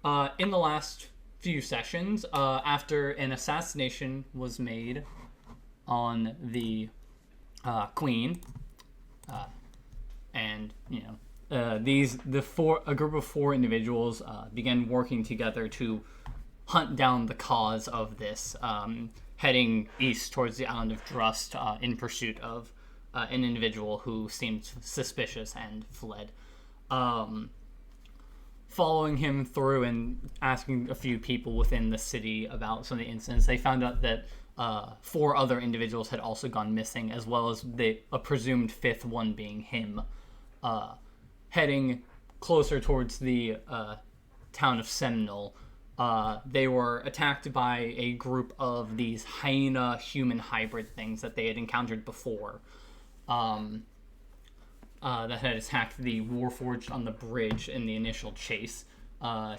In the last few sessions, after an assassination was made on the queen, and a group of four individuals began working together to hunt down the cause of this, heading east towards the island of Drust in pursuit of an individual who seemed suspicious and fled. Following him through and asking a few people within the city about some of the incidents, they found out that four other individuals had also gone missing, as well as a presumed fifth one being him. Heading closer towards the town of Semnal, they were attacked by a group of these hyena-human hybrid things that they had encountered before. That had attacked the Warforged on the bridge in the initial chase.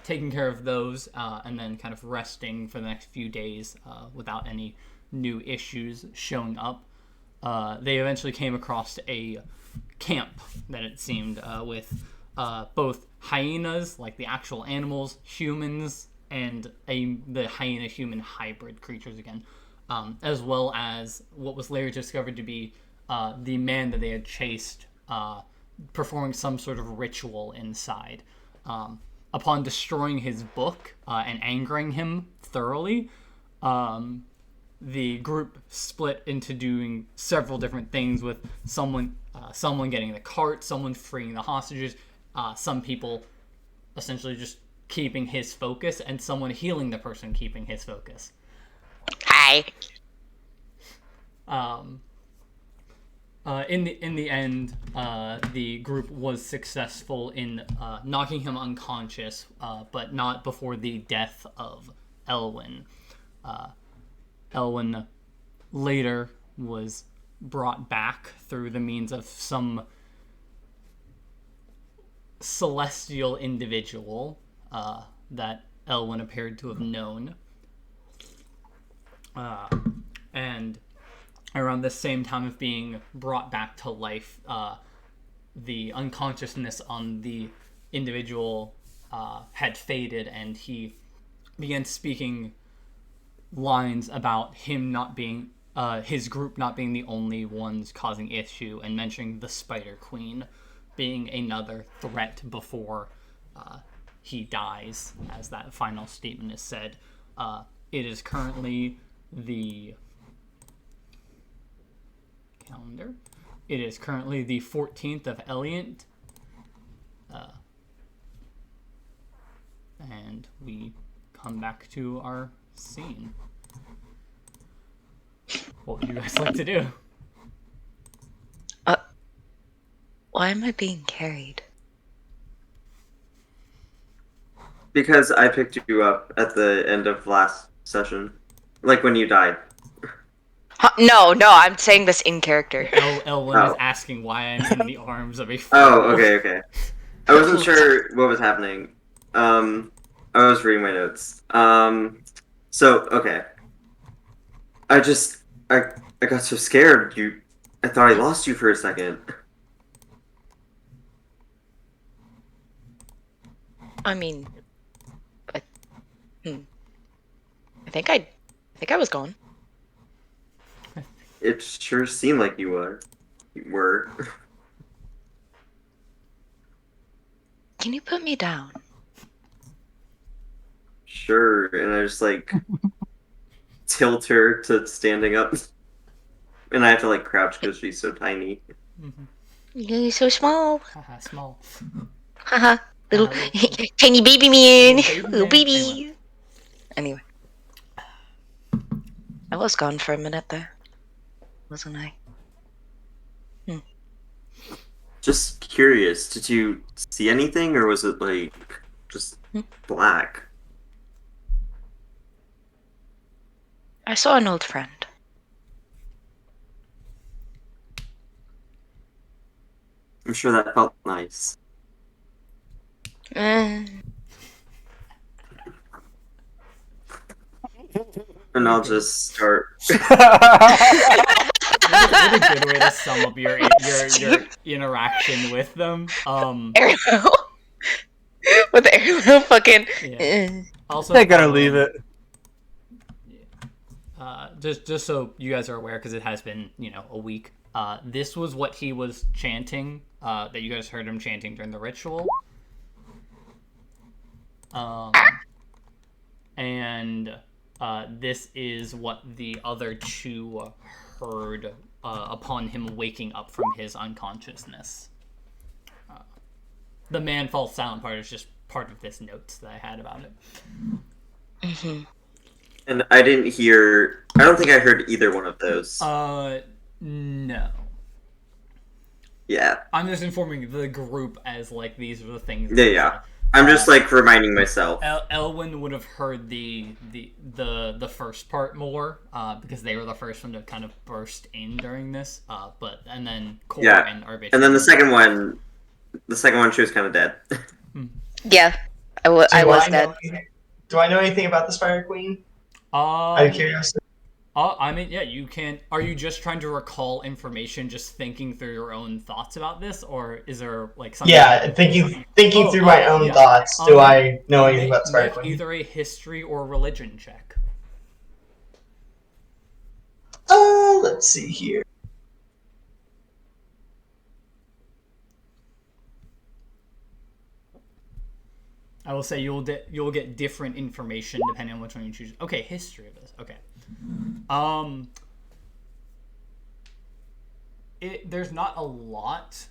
Taking care of those, and then kind of resting for the next few days without any new issues showing up. They eventually came across a camp that it seemed with both hyenas, like the actual animals, humans, and the hyena-human hybrid creatures again, as well as what was later discovered to be the man that they had chased performing some sort of ritual inside. Upon destroying his book and angering him thoroughly, the group split into doing several different things, with someone getting the cart, someone freeing the hostages, some people essentially just keeping his focus, and someone healing the person keeping his focus. Hi. In the end, the group was successful in knocking him unconscious, but not before the death of Elwyn. Elwyn later was brought back through the means of some celestial individual that Elwyn appeared to have known. And around the same time of being brought back to life, the unconsciousness on the individual had faded, and he began speaking lines about him not being, his group not being the only ones causing issue, and mentioning the Spider Queen being another threat before he dies, as that final statement is said. It is currently the calendar. It is currently the 14th of Eliant. And we come back to our scene. What would you guys like to do? Why am I being carried? Because I picked you up at the end of last session. Like when you died. No, I'm saying this in character. Elwyn is asking why I'm in the arms of a fool. Oh, okay. I wasn't sure what was happening. I was reading my notes. Okay. I got so scared. I thought I lost you for a second. I mean, I think I was gone. It sure seemed like you were. Can you put me down? Sure, and I just tilt her to standing up, and I have to crouch because she's so tiny. Mm-hmm. You're so small. Haha, small. Haha, little tiny baby man. Little baby. Anyway, I was gone for a minute there, wasn't I? Just curious, did you see anything, or was it just black? I saw an old friend. I'm sure that felt nice. Mm. And I'll just start. What a good way to sum up your interaction with them. What with Ariel fucking. Yeah. Also, I gotta leave it. Just so you guys are aware, because it has been a week. This was what he was chanting. That you guys heard him chanting during the ritual. And this is what the other two heard upon him waking up from his unconsciousness. The man falls silent part is just part of this notes that I had about it. Mm-hmm. And I didn't hear. I don't think I heard either one of those. No. Yeah. I'm just informing the group as like these are the things. Yeah. I'm just like reminding myself. Elwyn would have heard the first part more because they were the first one to kind of burst in during this. And then Cora and Arbitrum. And then the second one, she was kind of dead. Yeah, I was dead. Do I know anything about the Spider Queen? Out of curiosity. I mean, yeah, you can. Are you just trying to recall information, just thinking through your own thoughts about this, or is there like something? Yeah, thinking through my own thoughts. Do I know anything about the Spider Queen? Either a history or religion check. Let's see here. I will say you'll get different information depending on which one you choose. Okay, history of this. Okay. There's not a lot.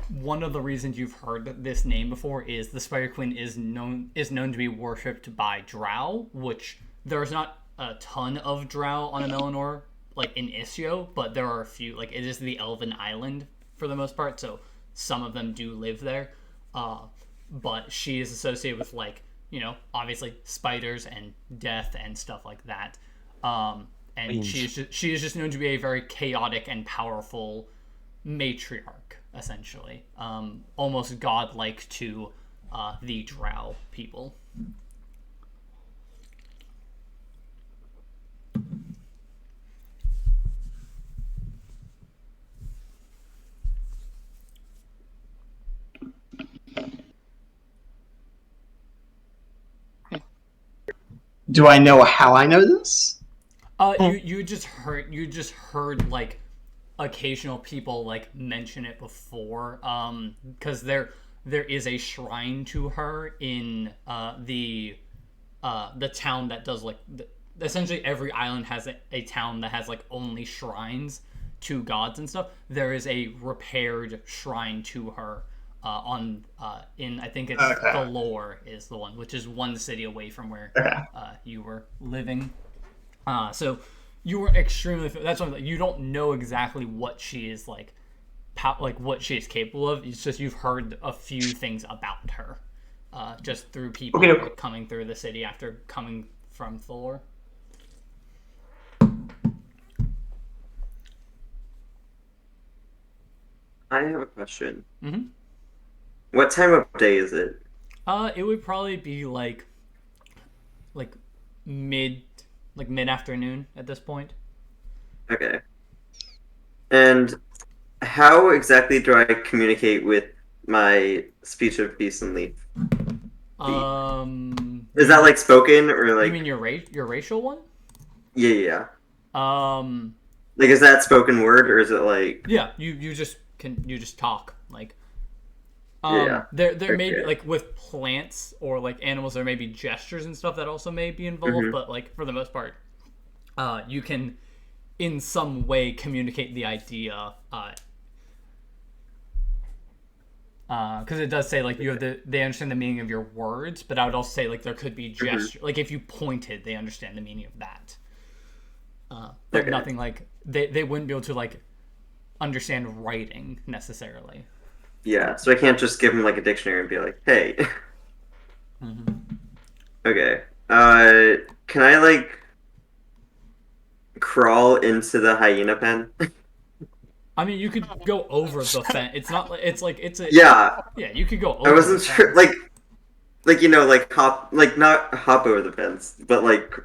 One of the reasons you've heard this name before is the Spider Queen is known to be worshipped by Drow, which there's not a ton of Drow on Amelinor, like in Istio, but there are a few. Like it is the Elven Island for the most part, so some of them do live there. But she is associated with obviously spiders and death and stuff like that. And she is just known to be a very chaotic and powerful matriarch, essentially, almost godlike to the Drow people. Do I know how I know this? You just heard like occasional people like mention it before, because there is a shrine to her in the town that does essentially every island has a town that has like only shrines to gods and stuff. There is a repaired shrine to her in I think it's Valor is the one, which is one city away from where you were living. So you were extremely. That's why you don't know exactly what she is like what she is capable of. It's just you've heard a few things about her, just through people coming through the city after coming from Thor. I have a question. Mm-hmm. What time of day is it? It would probably be like mid-afternoon at this point. Okay. And how exactly do I communicate with my speech of peace and leaf? Is that like spoken or like? You mean your racial one? Yeah. Like, is that spoken word or is it like? Yeah, you just talk like. Yeah. There may be like with plants or like animals, there may be gestures and stuff that also may be involved, but like for the most part, you can in some way communicate the idea. Because it does say like you have they understand the meaning of your words, but I would also say like there could be gesture, like if you pointed, they understand the meaning of that. But nothing like they wouldn't be able to like understand writing necessarily. Yeah, so I can't just give him like a dictionary and be like, "Hey." Mm-hmm. Okay. Can I like crawl into the hyena pen? I mean, you could go over the fence. It's not like it's a yeah. Yeah, you could go over. I wasn't sure, like hop, like not hop over the fence, but like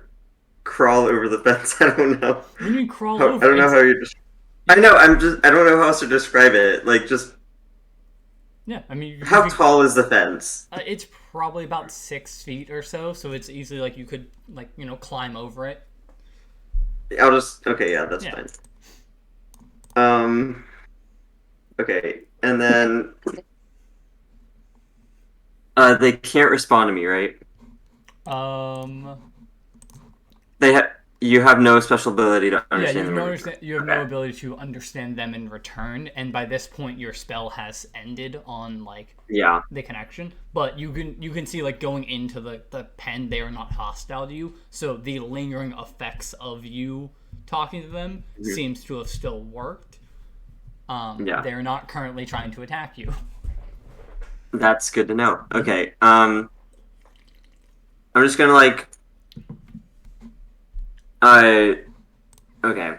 crawl over the fence. I don't know. What do you mean crawl over? I don't know how you just. I know. I don't know how else to describe it. Like just. Yeah, I mean. How tall is the fence? It's probably about 6 feet or so. So it's easily like you could climb over it. I'll just okay, yeah, that's Yeah. fine. Okay, and then they can't respond to me, right? You have no special ability to understand them. You have no ability to understand them in return, and by this point, your spell has ended on the connection. But you can see going into the pen, they are not hostile to you. So the lingering effects of you talking to them seems to have still worked. They're not currently trying to attack you. That's good to know. Okay. I'm just gonna okay.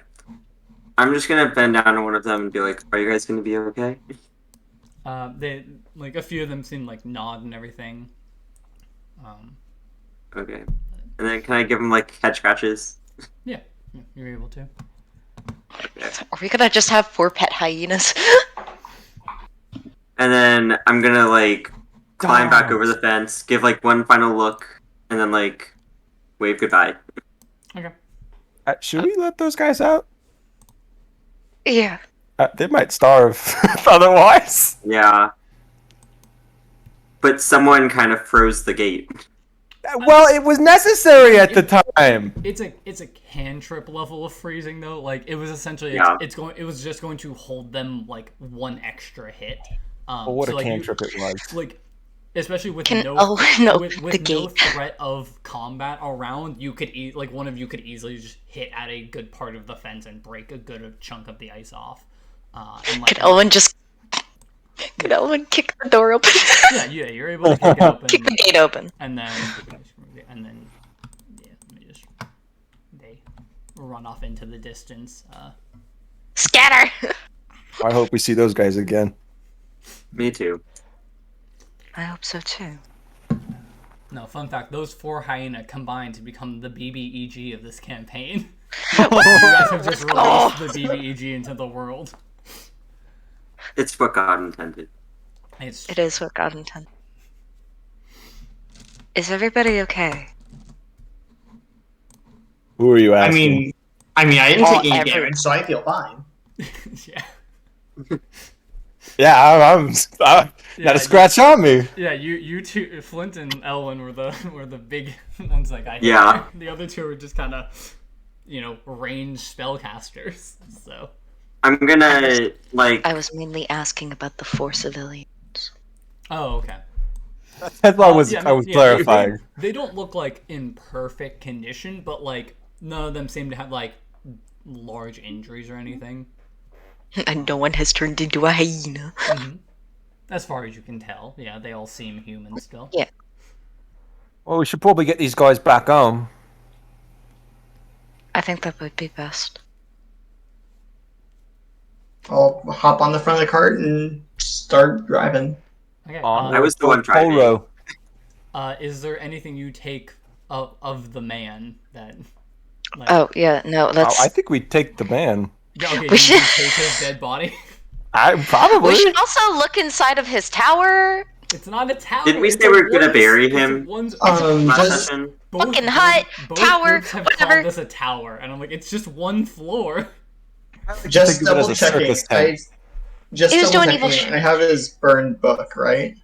I'm just gonna bend down to one of them and be like, "Are you guys gonna be okay?" They a few of them seem nod and everything. Okay. And then can I give them head scratches? Yeah, you're able to. Okay. Are we gonna just have 4 pet hyenas? And then I'm gonna climb back over the fence, give one final look, and then wave goodbye. Okay. Should we let those guys out? Yeah. They might starve otherwise. Yeah. But someone kind of froze the gate. Well, it was necessary at the time. It's a cantrip level of freezing though. It was essentially it was just going to hold them 1 extra hit. Well, what a cantrip it was. Especially with no no threat of combat around, you could one of you could easily just hit at a good part of the fence and break a good chunk of the ice off. Could Owen kick the door open? yeah, you're able to kick it open. Kick the gate open. And then they run off into the distance. Scatter! I hope we see those guys again. Me too. I hope so too. No, fun fact, those 4 hyena combined to become the BBEG of this campaign. You guys have just released the BBEG into the world. It's what God intended. It is what God intended. Is everybody okay? Who are you asking? I didn't take any damage, so I feel fine. Yeah. Yeah, I'm not a scratch on me. Yeah, you two, Flint and Elwyn were the big ones that got hit. Yeah. The other two were just kind of, range spellcasters. So. I'm gonna I was mainly asking about the 4 civilians. Oh, okay. That's what I was clarifying. They don't look in perfect condition, but none of them seem to have large injuries or anything. And no one has turned into a hyena. Mm-hmm. As far as you can tell, yeah, they all seem human still. Yeah. Well, we should probably get these guys back home. I think that would be best. I'll hop on the front of the cart and start driving. Okay. I was the one driving. Polo. Is there anything you take of the man that? Oh yeah, no. Let's. I think we take the man. Yeah, okay, We should take his dead body. Probably. We should also look inside of his tower. It's not a tower. Didn't we say we were gonna bury him? Just fucking hut, tower, have whatever. called this a tower, and I'm like, it's just 1 floor. just Think of it as double a checking. circus tent. He was doing evil shit. I have his burned book, right?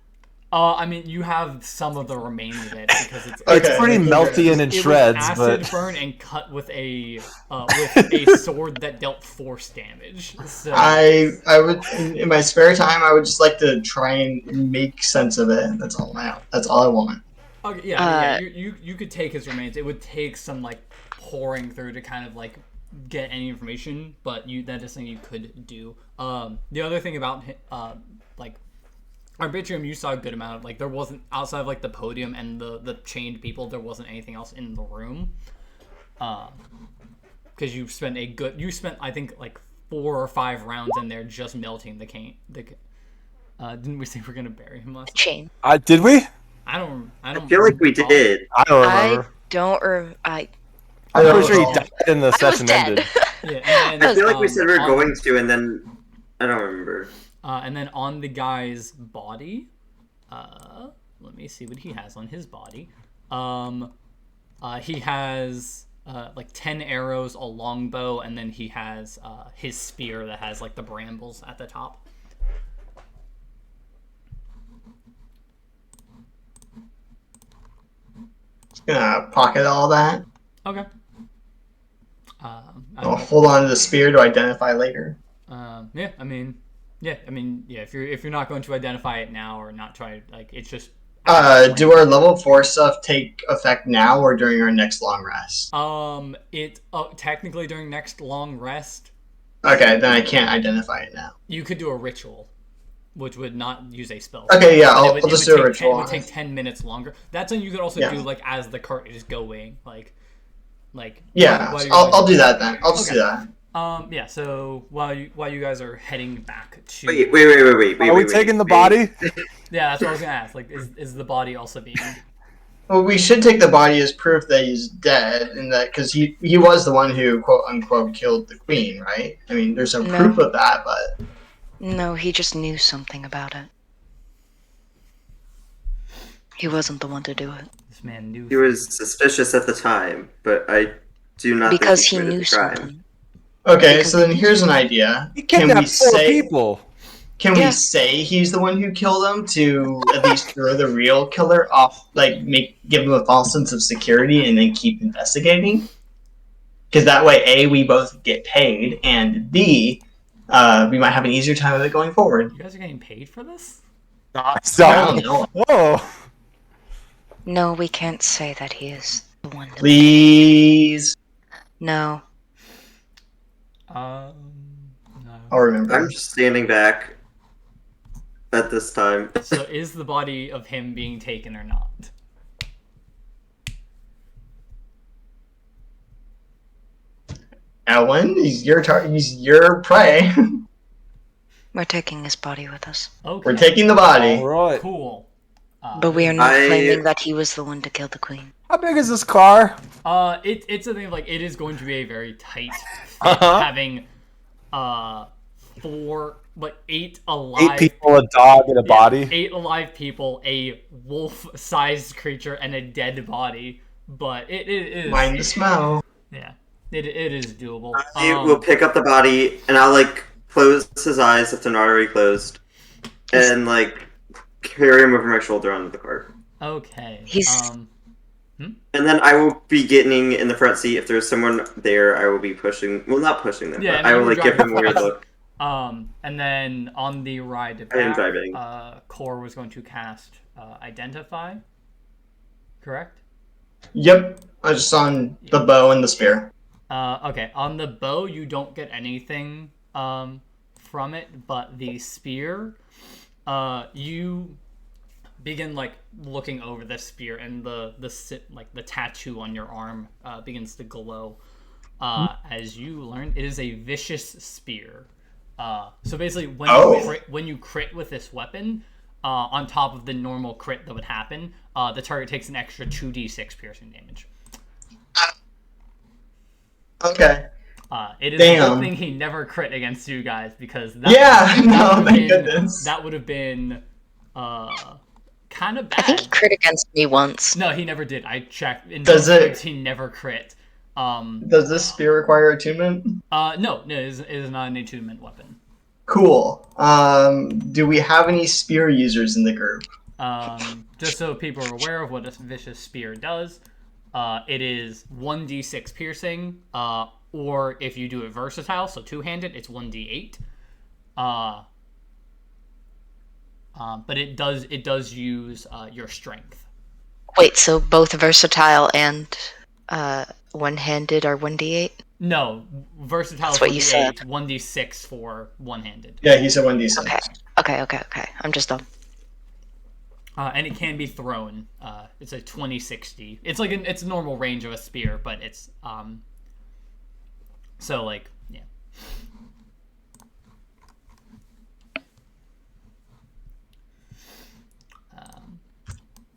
I mean, you have some of the remains of it because it's Okay. It's pretty melty and in it shreds, was acid but burn and cut with a sword that dealt force damage. So I would in my spare time I would just like to try and make sense of it. That's all I want. okay, yeah, you could take his remains. It would take some pouring through to kind of get any information, but that is something you could do. The other thing about Arbitrium, you saw a good amount of there wasn't outside of the podium and the chained people, there wasn't anything else in the room. Because you spent I think 4 or 5 rounds in there just melting the cane. Didn't we say we're gonna bury him last? Chain. did we? I don't feel like we did. I don't remember. I I'm don't pretty sure he recall. died and the I was session dead. ended. Yeah, and I feel like we said we were going to, and then I don't remember. And then on the guy's body, let me see what he has on his body. He has like 10 arrows, a longbow, and then he has his spear that has like the brambles at the top. Just gonna pocket all that. Okay. I'll hold on to the spear to identify later. Yeah. If you're not going to identify it now or not try, like, it's just. Do our level 4 stuff take effect now or during our next long rest? It technically during next long rest. Okay, then I can't identify it now. You could do a ritual, which would not use a spell. Okay, yeah, I'll just do a ritual. It would take 10 minutes longer. That's something you could also do like as the cart is going, like. Yeah, I'll do that then. I'll just do that. Yeah. So while you guys are heading back to. Wait. Are we taking the body? Yeah, that's what I was gonna ask. Like, is the body also being? Well, we should take the body as proof that he's dead, and that because he was the one who quote unquote killed the queen, right? I mean, there's no proof of that, but No, he just knew something about it. He wasn't the one to do it. This man knew. He was suspicious at the time, but I do not Because think he knew the crime. something. okay. So then here's an idea. He kidnapped 4 people. Can we say he's the one who killed him to at least throw the real killer off, like give him a false sense of security, and then keep investigating? Because that way, A, we both get paid, and B, we might have an easier time of it going forward. You guys are getting paid for this? I don't know. Whoa. No, we can't say that he is the one. Please. No. No. I'll remember. I'm just standing back at this time. So is the body of him being taken or not? Ellen, he's your prey. We're taking his body with us. Okay. We're taking the body. All right. Cool. But we are not claiming that he was the one to kill the queen. How big is this car? It's a thing of, like, it is going to be a very tight fit, having 8 alive 8 people, a dog, and a body. 8 alive people, a wolf-sized creature, and a dead body. But it is. Mind the smell. Yeah, it is doable. I will pick up the body and I'll like close his eyes if they're not already closed, and like carry him over my shoulder onto the cart. Okay. And then I will be getting in the front seat. If there's someone there, I will be pushing. Well, not pushing them. Yeah, but I will like give them a weird look. And then on the ride I am back, driving. Core was going to cast Identify. Correct? Yep. I just on the bow and the spear. Okay. On the bow, you don't get anything from it, but the spear, you begin like looking over the spear, and the tattoo on your arm begins to glow. As you learn, it is a vicious spear. So basically, when you crit with this weapon, on top of the normal crit that would happen, the target takes an extra 2d6 piercing damage. Okay. It is a good thing he never crit against you guys, because thank goodness. That would have been kind of bad. I think he crit against me once. No, he never did. I checked. He never crit. Does this spear require attunement? No, it is not an attunement weapon. Cool. Do we have any spear users in the group? Just so people are aware of what a vicious spear does, it is 1d6 piercing, or if you do it versatile, so two-handed, it's 1d8. But it does use your strength. Wait, so both versatile and one-handed are 1d8? No, versatile is 1d8, 1d6 for one-handed. Yeah, he said 1d6. Okay. I'm just dumb. And it can be thrown. It's a 20-60. It's like it's a normal range of a spear, but it's so like yeah.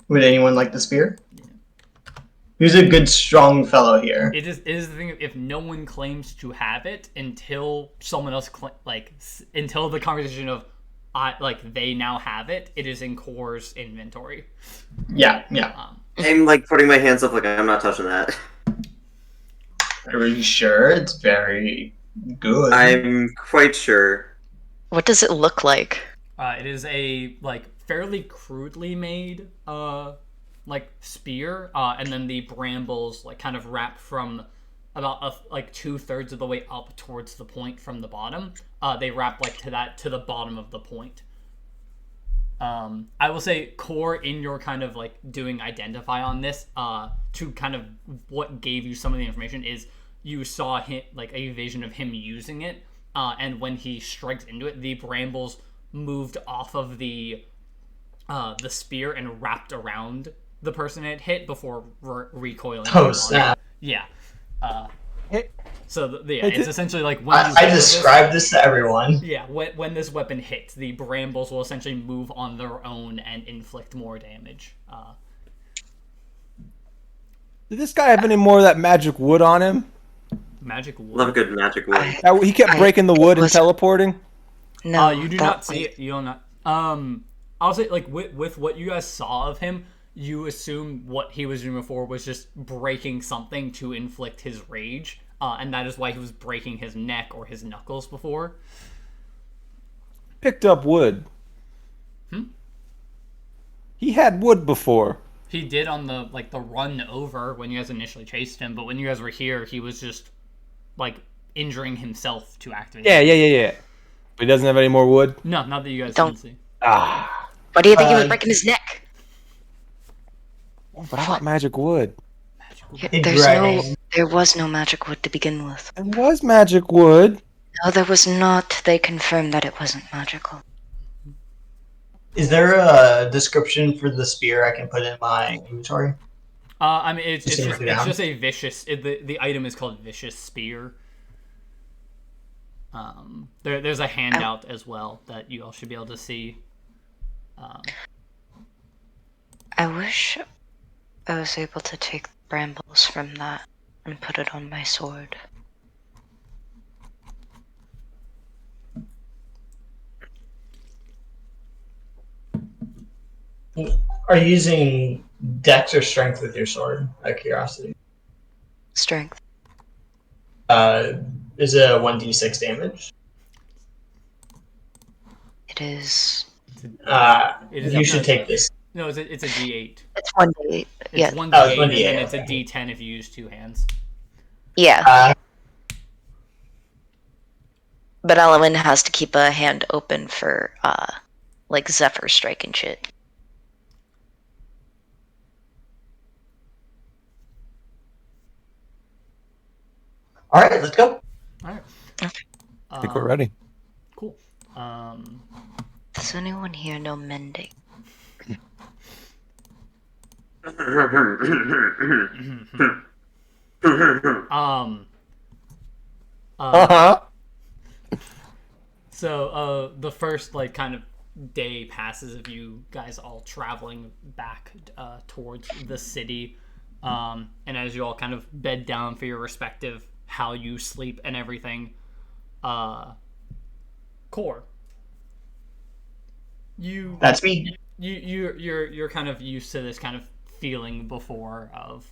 Would anyone like the spear? Yeah. Who's a good, strong fellow here? It is the thing. If no one claims to have it until someone else until the conversation of they now have it. It is in Core's inventory. Yeah. I'm like putting my hands up like I'm not touching that. Are you sure? It's very good. I'm quite sure. What does it look like? It is a fairly crudely made spear, and then the brambles kind of wrap from about 2/3 of the way up towards the point from the bottom. They wrap to the bottom of the point. I will say, Core, in your kind of doing identify on this, to kind of what gave you some of the information is you saw him a vision of him using it, and when he strikes into it, the brambles moved off of the spear and wrapped around the person it hit before recoiling. Oh snap! Yeah. So it's essentially when I described this to everyone. Yeah, when this weapon hits, the brambles will essentially move on their own and inflict more damage. Did this guy have any more of that magic wood on him? Magic wood. Love a good magic wood. He kept breaking the wood and teleporting. No, you do not see it. You don't not. I'll say with what you guys saw of him, you assume what he was doing before was just breaking something to inflict his rage, and that is why he was breaking his neck or his knuckles before. Picked up wood. He had wood before. He did on the the run over when you guys initially chased him, but when you guys were here, he was just injuring himself to activate. Yeah. But he doesn't have any more wood? No, not that you guys can see. Why do you think he was breaking his neck? But I want magic wood. There was no magic wood to begin with. There was magic wood. No, there was not. They confirmed that it wasn't magical. Is there a description for the spear I can put in my inventory? I mean, it's just a vicious. The item is called Vicious Spear. There's a handout as well that you all should be able to see. I wish I was able to take the brambles from that and put it on my sword. Are you using dex or strength with your sword? Out of curiosity. Strength. Is it a 1d6 damage? It is. You should take this. No, it's a D8. It's 1d8. Yeah. It's 1d8, it's 1d8, and then it's a okay. D10 if you use two hands. Yeah. But Element has to keep a hand open for Zephyr Strike and shit. All right, let's go. All right. I think we're ready. Cool. Does anyone here know mending? So the first kind of day passes of you guys all traveling back towards the city, and as you all kind of bed down for your respective how you sleep and everything, Core, That's me. You're kind of used to this kind of feeling before of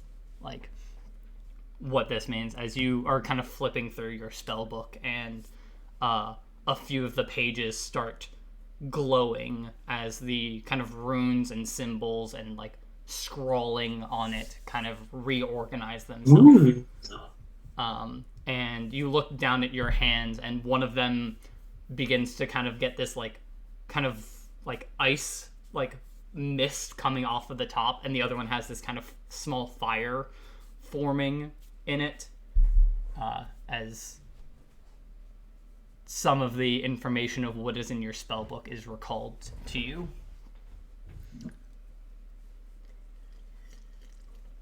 what this means as you are kind of flipping through your spell book, and a few of the pages start glowing as the kind of runes and symbols and scrawling on it kind of reorganize themselves. And you look down at your hands, and one of them begins to kind of get this ice mist coming off of the top, and the other one has this kind of small fire forming in it, as some of the information of what is in your spellbook is recalled to you.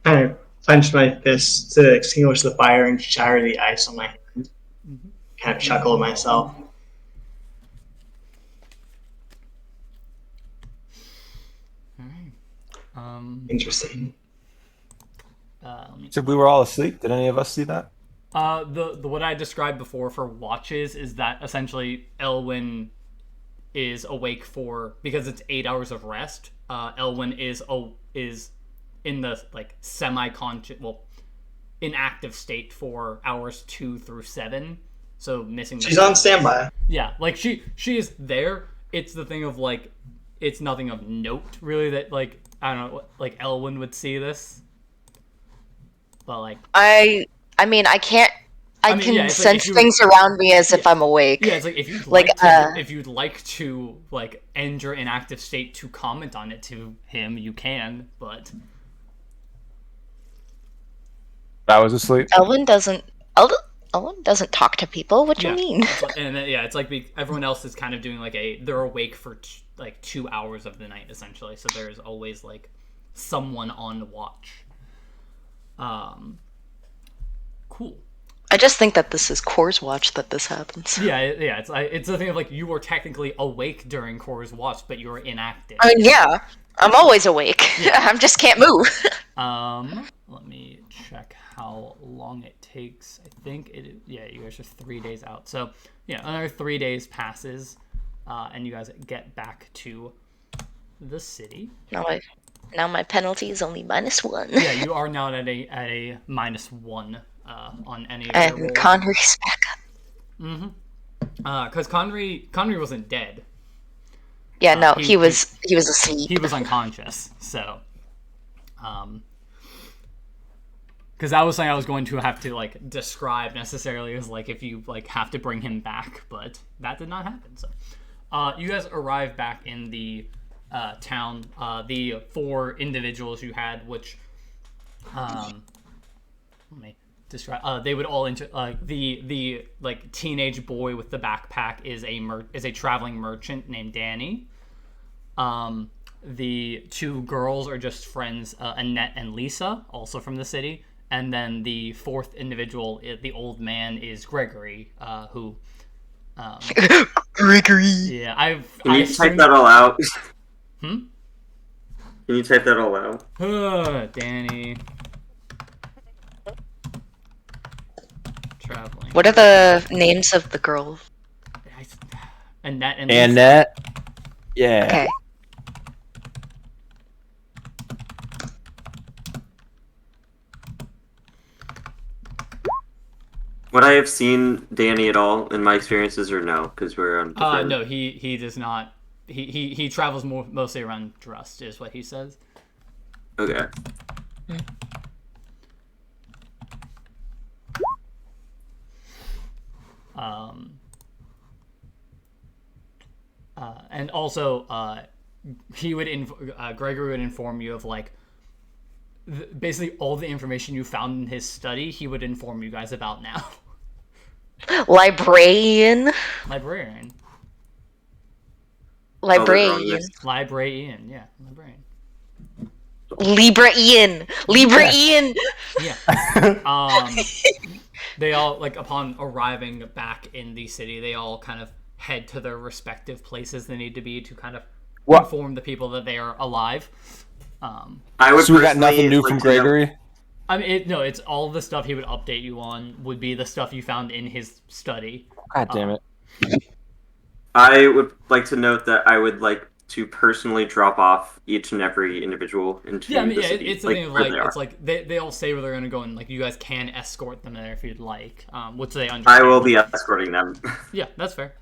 I clenched my fist to extinguish the fire and shatter the ice on my hand. Kind of chuckle to myself. Interesting. So we were all asleep. Did any of us see that? The what I described before for watches is that essentially Elwyn is awake for, because it's 8 hours of rest. Elwyn is in the like semi-conscious, inactive state for hours 2 through 7. So missing. She's on standby. Yeah, like she is there. It's the thing of like, it's nothing of note really that like, I don't know, like Elwyn would see this. But like, I mean, I can yeah, it's like sense things around me as if I'm awake. yeah, it's like if you'd if you'd like to like end your inactive state to comment on it to him, you can. But I was asleep. Elwyn doesn't talk to people. What do you mean? And then, it's like everyone else is kind of doing like they're awake for like 2 hours of the night essentially. So there's always like someone on watch. Cool. I just think that this is Core's watch that this happens. Yeah. It's the thing of like, you were technically awake during Core's watch, but you were inactive. I mean, yeah, I'm always awake. I just can't move. Let me check how long it takes. I think you guys are 3 days out. So yeah, another 3 days passes, and you guys get back to the city. Now my penalty is only -1. Yeah, you are now at a -1 on any of your And rolls. Conry's back up. Because Conry wasn't dead. Yeah, no, he was asleep. He was unconscious. So, because that was something I was going to have to like describe necessarily, as like if you like have to bring him back, but that did not happen. So, you guys arrive back in the town. The 4 individuals you had, which let me describe. They would all the like teenage boy with the backpack is a traveling merchant named Danny. The 2 girls are just friends, Annette and Lisa, also from the city. And then the 4th individual, the old man, is Gregory, who. Gregory. Yeah, Can you type that all out? Hmm? Can you type that all out? Danny. Traveling. What are the names of the girls? Annette and Lisa. Annette. Yeah. Okay. Would I have seen Danny at all in my experiences, or no? Because we're on different... No, he does not. He travels mostly around Drust, is what he says. Okay. And also, Gregory would inform you of like basically all the information you found in his study. He would inform you guys about now. Librarian. Yeah, librarian. Librarian. Yeah. They all, like, upon arriving back in the city, they all kind of head to their respective places they need to be to kind of inform the people that they are alive. I would So we got nothing new like from to know- Gregory? I mean, it's all the stuff he would update you on would be the stuff you found in his study. God damn it. I would like to note that I would like to personally drop off each and every individual into Yeah, I mean, the city, it's the thing of where like, they are. it's like they all say where they're gonna go, and like you guys can escort them there if you'd like, which they understand. I will be escorting them Yeah, that's fair.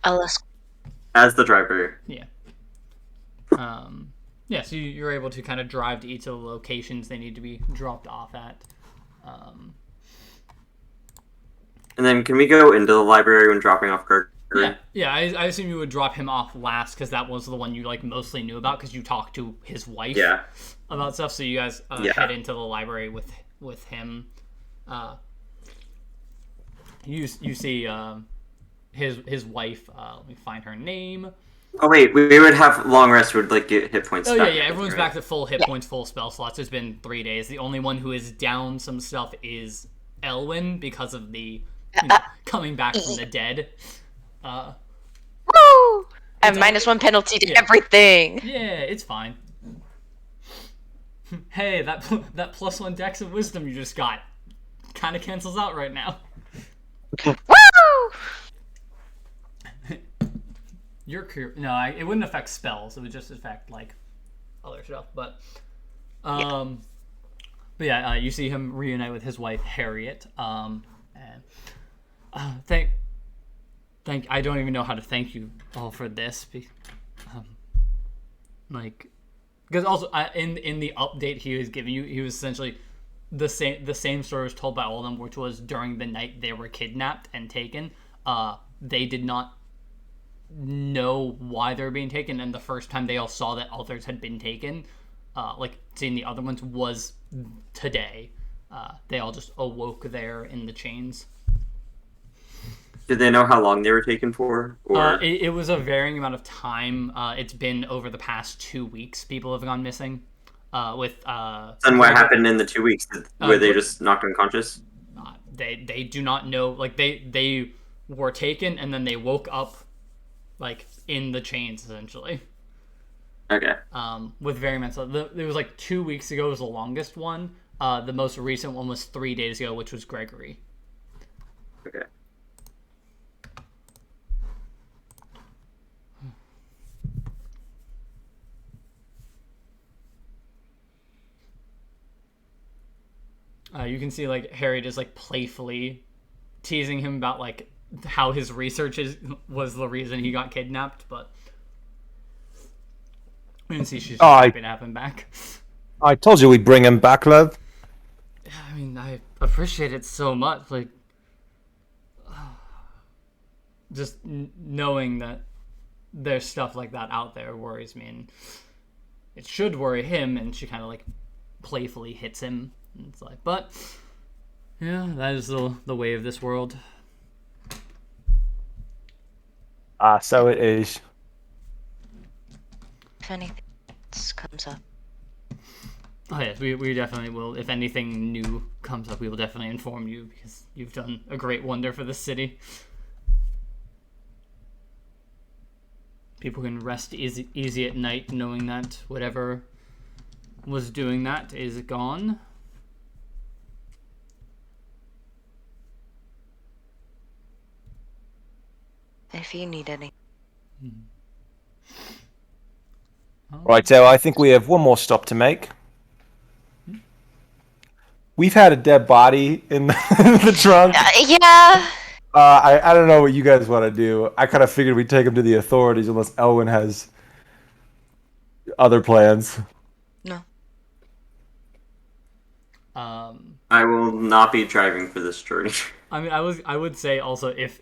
as the driver. Yeah. Yeah, so you're able to kind of drive to each of the locations they need to be dropped off at. And then can we go into the library when dropping off Gregory? Yeah. I assume you would drop him off last because that was the one you like mostly knew about because you talked to his wife about stuff. So you guys head into the library with him. You see his wife. Let me find her name. Oh wait, we would have long rest. Would like get hit points. Oh back, yeah. Everyone's right? back to full hit points, full spell slots. It's been 3 days. The only one who is down some stuff is Elwyn because of the coming back from the dead. Woo! And -1 penalty to everything. Yeah, it's fine. Hey, that +1 dex of wisdom you just got kind of cancels out right now. Woo! your career. No, it wouldn't affect spells. It would just affect like other stuff. But yeah, you see him reunite with his wife Harriet. And thank. I don't even know how to thank you all for this. Because also in the update he was giving you, he was essentially the same story was told by all of them, which was during the night they were kidnapped and taken. They did not know why they were being taken, and the first time they all saw that others had been taken, like seeing the other ones, was today. They all just awoke there in the chains. Did they know how long they were taken for? Or it was a varying amount of time. It's been over the past 2 weeks. People have gone missing. And what happened in the 2 weeks? Were they just knocked unconscious? They do not know. Like they were taken and then they woke up, like in the chains essentially. Okay. With varying amounts. It was like 2 weeks ago was the longest one. The most recent one was 3 days ago, which was Gregory. Okay. You can see like Harry just like playfully teasing him about like how his research was the reason he got kidnapped, but you can see she's happy to have him back. I told you we'd bring him back, love. I mean, I appreciate it so much. Like, just knowing that there's stuff like that out there worries me, and it should worry him. And she kind of like playfully hits him. And it's like, but yeah, that is the way of this world. So it is. If anything else comes up. Oh yes, we definitely will. If anything new comes up, we will definitely inform you because you've done a great wonder for the city. People can rest easy at night knowing that whatever was doing that is gone. If you need any. Right, so I think we have one more stop to make. We've had a dead body in the trunk. Yeah. I don't know what you guys want to do. I kind of figured we'd take him to the authorities unless Elwyn has other plans. No. I will not be driving for this journey. I mean, I would say also if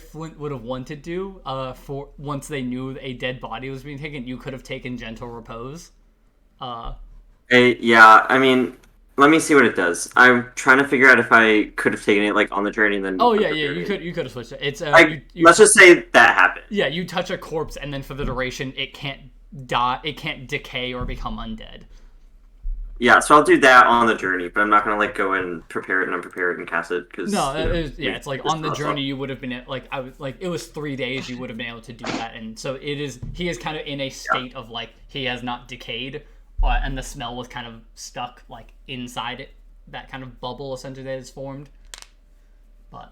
Flint would have wanted to, for once they knew a dead body was being taken, you could have taken gentle repose. Yeah, I mean, let me see what it does. I'm trying to figure out if I could have taken it like on the journey and then. Oh yeah, you could have switched it. It's let's just say that happened. Yeah, you touch a corpse and then for the duration it can't die, it can't decay or become undead. Yeah, so I'll do that on the journey, but I'm not gonna like go and prepare it and unprepare it and cast it because it's like on the journey you would have been it was 3 days you would have been able to do that, and so he is kind of in a state of like he has not decayed, and the smell was kind of stuck like inside it, that kind of bubble essentially that is formed. But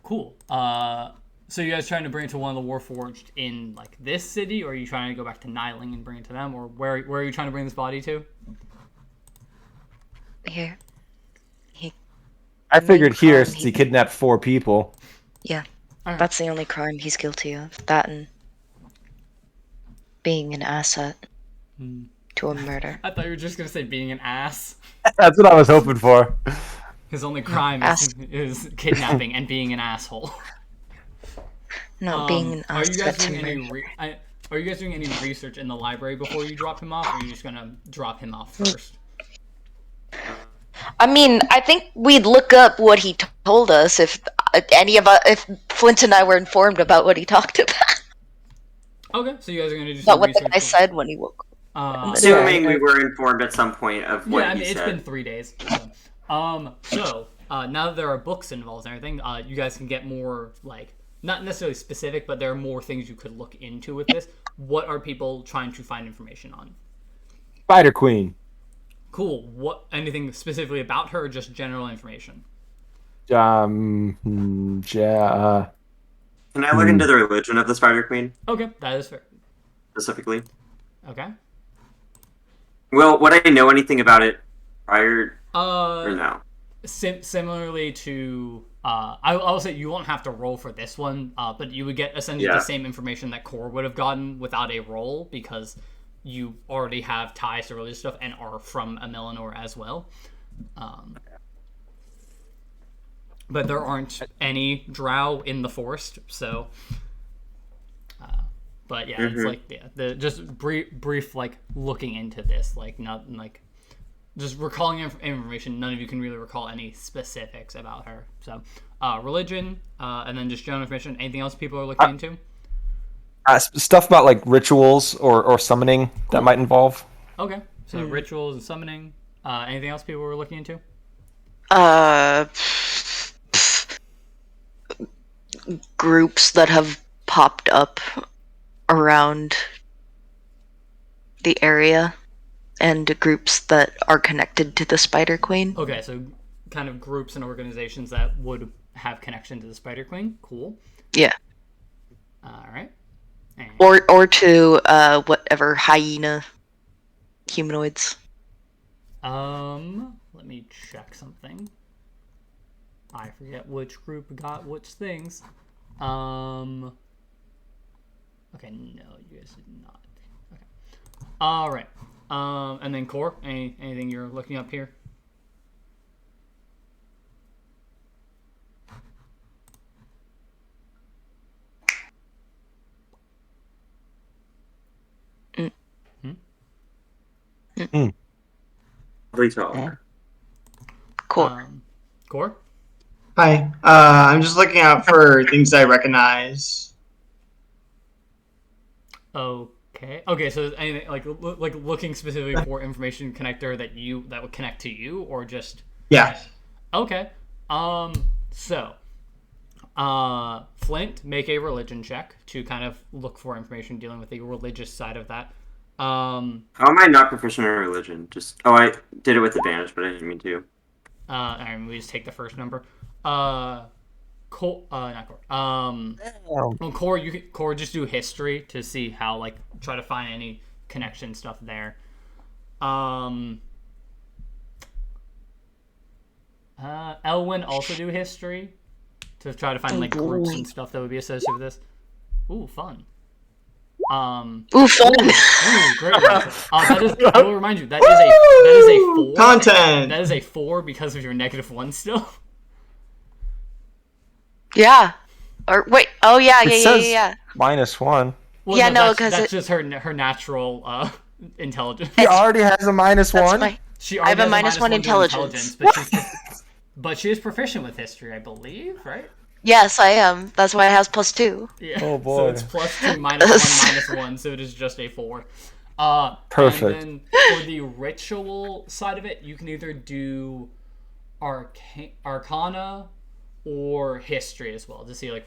cool. So you guys trying to bring it to one of the Warforged in like this city, or are you trying to go back to Nyling and bring it to them, or where are you trying to bring this body to? Here. I figured here since he kidnapped 4 people. Yeah. Right. That's the only crime he's guilty of. That and being an asset to a murder. I thought you were just gonna say being an ass. That's what I was hoping for. His only crime is kidnapping and being an asshole. No, being an are you guys asset to doing murder. are you guys doing any research in the library before you drop him off, or are you just gonna drop him off first? I mean, I think we'd look up what he told us if Flint and I were informed about what he talked about. Okay, so you guys are gonna do some About what research. the guy said when he woke up. Assuming we were informed at some point of what yeah, I mean, he it's said. been 3 days. So now that there are books involved and everything, you guys can get more like. Not necessarily specific, but there are more things you could look into with this. What are people trying to find information on? Spider Queen. Cool. What? Anything specifically about her, or just general information? Can I look into the religion of the Spider Queen Okay, that is fair. specifically? Okay. Well, would I know anything about it prior or no? Similarly to, I will say you won't have to roll for this one, but you would get essentially Yeah. the same information that Core would have gotten without a roll because you already have ties to religious stuff and are from a Melanor as well. But there aren't any drow in the forest, so. But yeah, it's like the just brief like looking into this, like not like just recalling information. None of you can really recall any specifics about her. So religion, and then just general information. Anything else people are looking into? Stuff about like rituals or summoning that might involve. Okay, so rituals and summoning. Anything else people were looking into? Groups that have popped up around the area and groups that are connected to the Spider Queen. Okay, so kind of groups and organizations that would have connection to the Spider Queen. Cool. Yeah. All right. And Or to whatever hyena humanoids. let me check something. I forget which group got which things. Okay, no, you guys did not. Okay. All right. And then Core, anything you're looking up here? Please talk. Cool. Core? Hi. I'm just looking out for things I recognize. Okay. Okay. So anything like looking specifically for information connector that would connect to you, or just Yeah. okay. So, Flint, make a religion check to kind of look for information dealing with the religious side of that. How am I not proficient in religion? I did it with advantage, but I didn't mean to. And we just take the first number. Not Core. Well, Core, just do history to see how, like, try to find any connection stuff there. Elwyn, also do history to try to find like groups and stuff that would be associated with this. Ooh, fun. Ooh, fun. Ooh, great. That is. I will remind you that is a 4. Content. That is a 4 because of your -1 still. Yeah. Or wait. Oh yeah, It yeah, says yeah. -1. Well, Yeah, no, that's 'cause that's just her natural intelligence. He already has a -1. That's my. She I have a already has -1 to intelligence. but she is proficient with history, I believe, right? Yes, I am. That's why it has +2. Yeah. Oh, boy. So it's +2, -1, -1, so it is just a 4. Perfect. And then for the ritual side of it, you can either do Arcana or history as well to see like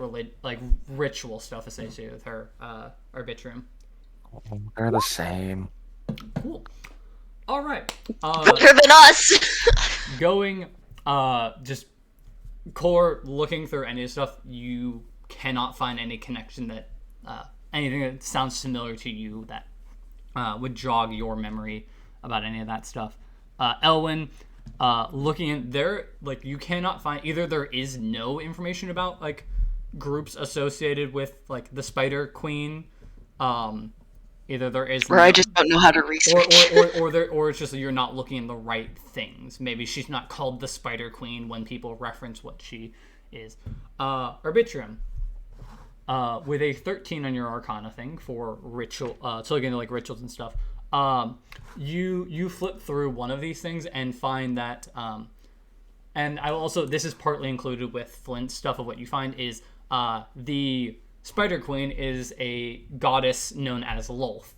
ritual stuff associated with her arbitrium. They're the same. Cool. All right. Better than us. Going just Core looking through any of the stuff, you cannot find any connection that anything that sounds familiar to you that would jog your memory about any of that stuff. Elwyn, looking in there, like you cannot find either there is no information about like groups associated with like the Spider Queen. Either there is, Or I just don't know how to research. or it's just that you're not looking in the right things. Maybe she's not called the Spider Queen when people reference what she is. Arbitrium, with a 13 on your Arcana thing for ritual, so looking into like rituals and stuff. You flip through one of these things and find that, and I also this is partly included with Flint's stuff of what you find is the Spider Queen is a goddess known as Lolth.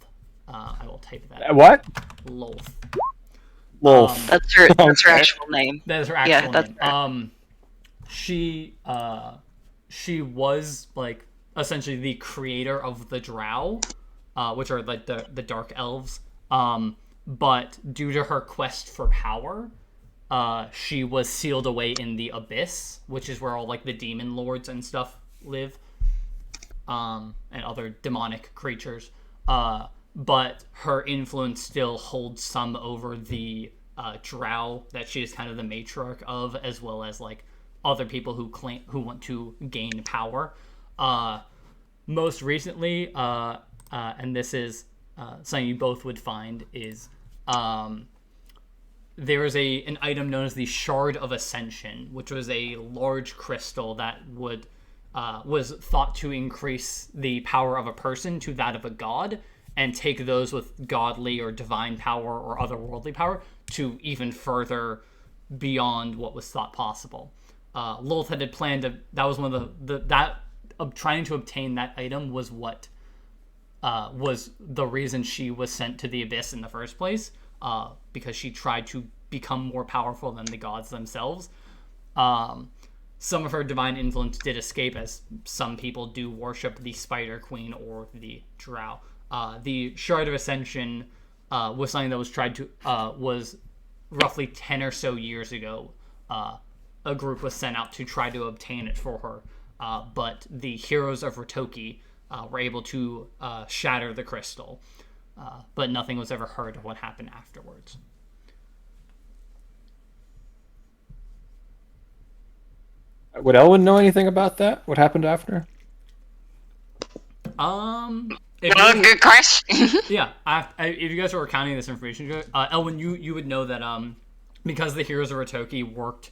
I will type that. What? Lolth. Wolf. That's her actual name. That is her actual that's name. She was like essentially the creator of the Drow, which are like the dark elves. But due to her quest for power, she was sealed away in the Abyss, which is where all like the demon lords and stuff live. and other demonic creatures. But her influence still holds some over the drow that she is kind of the matriarch of, as well as like other people who want to gain power. Most recently, and this is something you both would find, is there is an item known as the Shard of Ascension, which was a large crystal that was thought to increase the power of a person to that of a god, and take those with godly or divine power or otherworldly power to even further beyond what was thought possible. Lilith had planned to. That was one of trying to obtain that item was what was the reason she was sent to the Abyss in the first place, because she tried to become more powerful than the gods themselves. Some of her divine influence did escape, as some people do worship the Spider Queen or the Drow. The Shard of Ascension was something that was tried to was roughly 10 or so years ago. A group was sent out to try to obtain it for her, but the heroes of Ratoki were able to shatter the crystal, but nothing was ever heard of what happened afterwards. Would Elwin know anything about that? What happened after? Good question. Yeah, if you guys were counting this information, Elwin, you would know that because the heroes of Ratoki worked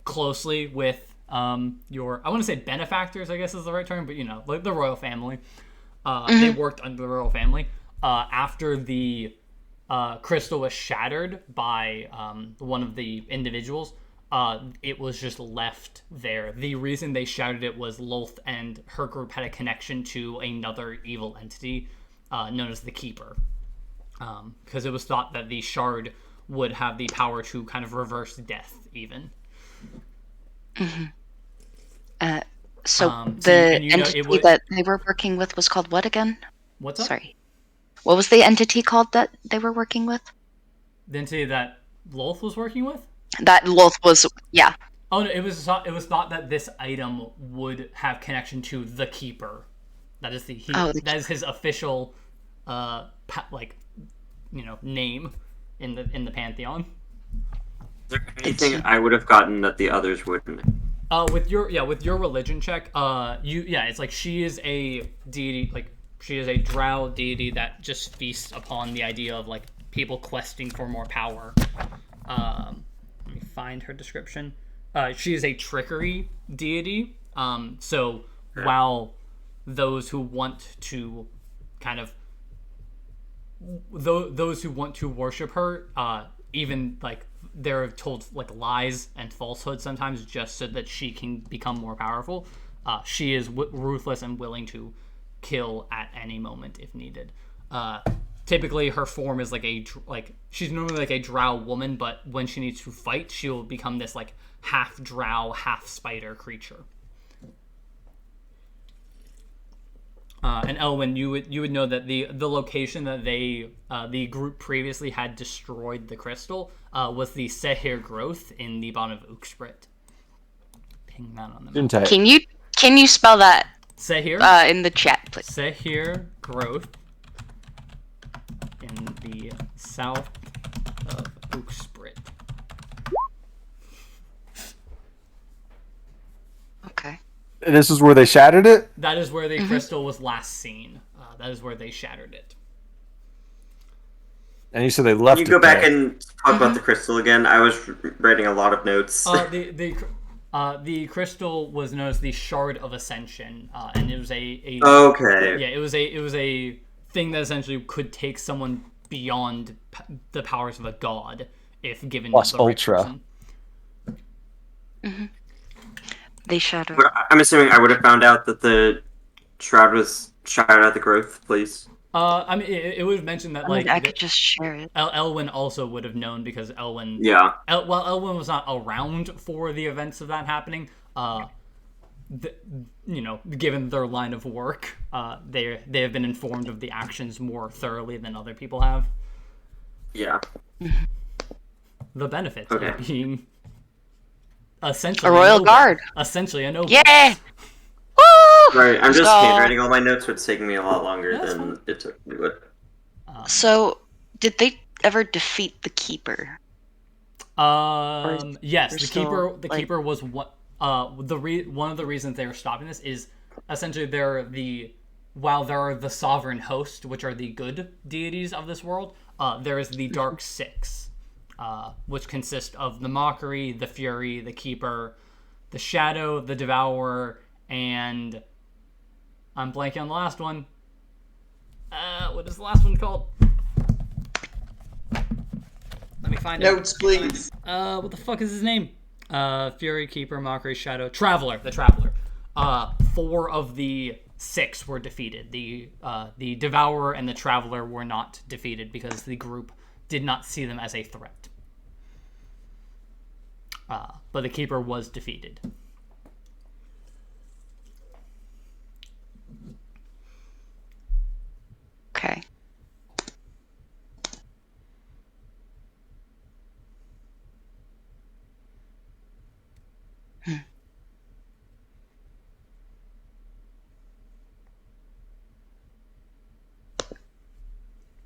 closely with your, I want to say benefactors, I guess is the right term, but like the royal family. They worked under the royal family. After the crystal was shattered by one of the individuals, it was just left there. The reason they shattered it was Lolth and her group had a connection to another evil entity known as the Keeper, because it was thought that the shard would have the power to kind of reverse death even. So and the you know, entity that they were working with was called what again? What's up? Sorry. What was the entity called that they were working with? The entity that Lolth was working with? That Lolth was, yeah. Oh no, it was thought that this item would have connection to the Keeper. That is that is his official name in the pantheon. Is there anything I would have gotten that the others wouldn't? With your religion check, it's like she is a deity, like she is a drow deity that just feasts upon the idea of like people questing for more power. Let me find her description. She is a trickery deity. So while those who want to kind of those who want to worship her, even like they're told like lies and falsehoods sometimes just so that she can become more powerful. She is ruthless and willing to kill at any moment if needed. Typically, her form is she's normally like a drow woman, but when she needs to fight, she will become this like half drow, half spider creature. And Elwin, you would know that the location that the group previously had destroyed the crystal was the Sehir growth in the bottom of Uxbrit. Ping that on the map. Can you spell that? Sehir in the chat, please. Sehir growth in the south of Uxbrit. Okay. This is where they shattered it? That is where the crystal was last seen. That is where they shattered it. And you said they left Can you go it back there. and talk about the crystal again? I was writing a lot of notes. The crystal was known as the Shard of Ascension, and it was okay. Yeah, it was a thing that essentially could take someone beyond the powers of a god if given Plus the right ultra. person. They shattered. But I'm assuming I would have found out that the shroud was shattered at the growth, please. I mean, it would have mentioned that I could just share it. Elwin also would have known because Elwin. Yeah. While Elwin was not around for the events of that happening, given their line of work, they have been informed of the actions more thoroughly than other people have. Yeah. The benefits Okay. of being essentially A royal guard. Essentially a noble. Yeah! Woo! Right, I'm just So- handwriting all my notes, which taking me a lot longer That's than it took to do it. So, did they ever defeat the keeper? Yes, They're the still, keeper. The like- keeper was what. One of the reasons they were stopping this is essentially while there are the sovereign host, which are the good deities of this world, there is the dark six, which consist of the mockery, the fury, the keeper, the shadow, the devourer, and I'm blanking on the last one. What is the last one called? Let me find Notes, please. What the fuck is his name? Fury, Keeper, Mockery, Shadow, Traveler. The Traveler. 4 of the 6 were defeated. The Devourer and the Traveler were not defeated because the group did not see them as a threat. But the Keeper was defeated. Okay.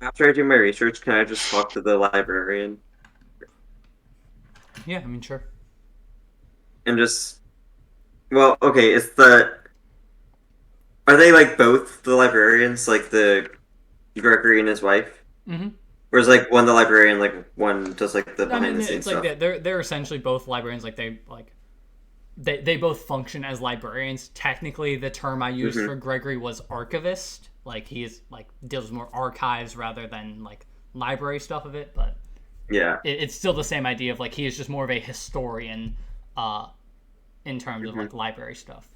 After I do my research, can I just talk to the librarian Yeah, I mean, sure. and just? Well, okay. Are they like both the librarians, like the Gregory and his wife? Mm-hmm. Or is like one the librarian, like one does like the I behind mean, the scenes it's stuff? like they're essentially both librarians. They both function as librarians. Technically, the term I used for Gregory was archivist. Like he is like deals more archives rather than like library stuff of it. But Yeah. it's still the same idea of like he is just more of a historian, in terms of like library stuff.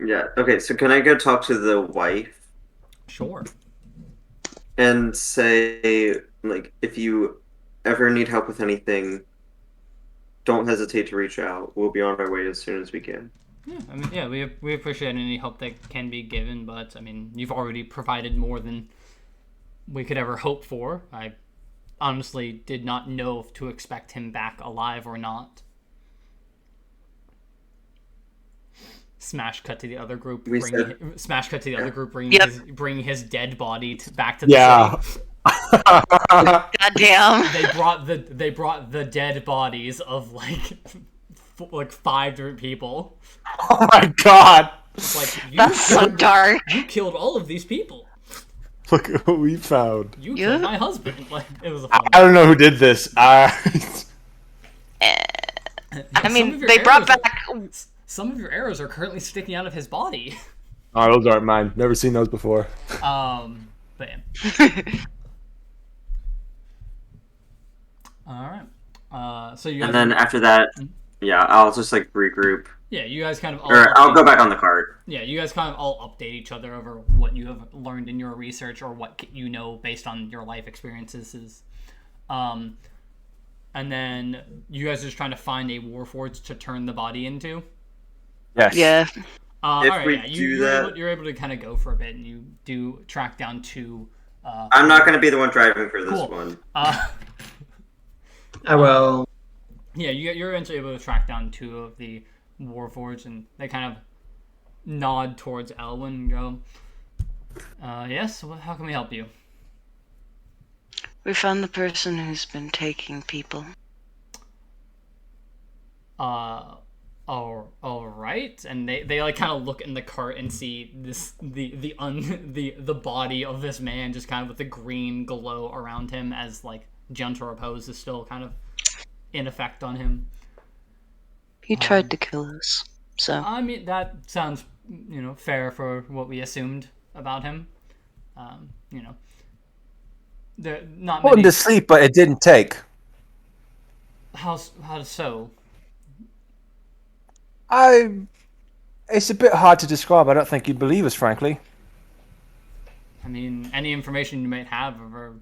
Yeah. Okay. So can I go talk to the wife Sure. and say, like, if you ever need help with anything, don't hesitate to reach out. We'll be on our way as soon as we can. Yeah, I mean, yeah, we appreciate any help that can be given, but I mean, you've already provided more than we could ever hope for. I honestly did not know if to expect him back alive or not. Smash cut to the other group. Smash cut to the other group, bringing his dead body back to the city. Goddamn. They brought the dead bodies of like 5 different people. Oh my god! It's like That's so dark. You killed all of these people. Look at what we found. You Yeah. killed my husband. Like it was a fun. I don't know who did this. I Some mean, of your they brought arrows back. Some of your arrows are currently sticking out of his body. Oh, those aren't mine. Never seen those before. But yeah. All right. So you guys. And then after that, yeah, I'll just like regroup. Yeah, you guys kind of all. Or I'll go back on the cart. Yeah, you guys kind of all update each other over what you have learned in your research or what you know based on your life experiences. And then you guys are just trying to find a warforged to turn the body into. Yes. Yeah. All If right, we yeah, do you're that- able, you're able to kind of go for a bit, and you do track down 2. I'm not going to be the one driving for this Cool. one. I will. Yeah, you're eventually able to track down 2 of the warforged, and they kind of nod towards Elwyn and go, yes, well, how can we help you? We found the person who's been taking people. All right, and they like kind of look in the cart and see the body of this man just kind of with the green glow around him as like gentle repose is still kind of in effect on him. He tried to kill us. So I mean that sounds fair for what we assumed about him. There not Put him many. to sleep, but it didn't take. How so? It's a bit hard to describe. I don't think you'd believe us, frankly. I mean, any information you might have over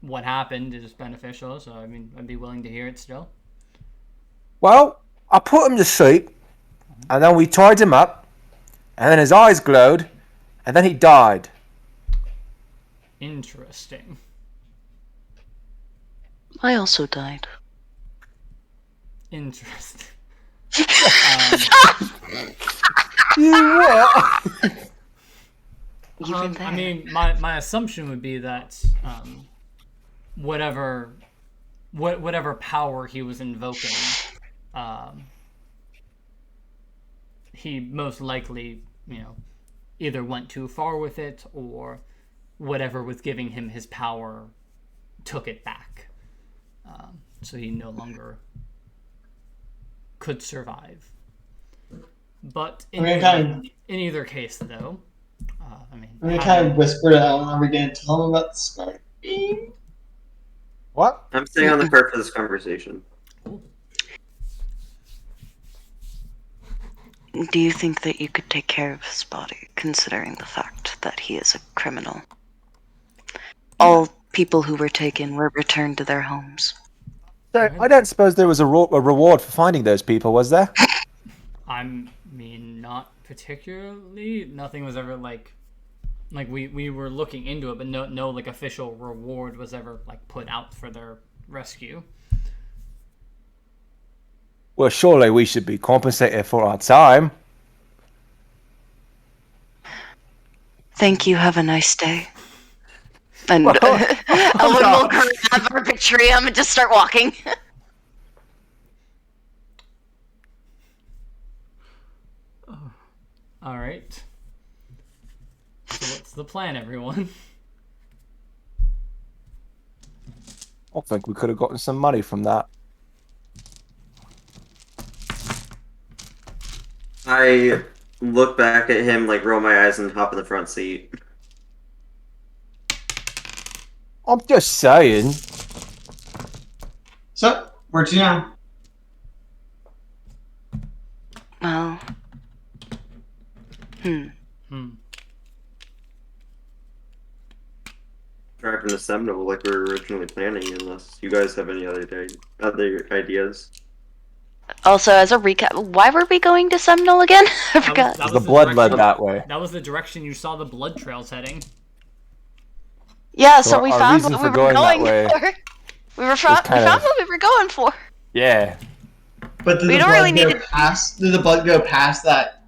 what happened is beneficial, so I mean, I'd be willing to hear it still. Well, I put him to sleep, and then we tied him up, and then his eyes glowed, and then he died. Interesting. I also died. Interesting. You what? Even there. I mean, my assumption would be that whatever power he was invoking, he most likely, either went too far with it or whatever was giving him his power took it back. So he no longer could survive. But in either case, though, I'm gonna kind of whisper to Ellen, are we gonna tell him about the spider beam? What? I'm staying on the curve for this conversation. Do you think that you could take care of his body, considering the fact that he is a criminal? All people who were taken were returned to their homes. So, I don't suppose there was a reward for finding those people, was there? I mean, not particularly. Nothing was ever like we were looking into it, but no like official reward was ever like put out for their rescue. Well, surely we should be compensated for our time. Thank you. Have a nice day. And Ellen will grab Arbitrium and just start walking. All right. So what's the plan, everyone? I think we could have gotten some money from that. I look back at him, like roll my eyes and hop in the front seat. I'm just saying. So, where to now? Well. Driving to Seminole like we were originally planning, unless you guys have any other ideas. Also, as a recap, why were we going to Seminole again? I forgot. That was The blood led that way. That was the direction you saw the blood trails heading. Yeah, so we our found reason what for we were going that going way for. We found what we were going for. Yeah. But did the blood go past that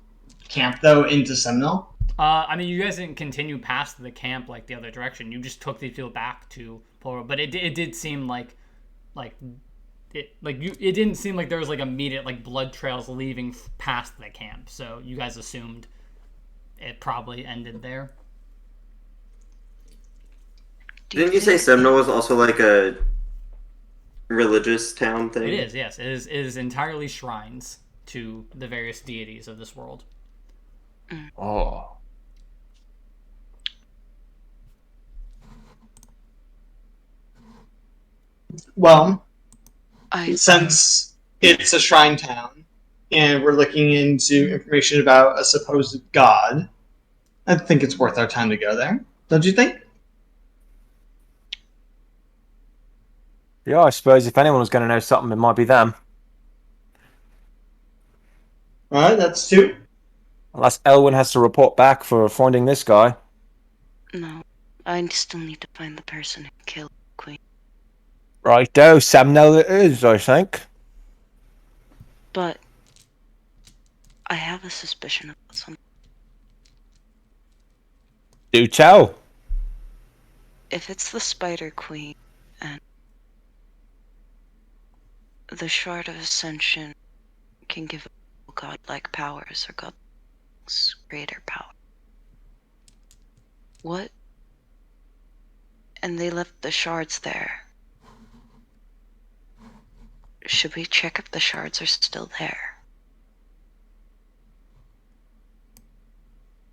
camp though into Seminole? I mean, you guys didn't continue past the camp like the other direction. You just took the field back to Polo, but it did seem it didn't seem like there was like immediate like blood trails leaving past the camp. So you guys assumed it probably ended there. Didn't you say Seminole was also like a religious town thing? It is, yes. It is entirely shrines to the various deities of this world. Oh. Well, since it's a shrine town, and we're looking into information about a supposed god, I think it's worth our time to go there. Don't you think? Yeah, I suppose if anyone was going to know something, it might be them. Alright, that's two. Unless Elwyn has to report back for finding this guy. No, I still need to find the person who killed Queen. Righto, Samnell it is, I think. But I have a suspicion about something. Do tell. If it's the Spider Queen and the Shard of Ascension can give godlike powers or god's greater power. What? And they left the shards there. Should we check if the shards are still there?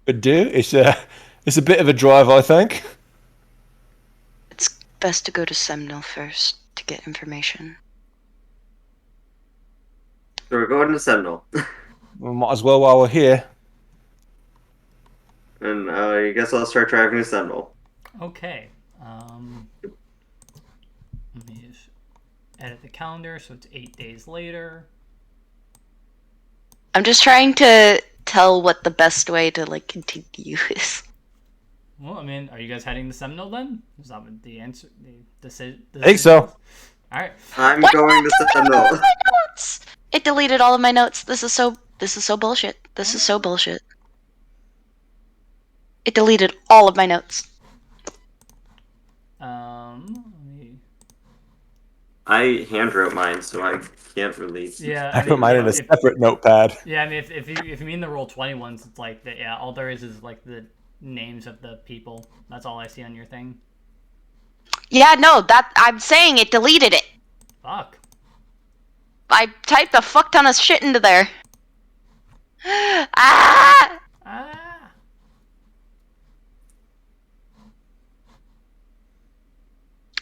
Could do. It's a bit of a drive, I think. It's best to go to Semnil first to get information. So we're going to Seminole. We might as well while we're here. And I guess I'll start driving to Seminole. Okay. Let me just edit the calendar so it's 8 days later. I'm just trying to tell what the best way to continue is. Well, I mean, are you guys heading to Seminole then? Is that what the answer? The decision? I think so. All right. I'm going to Seminole. It deleted all of my notes. This is so bullshit. This is so bullshit. It deleted all of my notes. Let me... I handwrote mine, so I can't really. Yeah, I put mine in a separate notepad. Yeah, I mean, if you mean the roll 20 ones, it's like all there is like the names of the people. That's all I see on your thing. Yeah, no, that I'm saying it deleted it. Fuck. I typed a fuck ton of shit into there. Ah! Ah.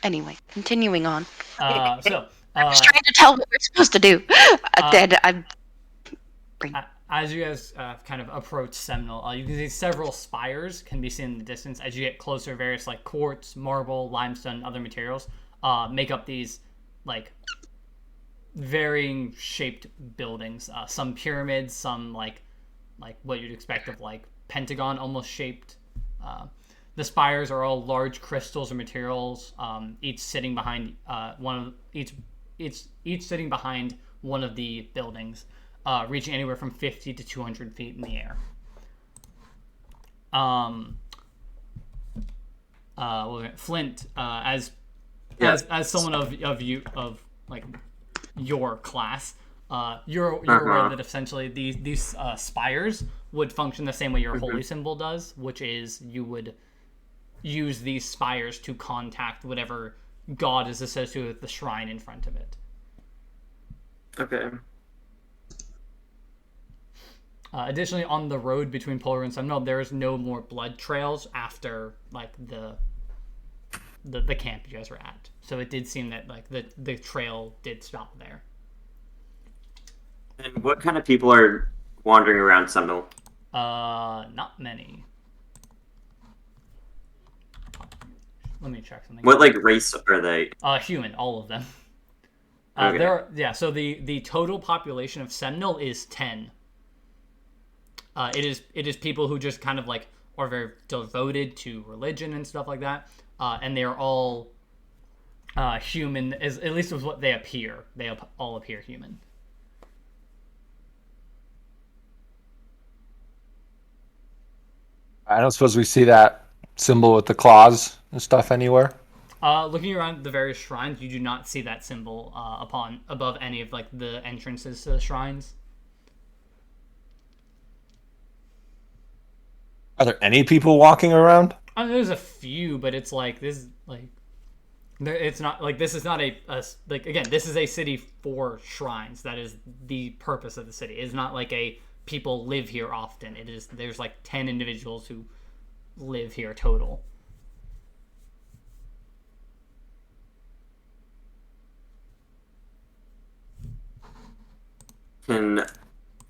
Anyway, continuing on. So. I'm just trying to tell what we're supposed to do. As you guys kind of approach Seminole, you can see several spires can be seen in the distance. As you get closer, various like quartz, marble, limestone, and other materials make up these like varying shaped buildings. Some pyramids, some like what you'd expect of like pentagon almost shaped. The spires are all large crystals or materials, each sitting behind each sitting behind one of the buildings. Reaching anywhere from 50 to 200 feet in the air. Flint, as someone of like your class, you're aware that essentially these spires would function the same way your holy symbol does, which is you would use these spires to contact whatever god is associated with the shrine in front of it. Okay. Additionally, on the road between Polar and Seminole, there is no more blood trails after like the camp you guys were at. So it did seem that like the trail did stop there. And what kind of people are wandering around Seminole? Not many. Let me check something. What like race are they? Human, all of them. Okay. So the total population of Seminole is 10. It is people who just kind of like are very devoted to religion and stuff like that, and they are all human, at least with what they appear. They all appear human. I don't suppose we see that symbol with the claws and stuff anywhere. Looking around the various shrines, you do not see that symbol above any of like the entrances to the shrines. Are there any people walking around? I mean, there's a few, but it's like this, like, it's not like this is not a like again, this is a city for shrines. That is the purpose of the city. It's not like a people live here often. It is there's like 10 individuals who live here total. And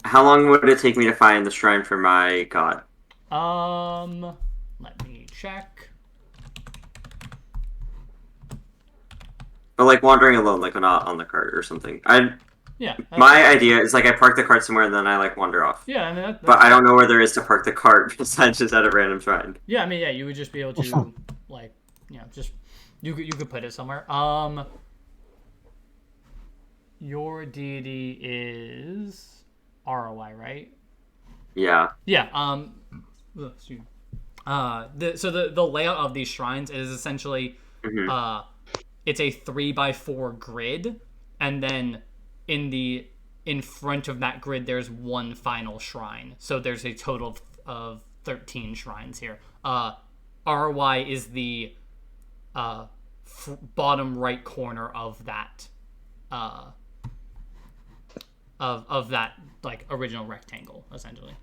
how long would it take me to find the shrine for my god? Let me check. Or like wandering alone, like not on the cart or something. Yeah. My idea is like I park the cart somewhere and then I like wander off. Yeah, I mean, but I don't know where there is to park the cart besides just at a random shrine. Yeah, I mean, yeah, you would just be able to like, you know, just you could put it somewhere. Your deity is ROI, right? Yeah. Yeah. The layout of these shrines is essentially it's a 3x4 grid, and then in front of that grid there's one final shrine. So there's a total of 13 shrines here. RY is the bottom right corner of that of that like original rectangle, essentially.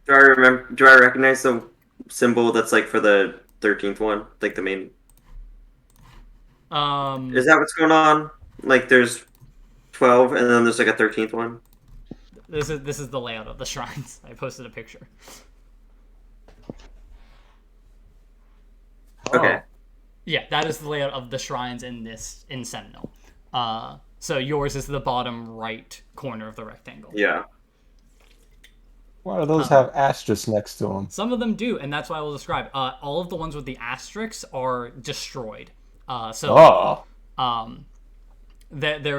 Do I recognize the symbol that's like for the 13th one, like the main? Is that what's going on? Like there's 12 and then there's like a 13th one? This is the layout of the shrines. I posted a picture. Okay. Yeah, that is the layout of the shrines in Seminole. So yours is the bottom right corner of the rectangle. Yeah. Why do those have asterisks next to them? Some of them do, and that's why I will describe. All of the ones with the asterisks are destroyed. There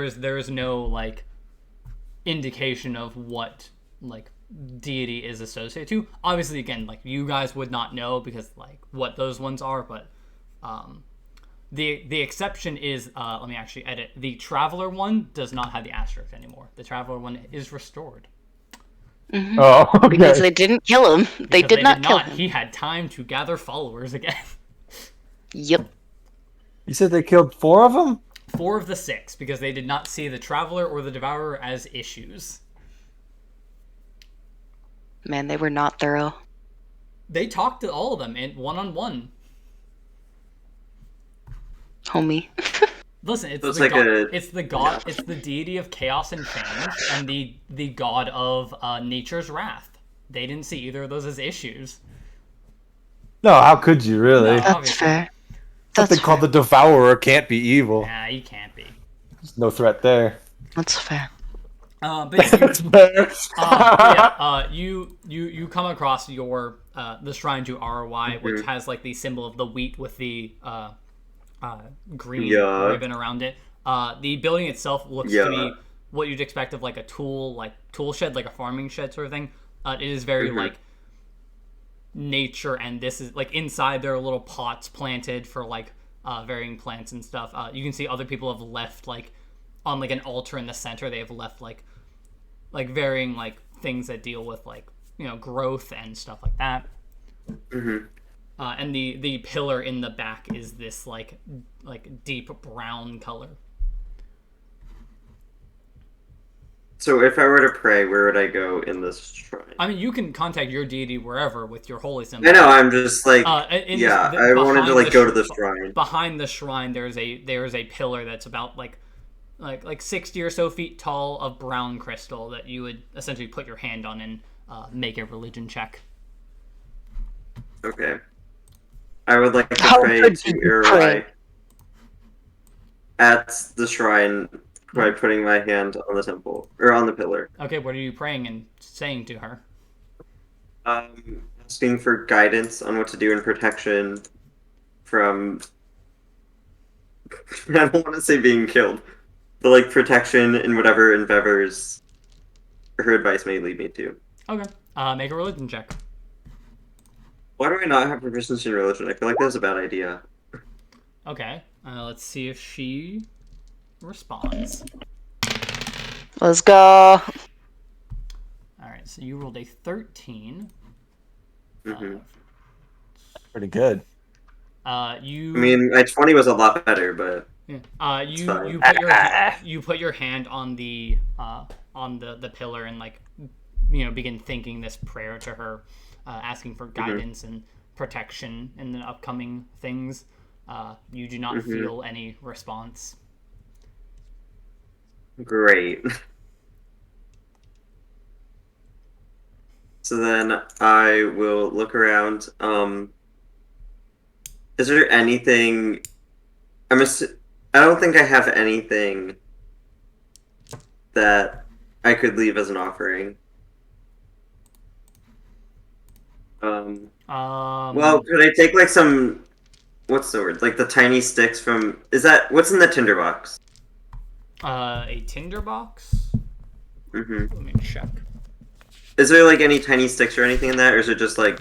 is no like indication of what like deity is associated to. Obviously, again, like you guys would not know because like what those ones are, but the exception is let me actually edit. The traveler one does not have the asterisk anymore. The traveler one is restored. Oh, okay. Because they didn't kill him. They Because did not kill him. He had time to gather followers again. Yep. You said they killed 4 of them? 4 of the 6 because they did not see the traveler or the devourer as issues. Man, they were not thorough. They talked to all of them in one-on-one. Homie. Listen, it's So it's the like god, a- it's the god, it's the deity of chaos and change, and the god of nature's wrath. They didn't see either of those as issues. No, how could you really? No. That's Obviously. fair. Something That's called fair. the Devourer can't be evil. Nah, you can't be. There's no threat there. That's fair. But yeah, That's fair. you come across your the shrine to ROI, which has like the symbol of the wheat with the green Yeah. ribbon around it. The building itself looks to be what you'd expect of like a tool shed, like a farming shed sort of thing. It is very like nature, and this is like inside there are little pots planted for like varying plants and stuff. You can see other people have left like on like an altar in the center. They have left like varying like things that deal with like growth and stuff like that. And the pillar in the back is this like deep brown color. So if I were to pray, where would I go in this shrine? I mean, you can contact your deity wherever with your holy symbol. I know. I'm just like, I wanted to like go to the shrine. Behind the shrine, there is a pillar that's about like 60 or so feet tall of brown crystal that you would essentially put your hand on and make a religion check. Okay. I would like to How pray could to you Irai pray? at the shrine by putting my hand on the temple or on the pillar. Okay, what are you praying and saying to her? Asking for guidance on what to do in protection from. I don't want to say being killed, but like protection in whatever endeavors her advice may lead me to. Okay, make a religion check. Why do I not have proficiency in religion? I feel like that's a bad idea. Okay, let's see if she responds. Let's go. All right, so you rolled a 13. Pretty good. You. I mean, my 20 was a lot better, but You put your hand on the pillar and like begin thinking this prayer to her, asking for guidance and protection in the upcoming things. You do not feel any response. great. So then I will look around. Is there anything? I don't think I have anything that I could leave as an offering. Well, could I take like some? What's the word? Like the tiny sticks from? What's in the tinderbox? A tinderbox. Let me check. Is there like any tiny sticks or anything in that, or is it just like?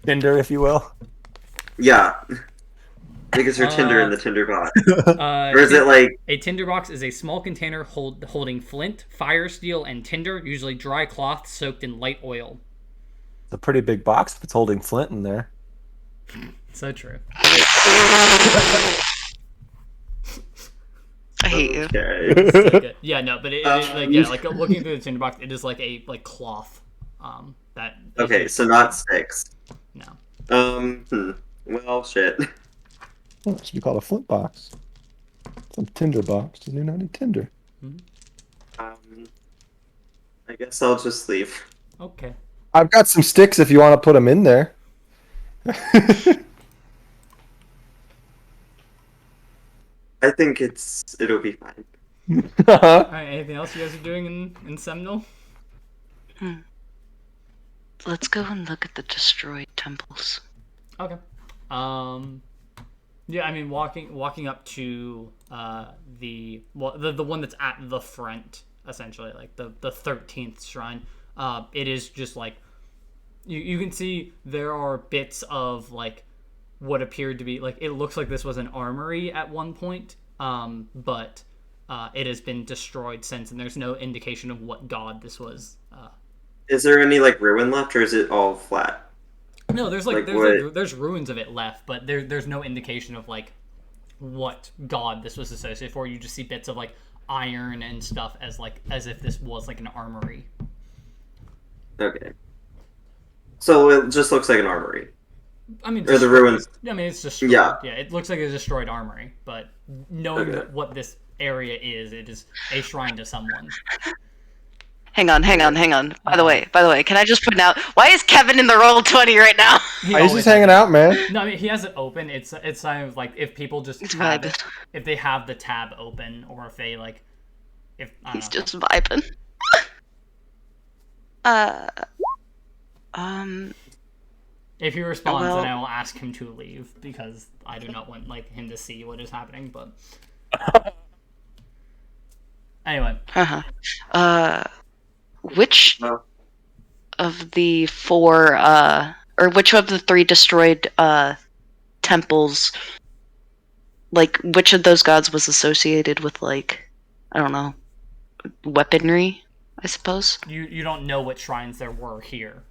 Tinder, if you will. Yeah. Like is there tinder in the tinderbox? Or Or is it like a tinderbox is a small container holding flint, fire steel, and tinder, usually dry cloth soaked in light oil. It's a pretty big box if it's holding flint in there. So true. I hate you. okay? So good. Yeah, no, but like looking through the tinderbox, it is like a cloth. That. Okay, so not sticks. No. Well, shit. Oh, it should be called a flint box. Some tinder box. Doesn't even have any tinder. I guess I'll just leave. Okay. I've got some sticks if you want to put them in there. I think it'll be fine. All right. Anything else you guys are doing in Seminole? Let's go and look at the destroyed temples. Okay. Yeah, I mean, walking up to the one that's at the front, essentially, like the 13th shrine. It is just like you can see there are bits of like what appeared to be like it looks like this was an armory at one point, but it has been destroyed since, and there's no indication of what god this was. Is there any like ruin left, or is it all flat? No, there's there's ruins of it left, but there's no indication of like what god this was associated for. You just see bits of like iron and stuff as if this was like an armory. Okay. So it just looks like an armory. I mean, or the ruins. I mean, it's destroyed. Yeah. Yeah, it looks like a destroyed armory, but knowing what this area is, it is a shrine to someone. Hang on. By the way, can I just point out why is Kevin in the roll-20 right now? He's just hanging out, man. No, I mean he has it open. It's kind of like if people just have it, if they have the tab open, or if they like, if he's just vibing. If he responds, then I will ask him to leave because I do not want like him to see what is happening. But anyway, which of the four, or which of the three destroyed temples, like which of those gods was associated with like, I don't know, weaponry? I suppose. You don't know what shrines there were here.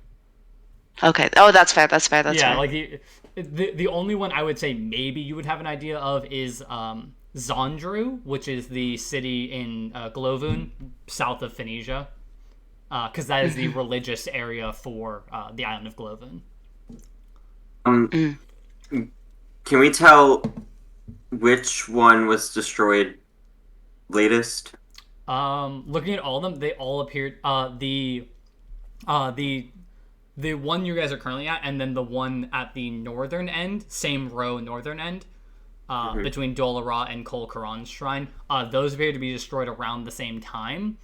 Okay. Oh, that's fair. That's yeah, fair. Like the only one I would say maybe you would have an idea of is Zondru, which is the city in Glovun, south of Phoenicia, because that is the religious area for the island of Glovun. Can we tell which one was destroyed latest? Looking at all of them, they all appeared. The one you guys are currently at, and then the one at the northern end, same row, northern end, between Dolara and Kol Karan's shrine. Those appear to be destroyed around the same time,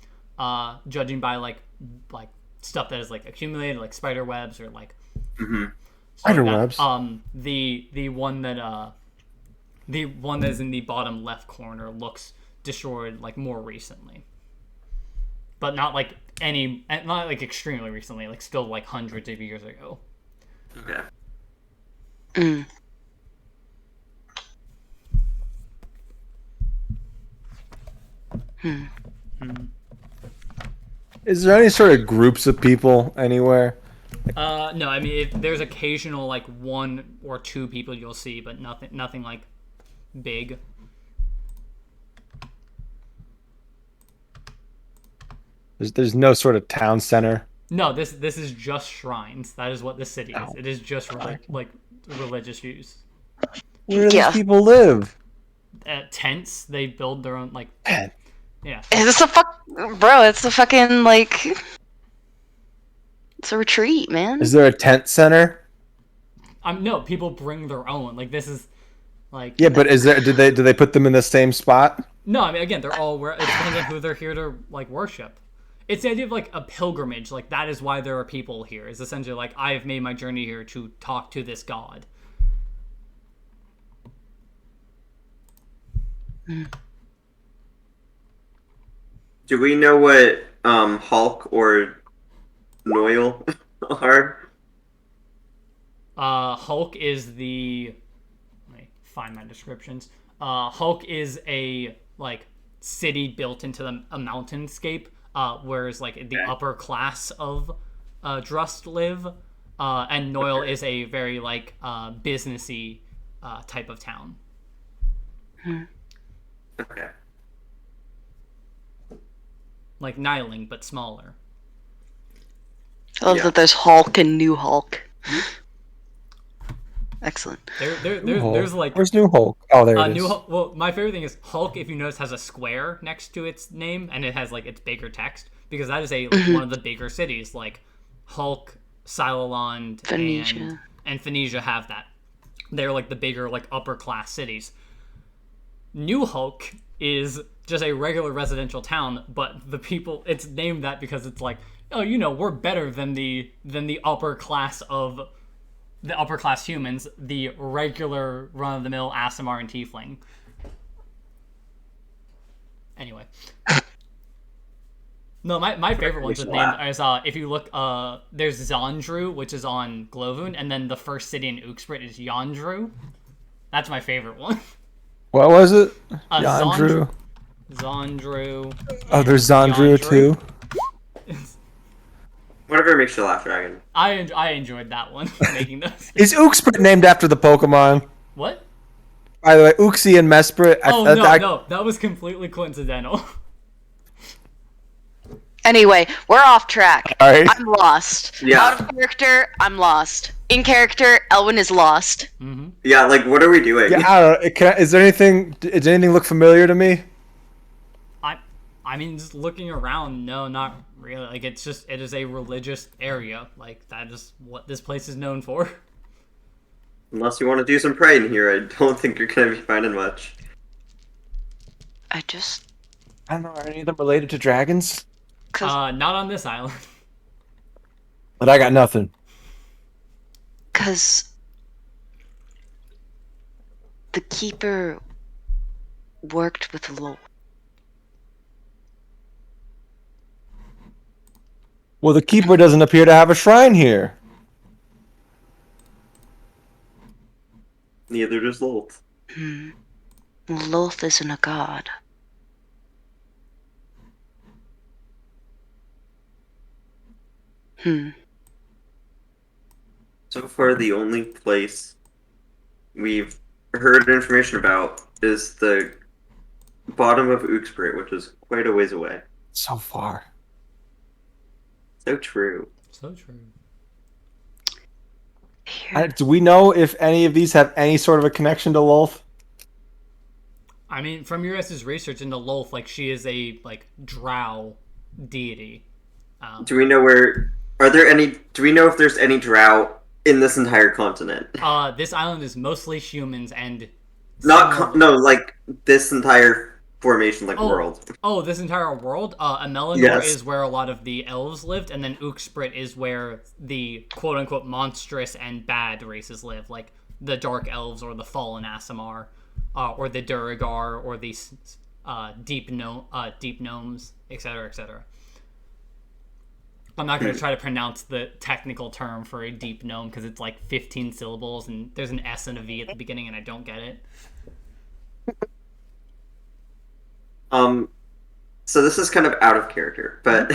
judging by like stuff that is like accumulated, like spider webs or like spider webs. The one that is in the bottom left corner looks destroyed like more recently, but not like extremely recently, like still like hundreds of years ago. Okay. Is there any sort of groups of people anywhere? No, I mean there's occasional like one or two people you'll see, but nothing like big. There's no sort of town center. No, this is just shrines. That is what the city is. It is just like religious use. Where do these people live? Tents. They build their own like. Tent. Yeah. It's a fucking like. It's a retreat, man. Is there a tent center? No, people bring their own. Like this is, like. Yeah, but is there? Do they put them in the same spot? No, I mean again, they're all it depends on who they're here to like worship. It's the idea of like a pilgrimage. Like that is why there are people here. It's essentially like I've made my journey here to talk to this god. Do we know what Hulk or Noil are? Hulk is the. Let me find my descriptions. Hulk is a like city built into a mountainscape. Whereas like the upper class of Drust live, and Noil is a very like businessy type of town. Okay. Like Niling, but smaller. I love that there's Hulk and New Hulk. Excellent. There's like where's New Hulk? Oh, there it is. New Hulk, well, my favorite thing is Hulk. If you notice, has a square next to its name, and it has like its bigger text because that is one of the bigger cities. Like Hulk, Silalond, Phoenicia. and Phoenicia have that. They're like the bigger like upper class cities. New Hulk is just a regular residential town, but the people it's named that because it's like, oh, we're better than the upper class of the upper class humans, the regular run of the mill Aasimar and Tiefling. Anyway. No, my favorite ones Makes with me names laugh. is if you look there's Zandru, which is on Glovun, and then the first city in Uxbrit is Yandru. That's my favorite one. What was it? Zandru. Yandru. Zandru. Oh, there's Zandru too. Whatever makes you laugh, Dragon. I enjoyed that one making those. Is Uxbrit named after the Pokemon? What? By the way, Uxie and Mesprit. Oh no, that was completely coincidental. Anyway, we're off track. Sorry. I'm lost. Yeah. Out of character, I'm lost. In character, Elwin is lost. Yeah, like, what are we doing? Yeah, I don't know. Is there anything? Does anything look familiar to me? I mean, just looking around, no, not really. Like, it is a religious area. Like, that is what this place is known for. Unless you want to do some praying here, I don't think you're going to be finding much. I don't know. Are any of them related to dragons? Not on this island. But I got nothing. Because the keeper worked with Lowell. Well, the keeper doesn't appear to have a shrine here. Neither does Loth. Loth isn't a god. So far, the only place we've heard information about is the bottom of Uxbrit, which is quite a ways away. So far. So true. So true. Do we know if any of these have any sort of a connection to Lolth? I mean, from your guys' research into Lolth, like, she is a, drow deity. Do we know where... Do we know if there's any drow in this entire continent? This island is mostly humans and... This entire formation, world. Oh, this entire world? Amelinor Yes. is where a lot of the elves lived, and then Uxbrit is where the quote-unquote monstrous and bad races live, like the Dark Elves or the Fallen Aasimar, or the Duragar, or the deep gnomes, etc., etc. I'm not going to try to pronounce the technical term for a deep gnome, because it's like 15 syllables, and there's an S and a V at the beginning, and I don't get it. So this is kind of out of character, but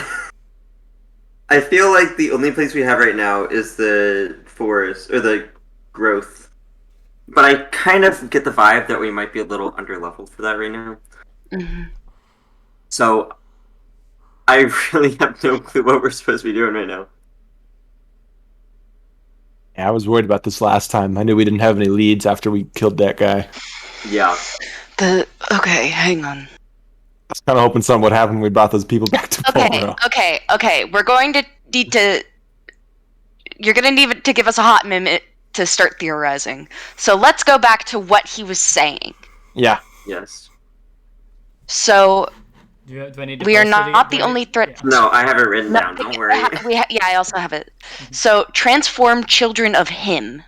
I feel like the only place we have right now is the forest, or the growth. But I kind of get the vibe that we might be a little underleveled for that right now. So, I really have no clue what we're supposed to be doing right now. Yeah, I was worried about this last time. I knew we didn't have any leads after we killed that guy. Yeah. Okay, hang on. I was kind of hoping something would happen when we brought those people back to Polo. Okay. We're going to need to... You're going to need to give us a hot minute to start theorizing. So let's go back to what he was saying. Yeah. Yes. So... Do I need to we are post it? not the only threat. Yeah. No, I have it written down, don't worry. I also have it. So, transform children of him.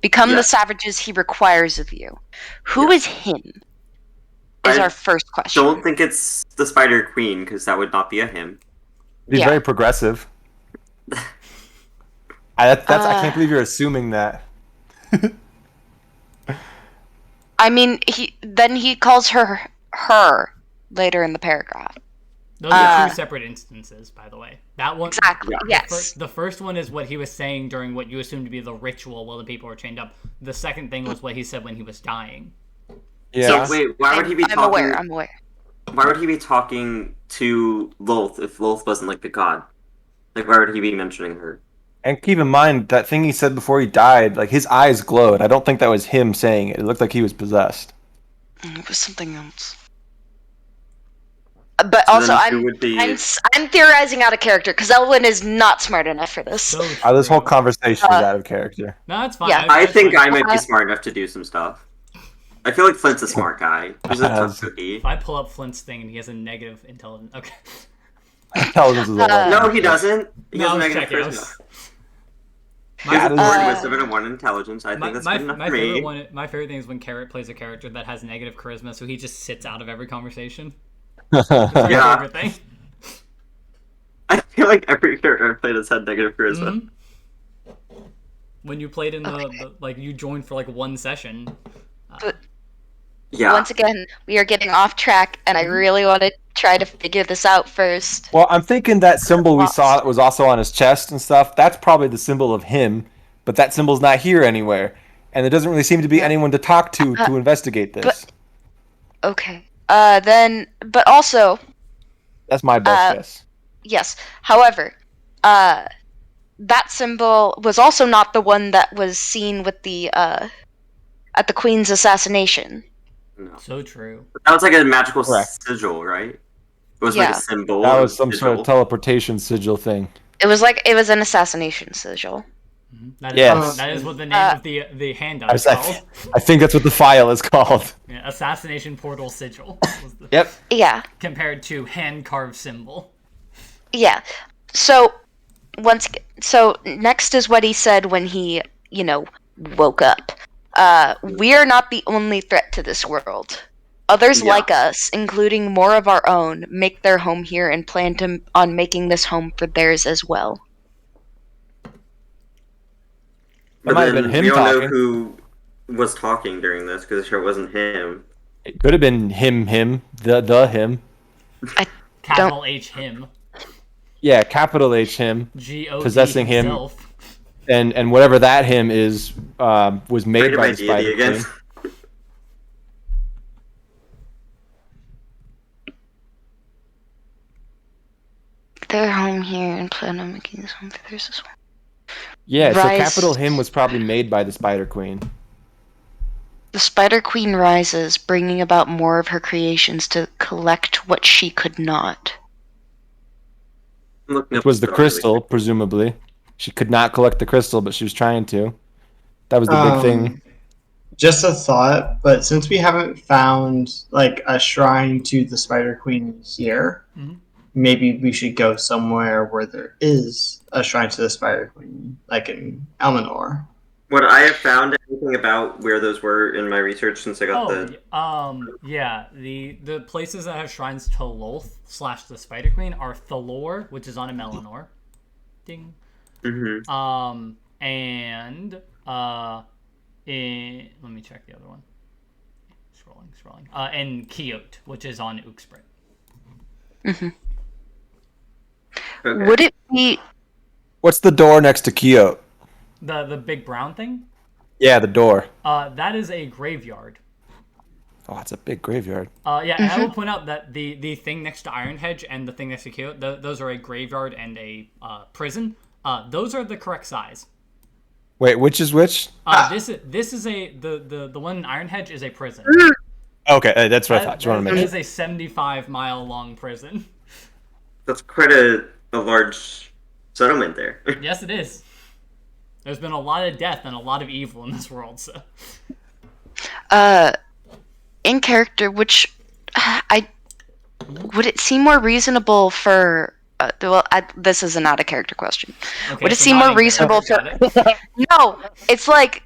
Become the savages he requires of you. Who is him? Is our first question. Don't think it's the Spider Queen, because that would not be a him. He's very progressive. I can't believe you're assuming that. I mean, he calls her later in the paragraph. Those are two separate instances, by the way. That one, Exactly. Yes. The first one is what he was saying during what you assumed to be the ritual while the people were chained up. The second thing was what he said when he was dying. Yeah. So wait, why would he be I'm talking? aware. Why would he be talking to Lolth if Lolth wasn't like the god? Like, why would he be mentioning her? And keep in mind, that thing he said before he died, like, his eyes glowed. I don't think that was him saying it. It looked like he was possessed. It was something else. But So also, then who would be- I'm theorizing out of character because Elwin is not smart enough for this. So This whole true. conversation is out of character. No, that's fine. Yeah. I think I might. might be smart enough to do some stuff. I feel like Flint's a smart guy. He's a tough cookie. If I pull up Flint's thing and he has a negative intelligence, okay. Intelligence is a lot. No, he doesn't. He No, has I a was negative checking. charisma. He has a My- 4 wisdom and a 1 intelligence. I think that's good enough for me. My favorite thing is when Carrot plays a character that has negative charisma, so he just sits out of every conversation. Yeah. Favorite thing. feel like every character I played has had negative charisma. When you played in the like, you joined for like one session. But Yeah. once again, we are getting off track, and I really want to try to figure this out first. Well, I'm thinking that symbol we saw that was also on his chest and stuff, that's probably the symbol of him, but that symbol's not here anywhere. And there doesn't really seem to be anyone to talk to investigate this. Okay. But also, That's my best guess. yes. However, that symbol was also not the one that was seen with the at the Queen's assassination. No. So true. That was like a magical Correct. sigil, right? It was Yeah. like a symbol. That of was some sigil. sort of teleportation sigil thing. It was an assassination sigil. That is, Yes. that is what the name of the handout is I called. think that's what the file is called. Yeah, assassination portal sigil. Was the, Yep. Yeah. Compared to hand carved symbol. Yeah. So next is what he said when he, woke up. We are not the only threat to this world. Others Yeah. like us, including more of our own, make their home here and plan on making this home for theirs as well. But might have then been him we all know talking. who was talking during this because sure it wasn't him. It could have been him, the him. Capital H him. Yeah, capital H him. G-O-D Possessing him. himself. And whatever that him is was made Created by by the deity Spider again. Queen. Their home here and plan on making this home for theirs as well. Yeah, so Rise- capital him was probably made by the Spider Queen. The Spider Queen rises, bringing about more of her creations to collect what she could not. I'm looking Which up was the really crystal, quick. presumably. She could not collect the crystal, but she was trying to. That was the big thing. Just a thought, but since we haven't found like a shrine to the Spider Queen here, Mhm. maybe we should go somewhere where there is a shrine to the Spider Queen, like in Elminor. Would I have found anything about where those were in my research since I got the? Yeah. The places that have shrines to Lolth / the Spider Queen are Thalor, which is on a Melanor. Ding. Mm-hmm. And let me check the other one. Scrolling. And Kyoto, which is on Uxbrit. Okay. Would it be... What's the door next to Kyoto? The big brown thing? Yeah, the door. That is a graveyard. Oh, it's a big graveyard. Yeah, and I will point out that the thing next to Ironhedge and the thing next to Kyoto, those are a graveyard and a prison. Those are the correct size. Wait, which is which? This is the one in Ironhedge is a prison. Okay, that's what I thought. Just want to That make is a 75-mile long prison. That's quite a large settlement there. Yes, it is. There's been a lot of death and a lot of evil in this world. So in character, would it seem more reasonable for... this is an out of character question. okay, Would it so seem not more in reasonable character, for... got it. No, it's like...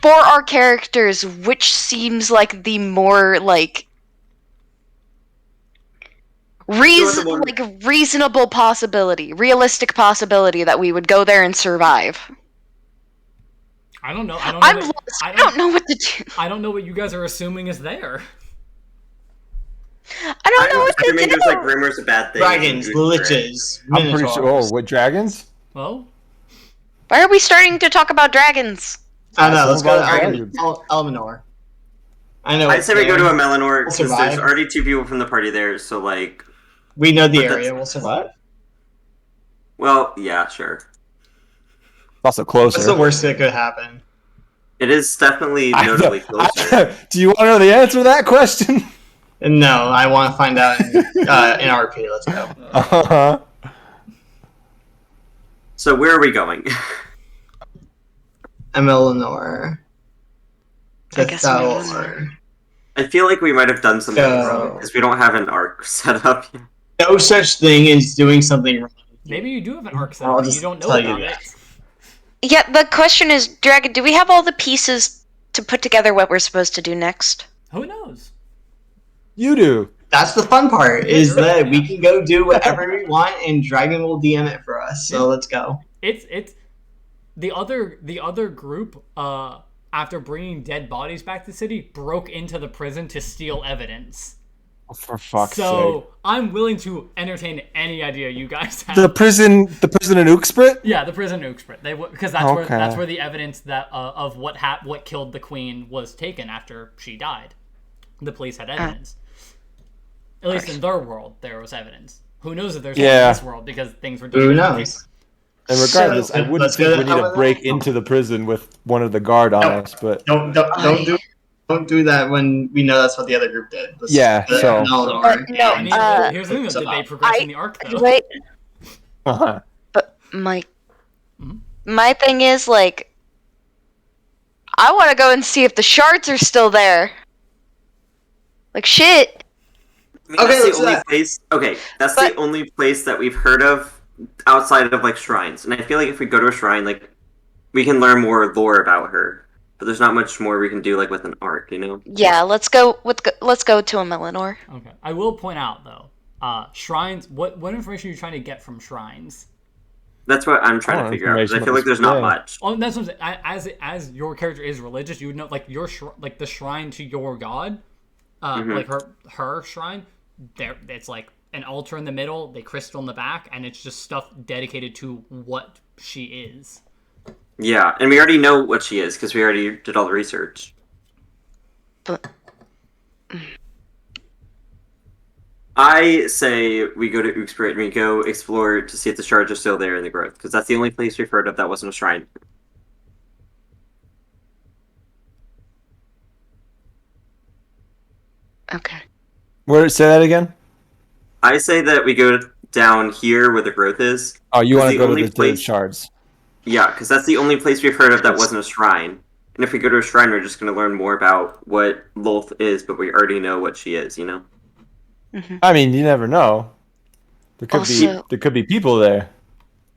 For our characters, which seems like the more, like... reasonable possibility, realistic possibility that we would go there and survive. I don't know. I'm lost. I don't know what to do. I don't know what you guys are assuming is there. I don't know what I to mean, do. there's like rumors of bad things. Dragons, liches, I'm pretty minotaurs. sure. Oh, what dragons? Well, Why are we starting to talk about dragons? I don't know. Let's go to Dragons. Elminor. I know. I'd it's say we go there. to a Melanor We'll because there's survive. already 2 people from the party there. So like, We know the But area. We'll survive. well, yeah, sure. It's also closer. What's the worst that could happen? It is definitely notably closer. Do you want to know the answer to that question? No, I want to find out in RP. Let's go. Uh-huh. So where are we going? Elminor. I guess Thalor. I feel like we might have done something Go. wrong because we don't have an arc set up yet. No such thing as doing something wrong. maybe you do have an arc set, I'll but you just don't know tell you about that. it. Yeah, the question is, Dragon, do we have all the pieces to put together what we're supposed to do next? Who knows? You do. That's the fun part, Yeah, is you're right, that we can go do whatever we want, and Dragon will DM it for us. So Yeah. let's go. It's the other group. After bringing dead bodies back to the city, broke into the prison to steal evidence. For fuck's sake. So I'm willing to entertain any idea you guys have. The prison in Uxbrit? Yeah, the prison in Uxbrit. Because that's where the evidence that of what killed the queen was taken after she died. The police had evidence. At least in their world, there was evidence. Who knows if there's any in this world, because things were done. Who knows? And regardless, I wouldn't let's think go we need to over break there. into the prison with one of the guard on us, but Don't do that when we know that's what the other group did. Let's Yeah, just so- No, I mean, here's the thing: so did they progress in the arc though? wait. uh-huh. But my thing is, like, I want to go and see if the shards are still there. Like, shit. I mean, Okay, that's let's the do only that. place. Okay, that's But- the only place that we've heard of outside of like shrines. And I feel like if we go to a shrine, like we can learn more lore about her. But there's not much more we can do like with an arc, you know. Yeah, let's go to a Melanor. Okay, I will point out though, shrines. What information are you trying to get from shrines? That's what I'm trying to figure out. 'Cause I feel like there's not much. Oh, that's what I'm saying. As your character is religious, you would know like like the shrine to your god, like her shrine. There, it's like an altar in the middle, the crystal in the back, and it's just stuff dedicated to what she is. Yeah, and we already know what she is because we already did all the research. But I say we go to Uxbrit and we go explore to see if the shards are still there in the growth, because that's the only place we've heard of that wasn't a shrine. okay. Where say that again? I say that we go down here where the growth is. Oh, you want to the go to only the place- shards. Yeah, because that's the only place we've heard of that wasn't a shrine. And if we go to a shrine, we're just going to learn more about what Lolth is, but we already know what she is, you know? I mean, you never know. There could be people there.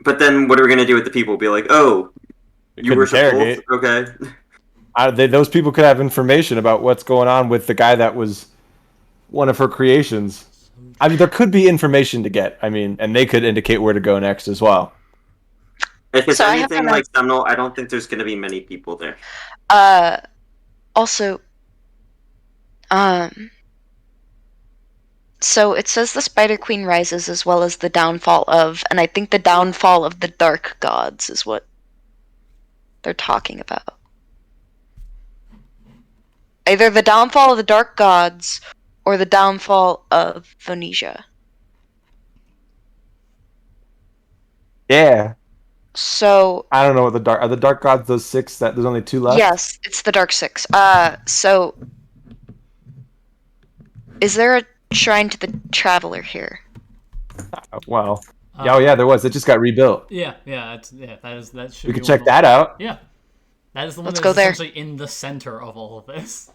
But then what are we going to do with the people? Be like, oh, you could worship interrogate. Lolth? Okay. Those people could have information about what's going on with the guy that was one of her creations. I mean, there could be information to get. I mean, and they could indicate where to go next as well. If it's So I have anything an- like Seminole, I don't think there's going to be many people there. Also, so it says the Spider Queen rises as well as the downfall of, and I think the downfall of the Dark Gods is what they're talking about. Either the downfall of the Dark Gods or the downfall of Phoenicia. Yeah. So I don't know what are the dark gods those 6 that there's only 2 left? yes, it's the Dark Six. So is there a shrine to the Traveler here? Wow. Yeah, there was. It just got rebuilt. Yeah, that should. We be could one check of the- that out. Yeah, that is the one Let's that's go there. essentially in the center of all of this.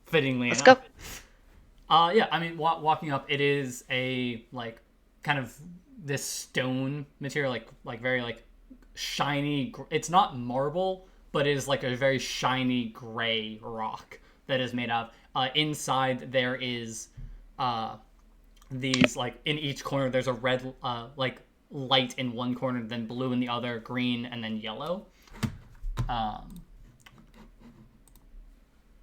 Fittingly Let's enough. go. Yeah, I mean, walking up, it is a like kind of this stone material, like very like shiny. It's not marble, but it is like a very shiny gray rock that is made of. Inside there is these like in each corner. There's a red like light in one corner, then blue in the other, green, and then yellow.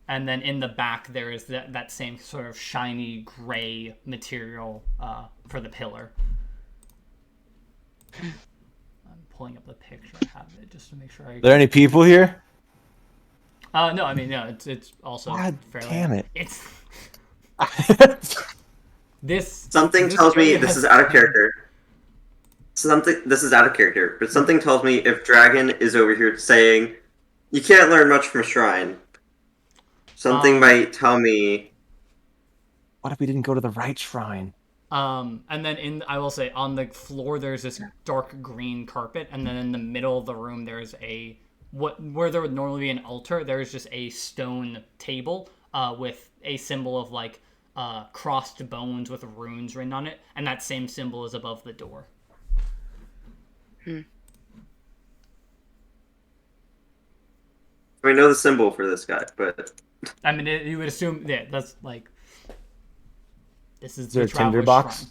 And then in the back, there is that same sort of shiny gray material for the pillar. I'm pulling up the picture. I have it just to make sure. Are there any people here? No, I mean, no, it's also God fairly. damn it. It's this. Something this tells me area this has- is out of character. This is out of character, but something tells me if Dragon is over here saying, you can't learn much from a shrine, something might tell me... What if we didn't go to the right shrine? And then I will say, on the floor there's this dark green carpet, and then in the middle of the room there's where there would normally be an altar, there's just a stone table with a symbol of like crossed bones with runes written on it, and that same symbol is above the door. I know the symbol for this guy, but... I mean, you would assume, yeah, that's like... This is there the a tinder Traveler's box? Shrine.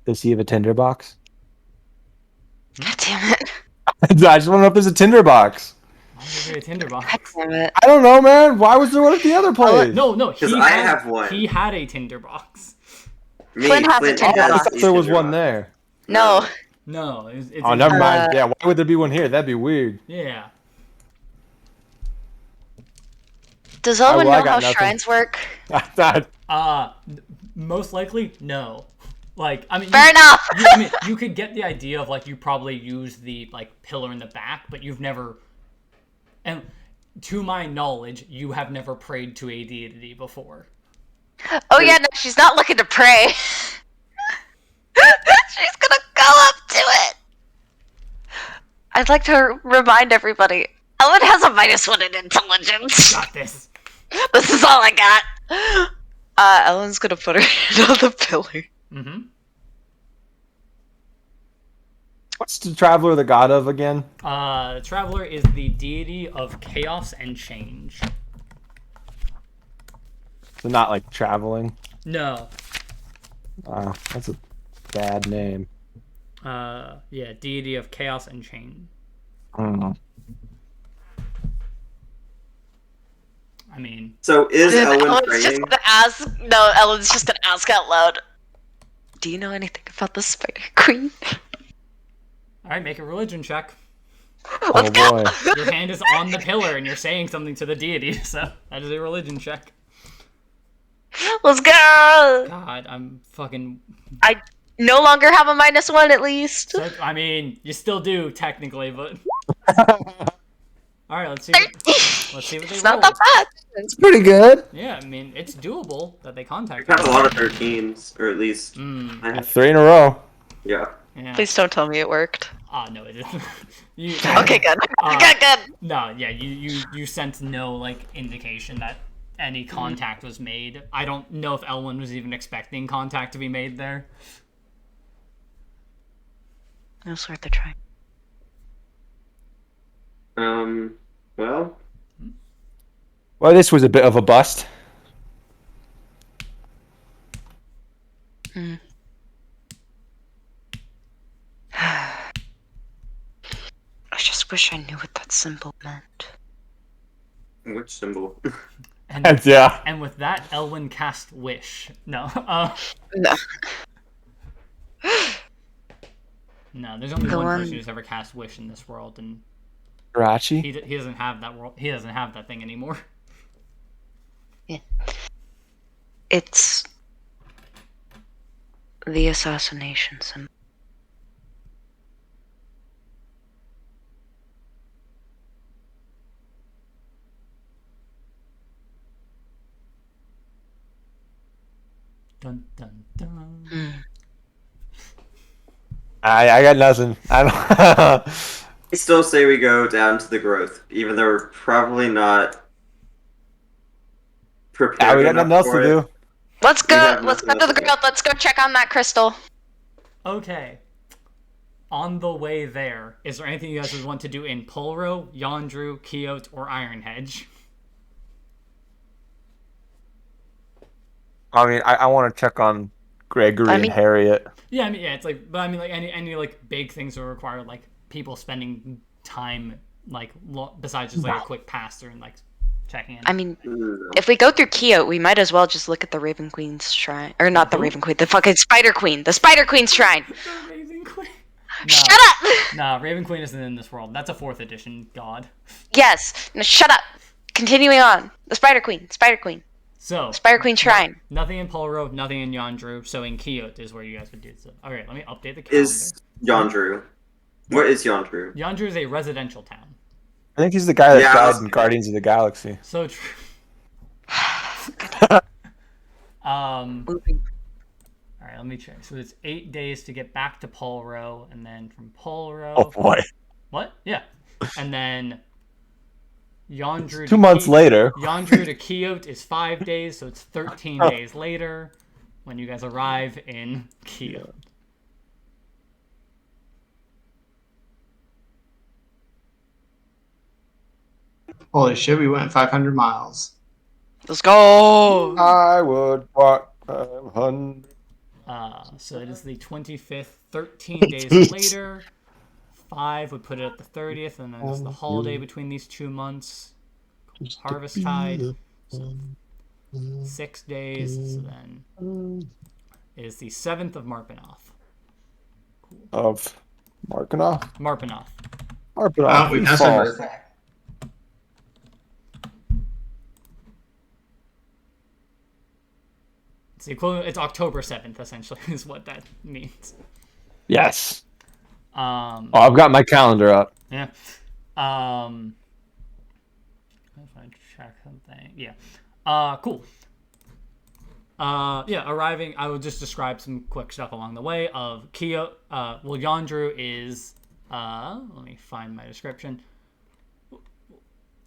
Does he have a tinderbox? God damn it. I just want to know if there's a tinderbox. Why would there be a tinderbox? God damn it. I don't know, man. Why was there one at the other place? No, Because I have one. He had a tinderbox. Flynn has a tinderbox. I thought there was one there. No. No, it's Oh, never mind. Yeah, why would there be one here? That'd be weird. Yeah. Does Elwyn well, I know got how nothing. shrines work? Most likely, no. Like, I mean, Fair enough. you could get the idea of like you probably use the like pillar in the back, but you've never, and to my knowledge, you have never prayed to a deity before. Oh yeah, no, she's not looking to pray. She's gonna go up to it. I'd like to remind everybody, Elwyn has a -1 in intelligence. Got this. This is all I got. Ellen's gonna put her hand on the pillar. Mm-hmm. What's the Traveler the god of again? Traveler is the deity of chaos and change. So not like traveling. No. That's a bad name. Yeah, deity of chaos and change. I don't know. I mean, So is Elwyn Ellen's just praying? gonna ask. No, Ellen's just gonna ask out loud. Do you know anything about the Spider Queen? all right, make a religion check. Let's go. Boy. Your hand is on the pillar and you're saying something to the deity, so that is a religion check. Let's go. God, I'm fucking. I no longer have a -1 at least. So, I mean, you still do technically, but. All right, let's see. Let's see what they It's roll. not that bad. It's pretty good. Yeah, I mean, it's doable that they contact I've had a you. lot of 13s, or at least Mm, I have. 3 in a row. Yeah. yeah. Please don't tell me it worked. No, it didn't. you, Okay, good. Good. No, yeah, you sense no like indication that any contact was made. I don't know if Elwyn was even expecting contact to be made there. It was worth a try. Well, Well, this was a bit of a bust. I just wish I knew what that symbol meant. which symbol? And Yeah. and with that, Elwyn cast wish. No, No. no. There's only The one one- person who's ever cast wish in this world, and Rachi? he doesn't have that world. He doesn't have that thing anymore. It's the assassination symbol. Dun dun dun. I got nothing. I don't. I still say we go down to the growth, even though we're probably not prepared. Yeah, we got enough nothing else for to it. do. Let's We go. have Let's go nothing to the else to do. growth. Let's go check on that crystal. Okay. On the way there, is there anything you guys would want to do in Polro, Yondru, Quixote, or Ironhedge? I mean, I want to check on Gregory I mean- and Harriet. Yeah, I mean, yeah, it's like, but I mean, like any like big things that require like people spending time like besides just like a quick pass through and like checking in. I mean, Mm, if we go through Quixote, we might as well just look at the Raven Queen's shrine. Or not the Who? Raven Queen, the fucking Spider Queen. The Spider Queen's shrine. The Raven Queen. Shut up! Nah, Raven Queen isn't in this world. That's a 4th edition god. Yes. No, shut up. Continuing on. The Spider Queen. Spider Queen. So Spider Queen shrine. nothing in Polro, nothing in Yondru. So in Quixote is where you guys would do stuff. All right, let me update the calendar. Is Yondru? What is Yondru? Yondru is a residential town. I think he's the guy that Yeah, died I'll- in Guardians of the Galaxy. So true. Moving. All right, let me check. So it's 8 days to get back to Polro, and then from Polro. Oh boy. What? Yeah. And then Yondru. 2 months later. Yondru to Quixote is 5 days, so it's 13 days later when you guys arrive in Quixote. Holy shit, we went 500 miles. Let's go. I would walk 500. So it is the 25th. 13 days later. 5 would put it at the 30th, and then there's the holiday between these 2 months. Harvest Tide. So 6 days. So then it is the 7th of Marpanoth. Of Markanoff? Marpanoth. Markanoff. We Who's passed my fall? birthday. It's the equivalent. It's October 7th, essentially, is what that means. Yes. Oh, I've got my calendar up. Yeah. If I check something. Yeah. Cool. Arriving, I will just describe some quick stuff along the way of Kyo. Yandru is, let me find my description.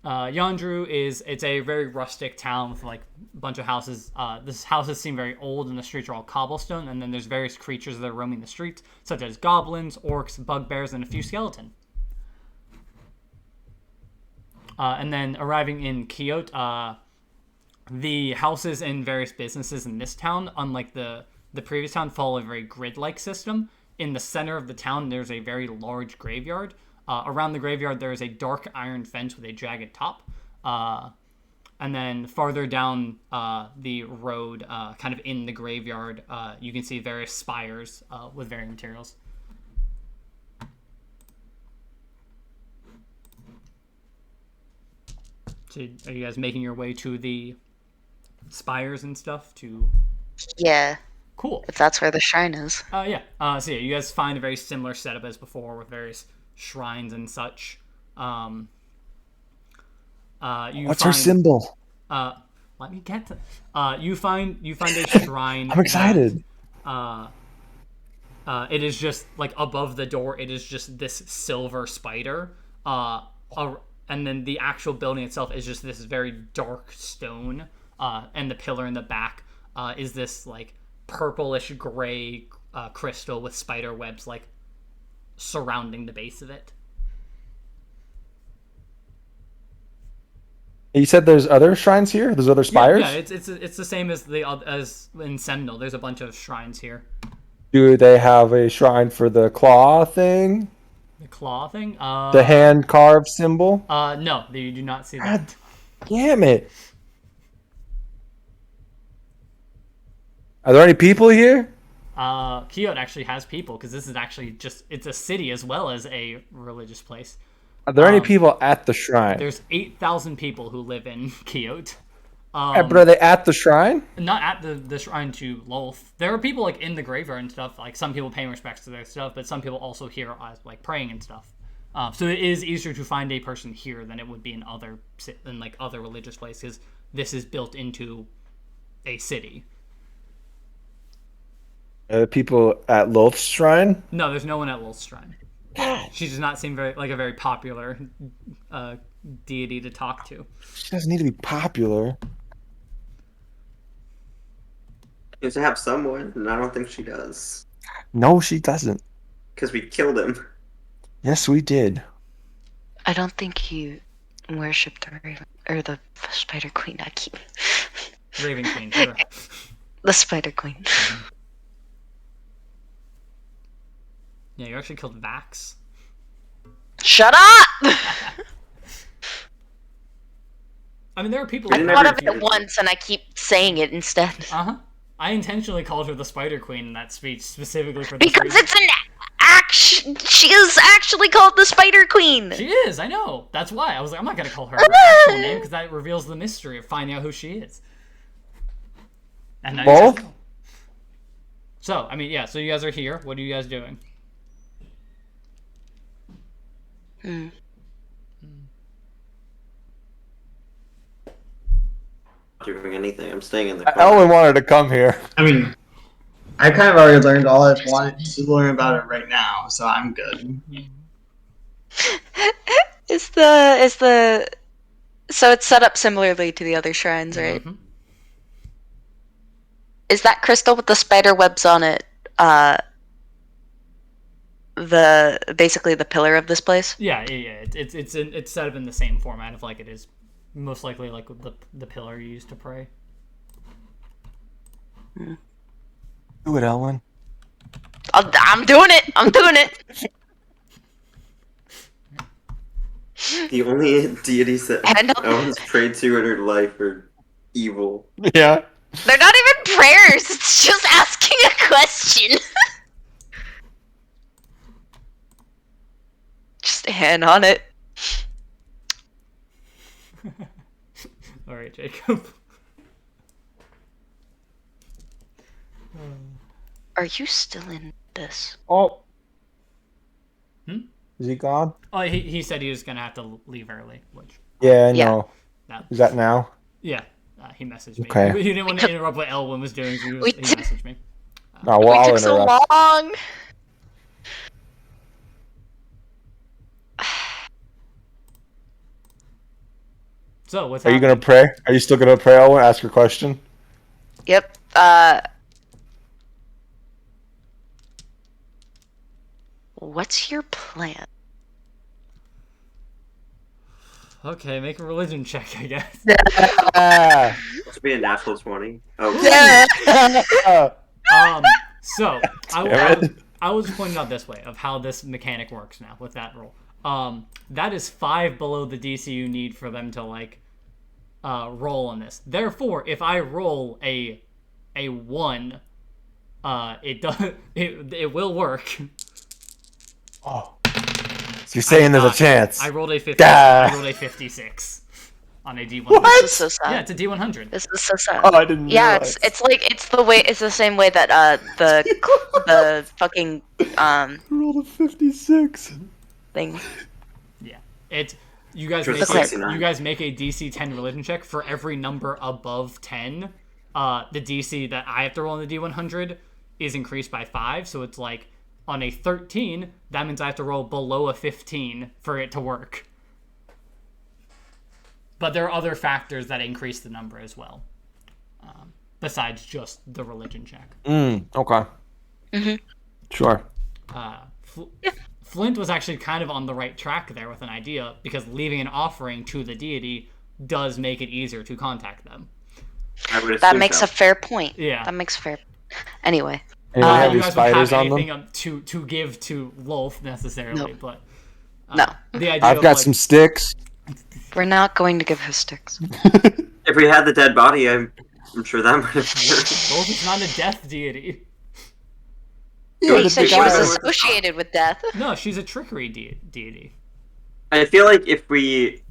Yandru it's a very rustic town with like a bunch of houses. This houses seem very old and the streets are all cobblestone, and then there's various creatures that are roaming the streets, such as goblins, orcs, bugbears, and a few skeleton. And then arriving in Kyoto, the houses and various businesses in this town, unlike the previous town, follow a very grid-like system. In the center of the town, there's a very large graveyard. Around the graveyard, there is a dark iron fence with a jagged top. And then farther down the road, kind of in the graveyard, you can see various spires with varying materials. So are you guys making your way to the spires and stuff? Yeah, Cool. if that's where the shrine is. Yeah. So yeah, you guys find a very similar setup as before with various shrines and such. What's her symbol? Let me get to. You find a shrine. I'm excited. It is just like above the door. It is just this silver spider. And then the actual building itself is just this very dark stone. And the pillar in the back is this like purplish gray crystal with spider webs like surrounding the base of it. You said there's other shrines here? There's other spires? Yeah, it's the same as in Sentinel. There's a bunch of shrines here. Do they have a shrine for the claw thing? The claw thing? The hand carved symbol? No, you do not see that. Damn it. Are there any people here? Kyoto actually has people because this is actually it's a city as well as a religious place. Are there any people at the shrine? There's 8,000 people who live in Kyoto. But are they at the shrine? Not at the shrine to Lolth. There are people like in the graveyard and stuff. Like some people paying respects to their stuff, but some people also here like praying and stuff. So it is easier to find a person here than it would be in other religious places. This is built into a city. Are there people at Lolth's shrine? No, there's no one at Lolth's shrine. She does not seem a very popular deity to talk to. She doesn't need to be popular. She needs to have someone, and I don't think she does. No, she doesn't. Because we killed him. Yes, we did. I don't think you worship the Raven or the Spider Queen. I keep Raven Queen. the Spider Queen. Yeah, you actually killed Vax. Shut up! I mean, there are people. I thought of it once, and I keep saying it instead. I intentionally called her the Spider Queen in that speech specifically for this Because reason. it's an action. She is actually called the Spider Queen. She is. I know. That's why I was like, I'm not gonna call her actual name because that reveals the mystery of finding out who she is. And now Both? you know. So, I mean, yeah. So you guys are here. What are you guys doing? Doing anything. I'm staying in the car. Ellen wanted to come here. I mean, I kind of already learned all I wanted to learn about it right now, so I'm good. Is the so it's set up similarly to the other shrines, right? Mm-hmm. Is that crystal with the spider webs on it basically the pillar of this place? Yeah. It's set up in the same format of like it is Most likely, like the pillar you used to pray. Do it, Elwin. I'm doing it. I'm doing it. The only deities that Hand up. Ellen's prayed to in her life are evil. Yeah. They're not even prayers. It's just asking a question. Just a hand on it. All right, Jacob. Are you still in this? Oh. Hmm? Is he gone? Oh, he said he was gonna have to leave early, which Yeah, I Yeah. know. that, Is that now? yeah, he messaged me. Okay. He didn't want to interrupt what Elwin was doing, so he messaged me. No, well, We I'll took so interrupt. long. So what's Are you happening? gonna pray? Are you still gonna pray, Elwin? Ask your question. Yep. What's your plan? Okay, make a religion check, I guess. Ah. This would be a natural 20. Oh, Yeah. So Damn it. I was pointing out this way of how this mechanic works now with that roll. That is 5 below the DC you need for them to like roll on this. Therefore, if I roll a 1, it will work. Oh. So you're saying there's a chance? I rolled a 50. Gah. I rolled a 56 on a D100. What? This is so sad. Yeah, it's a D100. This is so sad. Oh, I didn't Yeah, realize. it's the same way that the fucking I rolled a 56. thing. Yeah, it's you guys Just make 69. you guys make a DC 10 religion check for every number above 10. The DC that I have to roll on the D100 is increased by 5, so it's like on a 13, that means I have to roll below a 15 for it to work. But there are other factors that increase the number as well, besides just the religion check. Okay. Mhm. Sure. Flint was actually kind of on the right track there with an idea, because leaving an offering to the deity does make it easier to contact them. I would assume That makes so. a fair point. Yeah. That makes a fair. Anyway, Any Not that heavy you guys would have spiders on them? anything to give to Lolth necessarily, No. but no, the idea I've of, got like, some sticks. we're not going to give her sticks. If we had the dead body, I'm sure that might have been. Lolth is not a death deity. Yeah, you but said the she was guy- associated with death. No, she's a trickery deity. I feel like if we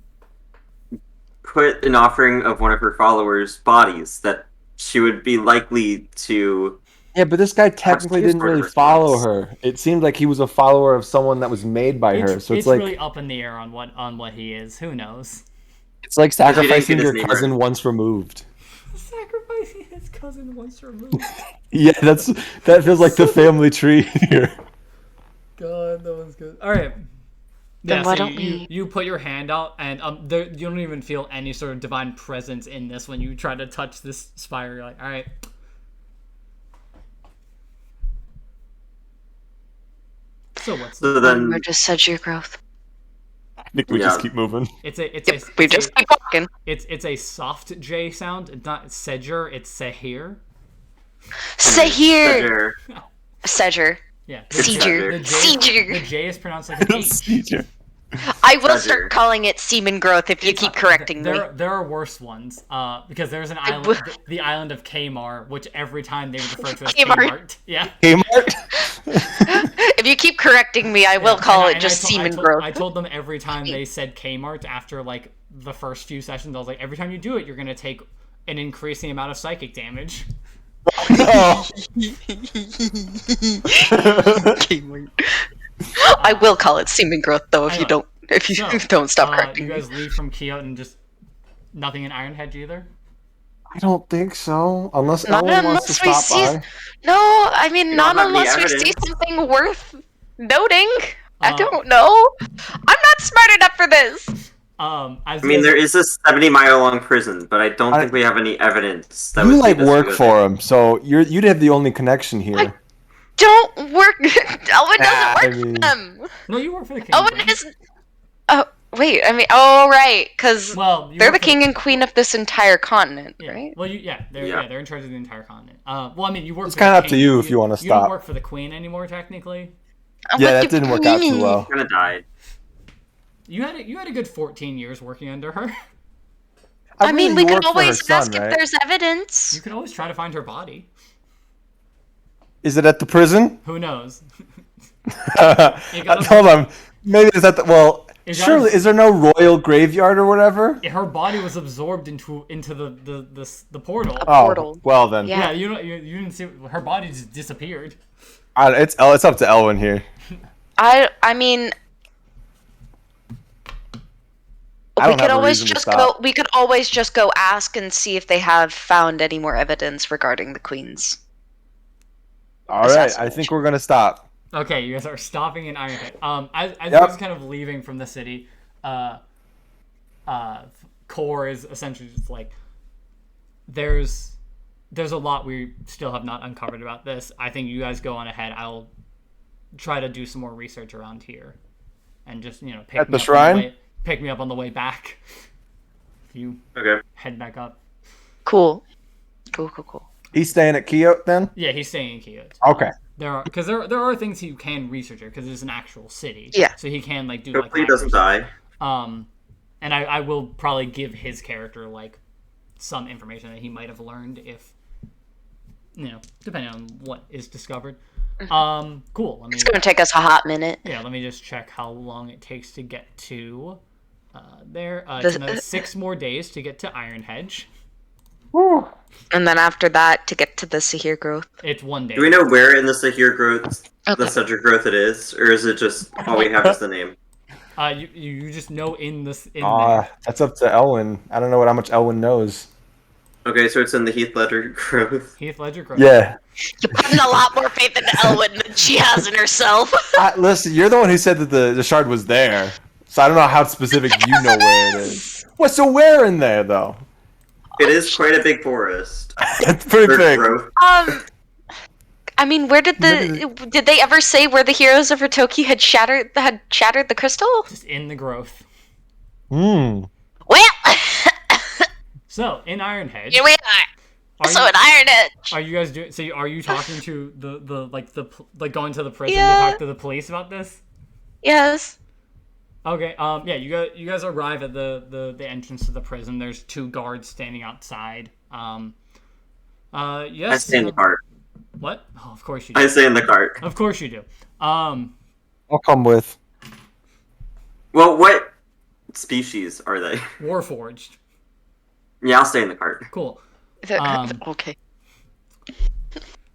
put an offering of one of her followers' bodies, that she would be likely to. Yeah, but this guy technically That's didn't sort of really follow response. her. It seemed like he was a follower of someone that was made by her. So it's like really up in the air on what he is. Who knows? it's like didn't sacrificing get his your name cousin right. once removed. Sacrificing his cousin once removed. Yeah, that feels like the family tree here. God, that was good. All right. Then Yeah, why so don't we- you put your hand out, and you don't even feel any sort of divine presence in this when you try to touch this spire. You're like, all right. So what's So then, We're just sedge growth. I think we Yeah. just keep moving. it's a We just keep walking. it's a soft J sound. It's not Sedger. It's Sehir. Sahir. Sedger. Sedger. Yeah. Seeger. The J, Seeger. the J is pronounced like an H. I will Sedger. start calling it semen growth if you keep correcting me. There are worse ones. Because there's an I island, will- the island of Kmar, which every time they refer to as Kmart. Kmart. Yeah. Kmart? If you keep correcting me, I will Yeah, call and it just I semen told, growth. I told them every time they said Kmart after like the first few sessions, I was like, every time you do it, you're gonna take an increasing amount of psychic damage. No. I will call it semen growth though if you Anyway, don't So, don't stop correcting you me. guys leave from Kyoto and just nothing in Ironhedge either. I don't think so. Unless Not Ellen wants to unless we stop see. by. No, I mean We not don't have any unless we see evidence. something worth noting. I Uh, don't know. I'm not smart enough for this. As I you mean, guys- there is a 70-mile-long prison, but I don't I- think we have any evidence that You would like lead us to work go for him, so you'd have the only connection here. Don't work. Owen doesn't I work mean- for them. No, you work for the king. Owen Brand. is. Oh, Wait, I mean, oh right, because Well, they're the king and queen of this entire continent, Yeah. right? Well, they're in charge of the entire continent. Well, I mean, you work. It's for the kind of up to king. you if you want to You don't stop. work for the queen anymore, technically. Yeah, that didn't work out too well. Kind of died. You had a good 14 years working under her. I mean, we you could work for her always son, ask if right? there's evidence. You can always try to find her body. Is it at the prison? Who knows? Hold on. Maybe it's at the. Well, It surely, gotta- is there no royal graveyard or whatever? Her body was absorbed into the portal. Oh, Portal. well then. Yeah. Yeah, you didn't see her body just disappeared. It's up to Elwin here. I mean, I we don't could have a always reason to just stop. go. We could always just go ask and see if they have found any more evidence regarding the queens. All right, I assassination. think we're gonna stop. Okay, you guys are stopping in Ironhead. As you Yep. guys are kind of leaving from the city, Core is essentially just like, there's a lot we still have not uncovered about this. I think you guys go on ahead. I'll try to do some more research around here, and just pick At me the up shrine? pick me up on the way back. If you Okay. head back up. Cool. He's staying at Kyoto then. Yeah, he's staying in Kyoto. Okay. There are things he can research here because it's an actual city. Yeah. So he can do Hopefully he live doesn't research. die. And I will probably give his character some information that he might have learned if depending on what is discovered. Cool. It's gonna take us a hot minute. Let me just check how long it takes to get to there. It's another 6 more days to get to Ironhedge. And then after that, to get to the Sahir growth. It's 1 day. Do we know where in the Sahir growth, Okay. the Cedric growth it is, or is it just all we have is the name? You just know in there. That's up to Elwin. I don't know how much Elwin knows. Okay, so it's in the Heath Ledger growth. Heath Ledger Grove. Yeah. You're putting a lot more faith in Elwin than she has in herself. Listen, you're the one who said that the shard was there, so I don't know how specific you know where it is. What? So where in there though? It is quite a big forest. It's pretty For big. growth. I mean, where did they ever say where the heroes of Ritoki had shattered the crystal? Just in the growth. Hmm. Well, So in Ironhead. here we are. So in Ironhead. Are you guys doing? So are you talking to the going to the prison Yeah. to talk to the police about this? Yes. Okay. Yeah. You guys arrive at the entrance to the prison. There's 2 guards standing outside. Yes. I stay in the cart. What? Oh, of course you do. I stay in the cart. Of course you do. I'll come with. Well, what species are they? Warforged. Yeah, I'll stay in the cart. Cool. Okay.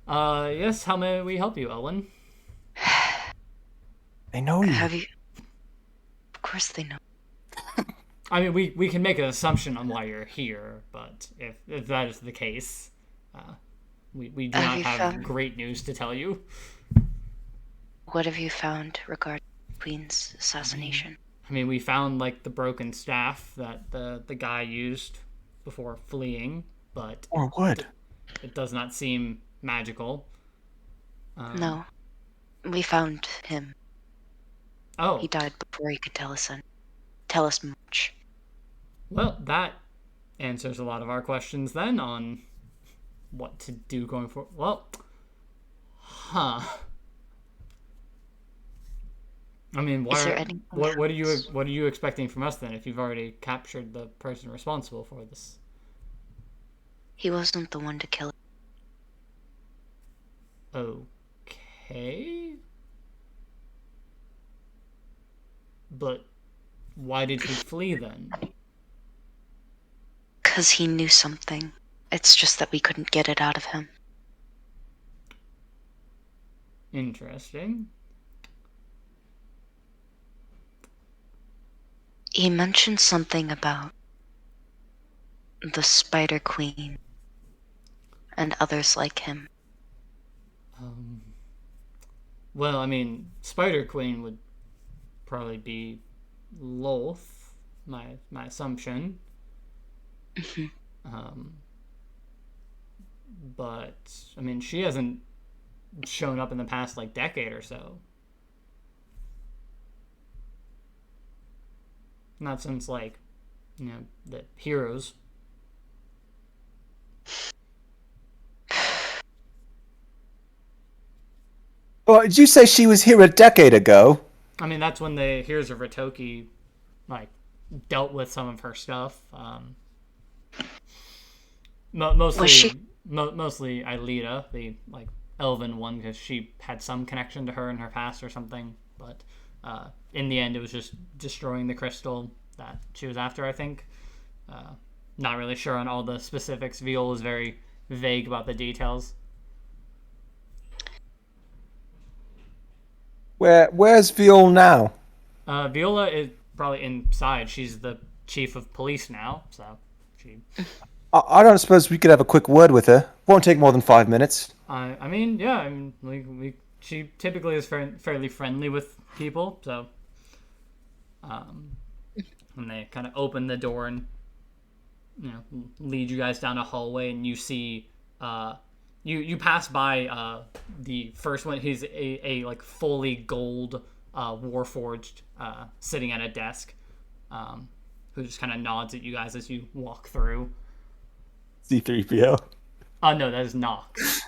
Yes. How may we help you, Ellen? They know you. Have you? Of course they know. I mean, we can make an assumption on why you're here, but if that is the case, we do Have not you have found- great news to tell you. What have you found regarding Queen's assassination? I mean, we found the broken staff that the guy used before fleeing, but Or would. it does not seem magical. No. We found him. Oh, He died before he could tell us much. well, that answers a lot of our questions then on what to do going forward. Well, I mean, Is there anything what are else? you expecting from us then? If you've already captured the person responsible for this, He wasn't the one to kill him. okay. But why did he flee then? 'Cause he knew something. It's just that we couldn't get it out of him. Interesting. He mentioned something about the Spider Queen and others like him. Well, I mean, Spider Queen would probably be Loth, my assumption. But I mean, she hasn't shown up in the past decade or so. Not since like, the heroes. Well, did you say she was here a decade ago? I mean, that's when the heroes of Ritoki like dealt with some of her stuff. Mostly, mostly Aelita, the like elven one, because she had some connection to her in her past or something. But in the end, it was just destroying the crystal that she was after. I think. Not really sure on all the specifics. Viol is very vague about the details. Where's Viol now? Viola is probably inside. She's the chief of police now, so she. I don't suppose we could have a quick word with her. Won't take more than 5 minutes. I mean, yeah. I mean, she typically is fairly friendly with people, so. When they kind of open the door and lead you guys down a hallway, and you see you pass by the first one. He's a like fully gold warforged sitting at a desk, who just kind of nods at you guys as you walk through. C-3PO. No, that is Nox.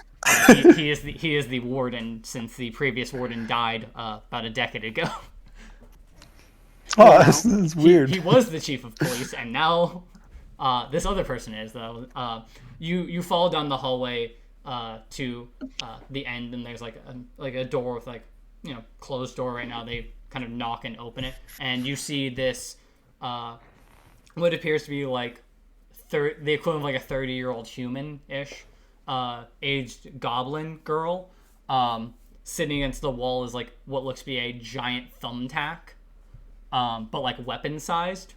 He is the warden, since the previous warden died about a decade ago. Oh, that's weird. He was the chief of police, and now this other person is, though. You fall down the hallway to the end, and there's like a door with closed door right now. They kind of knock and open it, and you see this what appears to be like the equivalent of like a 30-year-old human-ish aged goblin girl sitting against the wall is like what looks to be a giant thumbtack, but like weapon-sized.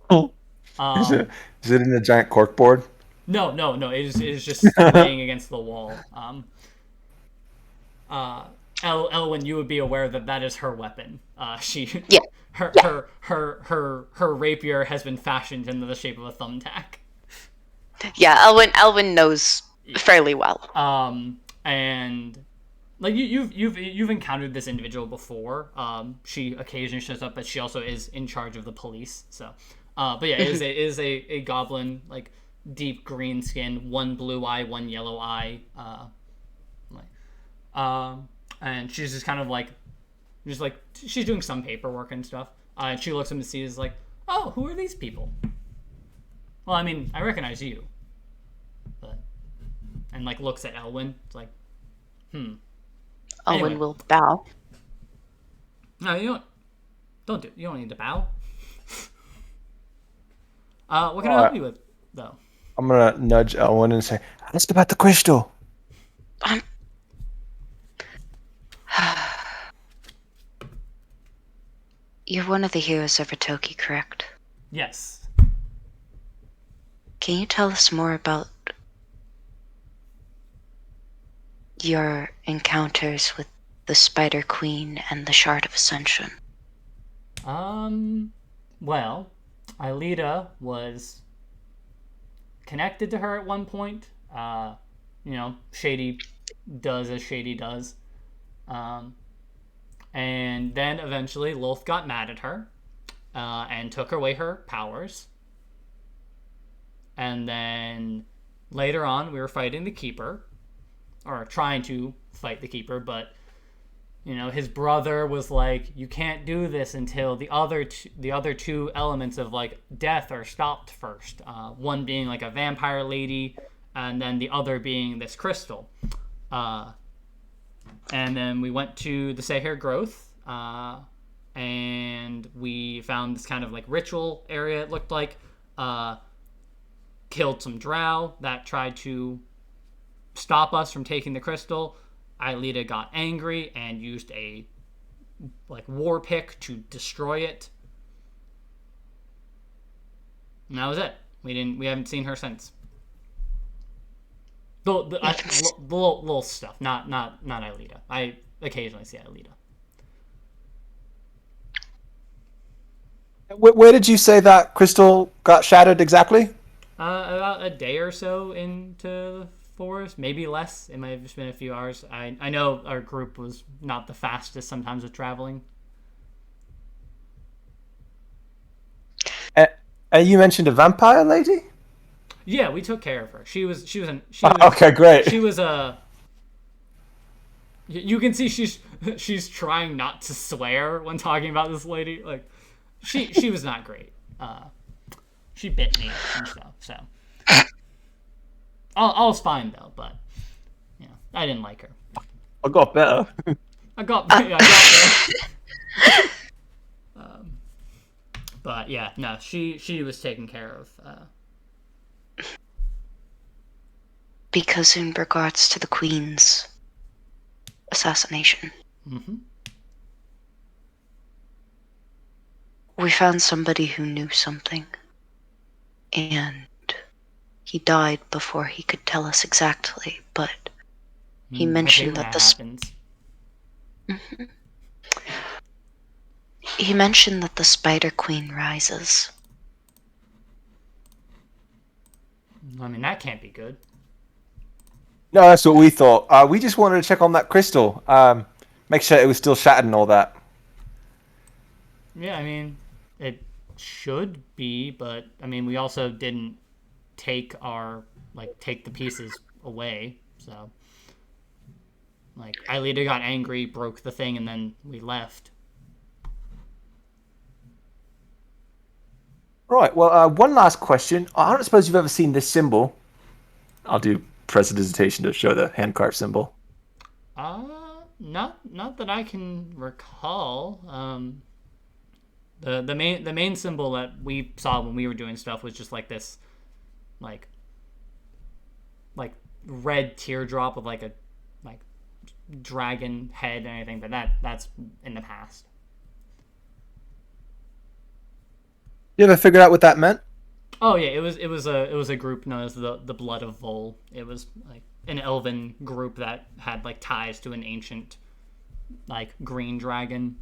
Oh. Is it in a giant corkboard? No. It is just laying against the wall. Elwyn, you would be aware that is her weapon. Yeah. Her rapier has been fashioned into the shape of a thumbtack. Yeah, Elwyn knows fairly well. And like you've encountered this individual before. She occasionally shows up, but she also is in charge of the police. So, but yeah, it is a goblin, like deep green skin, one blue eye, one yellow eye. And she's just kind of like, she's doing some paperwork and stuff. And she looks at him and sees like, oh, who are these people? Well, I mean, I recognize you. And like looks at Elwyn. It's like, Elwyn Anyway. will bow. No, you don't need to bow. What can I help you with, though? I'm gonna nudge Elwyn and say, ask about the crystal. You're one of the heroes of Ritoki, correct? Yes. Can you tell us more about your encounters with the Spider Queen and the Shard of Ascension? Well, Aelita was connected to her at one point. Shady does as Shady does. And then eventually Lolth got mad at her and took away her powers. And then later on, we were fighting the Keeper, or trying to fight the Keeper, but his brother was like, you can't do this until the other two elements of like death are stopped first. One being like a vampire lady, and then the other being this crystal. And then we went to the Sahir Growth, and we found this kind of like ritual area, it looked like. Killed some drow that tried to stop us from taking the crystal. Aelita got angry and used a war pick to destroy it. And that was it. We haven't seen her since. The little stuff, not Aelita. I occasionally see Aelita. Where did you say that crystal got shattered exactly? About a day or so into the forest, maybe less. It might have just been a few hours. I know our group was not the fastest sometimes with traveling. And you mentioned a vampire lady? Yeah, we took care of her. Okay, great. She was a. You can see she's trying not to swear when talking about this lady. Like, she was not great. She bit me and stuff. So, I was fine though. But I didn't like her. I got better. I got there. But yeah, no, she was taken care of. Because in regards to the Queen's assassination, we found somebody who knew something, and he died before he could tell us exactly, but he mentioned that happens. He mentioned that the Spider Queen rises. I mean, that can't be good. No, that's what we thought. We just wanted to check on that crystal. Make sure it was still shattered and all that. Yeah, I mean, it should be, but I mean, we also didn't take the pieces away. So, like, Aelita got angry, broke the thing, and then we left. Right, well, one last question. I don't suppose you've ever seen this symbol. I'll do prestidigitation to show the handcarved symbol. Not that I can recall. The main symbol that we saw when we were doing stuff was just like this, like red teardrop with like a dragon head and everything, but that's in the past. You ever figured out what that meant? Oh yeah, it was a group known as the Blood of Vol. It was like an elven group that had like ties to an ancient like green dragon.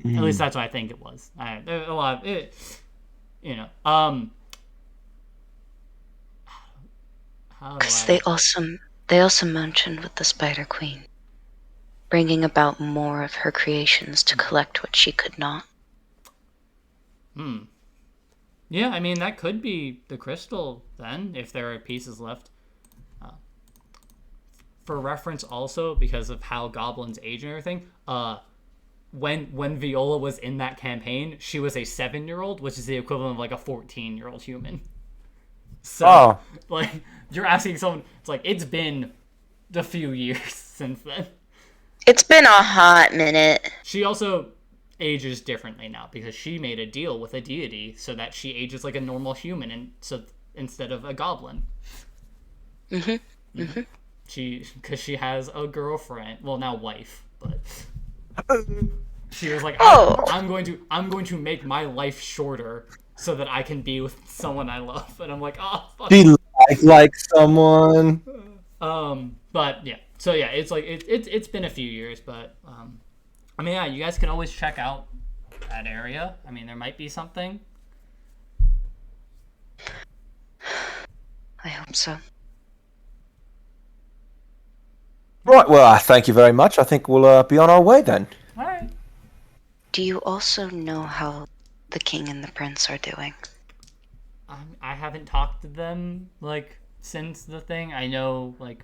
At least that's what I think it was. A lot of it, Because they also mentioned with the Spider Queen bringing about more of her creations to collect what she could not. Yeah, I mean, that could be the crystal then, if there are pieces left. For reference also, because of how goblins age and everything, when Viola was in that campaign, she was a 7-year-old, which is the equivalent of like a 14-year-old human. So, like, you're asking someone, it's like, it's been a few years since then. It's been a hot minute. She also ages differently now because she made a deal with a deity so that she ages like a normal human, and so instead of a goblin. Because she has a girlfriend, well, now wife, but she was like, I'm going to make my life shorter so that I can be with someone I love, and I'm like, oh fuck. She like someone. But yeah, so yeah, it's like it's been a few years, but I mean, yeah, you guys can always check out that area. I mean, there might be something. I hope so. Right, well, thank you very much. I think we'll be on our way then. All right. Do you also know how the king and the prince are doing? I haven't talked to them like since the thing. I know like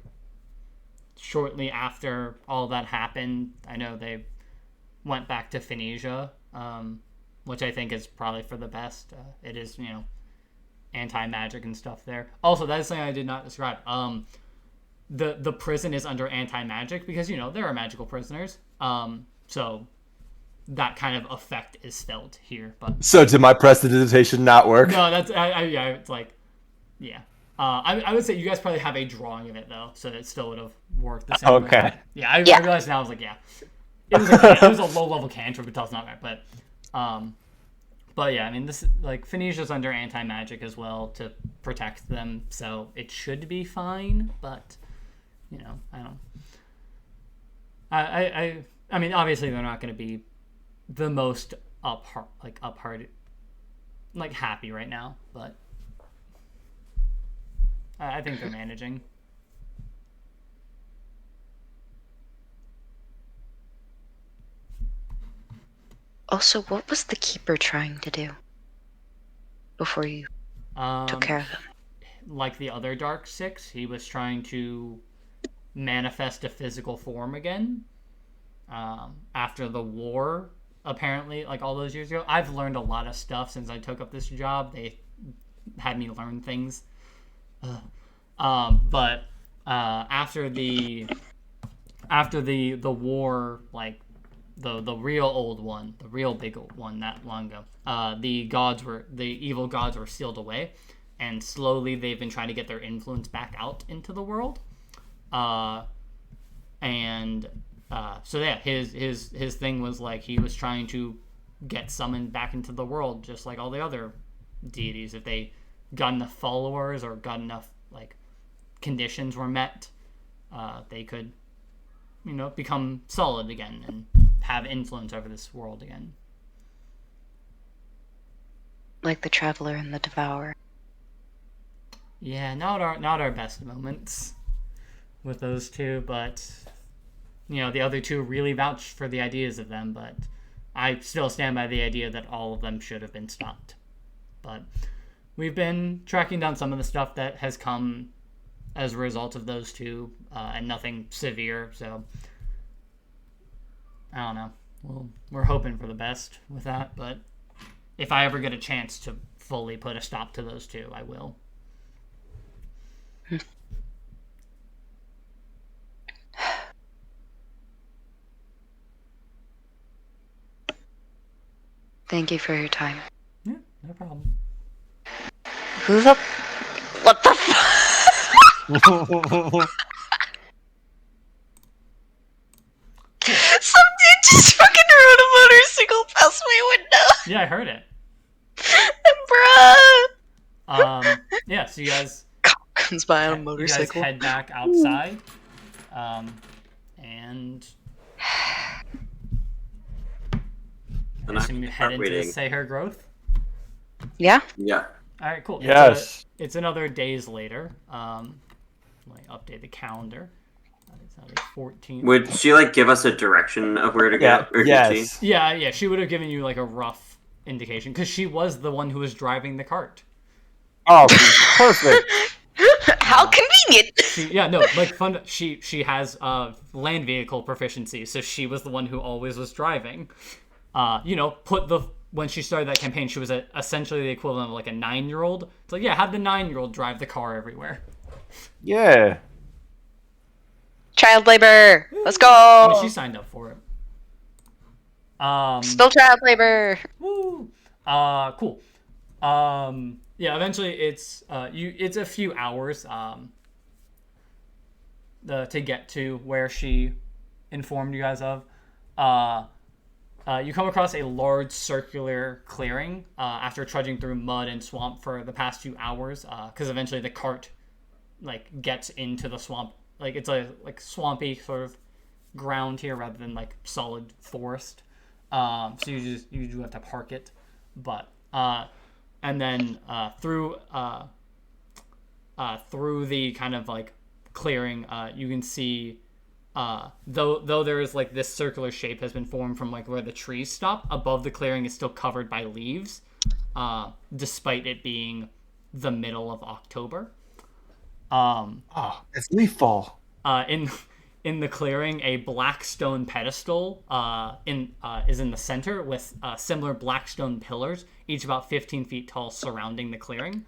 shortly after all that happened, I know they went back to Phoenicia, which I think is probably for the best. It is, anti-magic and stuff there. Also, that is something I did not describe. The prison is under anti-magic because, there are magical prisoners. So that kind of effect is felt here. But so did my prestidigitation not work? No, that's yeah. It's like, yeah. I would say you guys probably have a drawing of it though, so it still would have worked the same. Okay. Way. Yeah, I realized now. I was like, yeah, it was a low level cantrip. It does not matter, but yeah, I mean, this like Phoenicia's under anti magic as well to protect them, so it should be fine. But I don't. I mean, obviously they're not going to be the most uphearted, like happy right now, but I think they're managing. Also, what was the keeper trying to do? before you took care of him? Like the other Dark Six, he was trying to manifest a physical form again. After the war, apparently, like all those years ago. I've learned a lot of stuff since I took up this job. They had me learn things. But after the war, like the real old one, the real big one that long ago, the evil gods were sealed away, and slowly they've been trying to get their influence back out into the world. So yeah, his thing was like he was trying to get summoned back into the world, just like all the other deities. If they got enough followers or got enough like conditions were met, they could, become solid again and have influence over this world again. Like the Traveler and the Devourer. Yeah, not our best moments with those two, but the other two really vouched for the ideas of them, but I still stand by the idea that all of them should have been stopped. But we've been tracking down some of the stuff that has come as a result of those two, and nothing severe, so I don't know. Well, we're hoping for the best with that, but if I ever get a chance to fully put a stop to those two, I will. Thank you for your time. Yeah, no problem. What the Some dude just fucking rode a motorcycle past my window. Yeah, I heard it. Bruh. Yeah, so you guys Comes by on a you guys motorcycle. head back outside, and I assume you head into the Seher growth. Yeah? Yeah. All right, cool. Yes. It's another days later. Let me update the calendar. It's now the 14th. Would she give us a direction of where to go? Or did she? Yeah, she would have given you a rough indication because she was the one who was driving the cart. Oh, perfect. How convenient. She has land vehicle proficiency, so she was the one who always was driving. When she started that campaign, she was essentially the equivalent of a 9-year-old. It's have the 9-year-old drive the car everywhere. Yeah. Child labor. Let's go. I mean, she signed up for it. Still child labor. Woo. Cool. Yeah, eventually it's a few hours to get to where she informed you guys of. You come across a large circular clearing after trudging through mud and swamp for the past few hours, because eventually the cart gets into the swamp. It's a swampy sort of ground here rather than solid forest. So you do have to park it, but and then through the kind of clearing, you can see. Though there is this circular shape has been formed from where the trees stop, above the clearing is still covered by leaves, despite it being the middle of October. It's leaf fall. In the clearing, a black stone pedestal is in the center with similar black stone pillars, each about 15 feet tall, surrounding the clearing.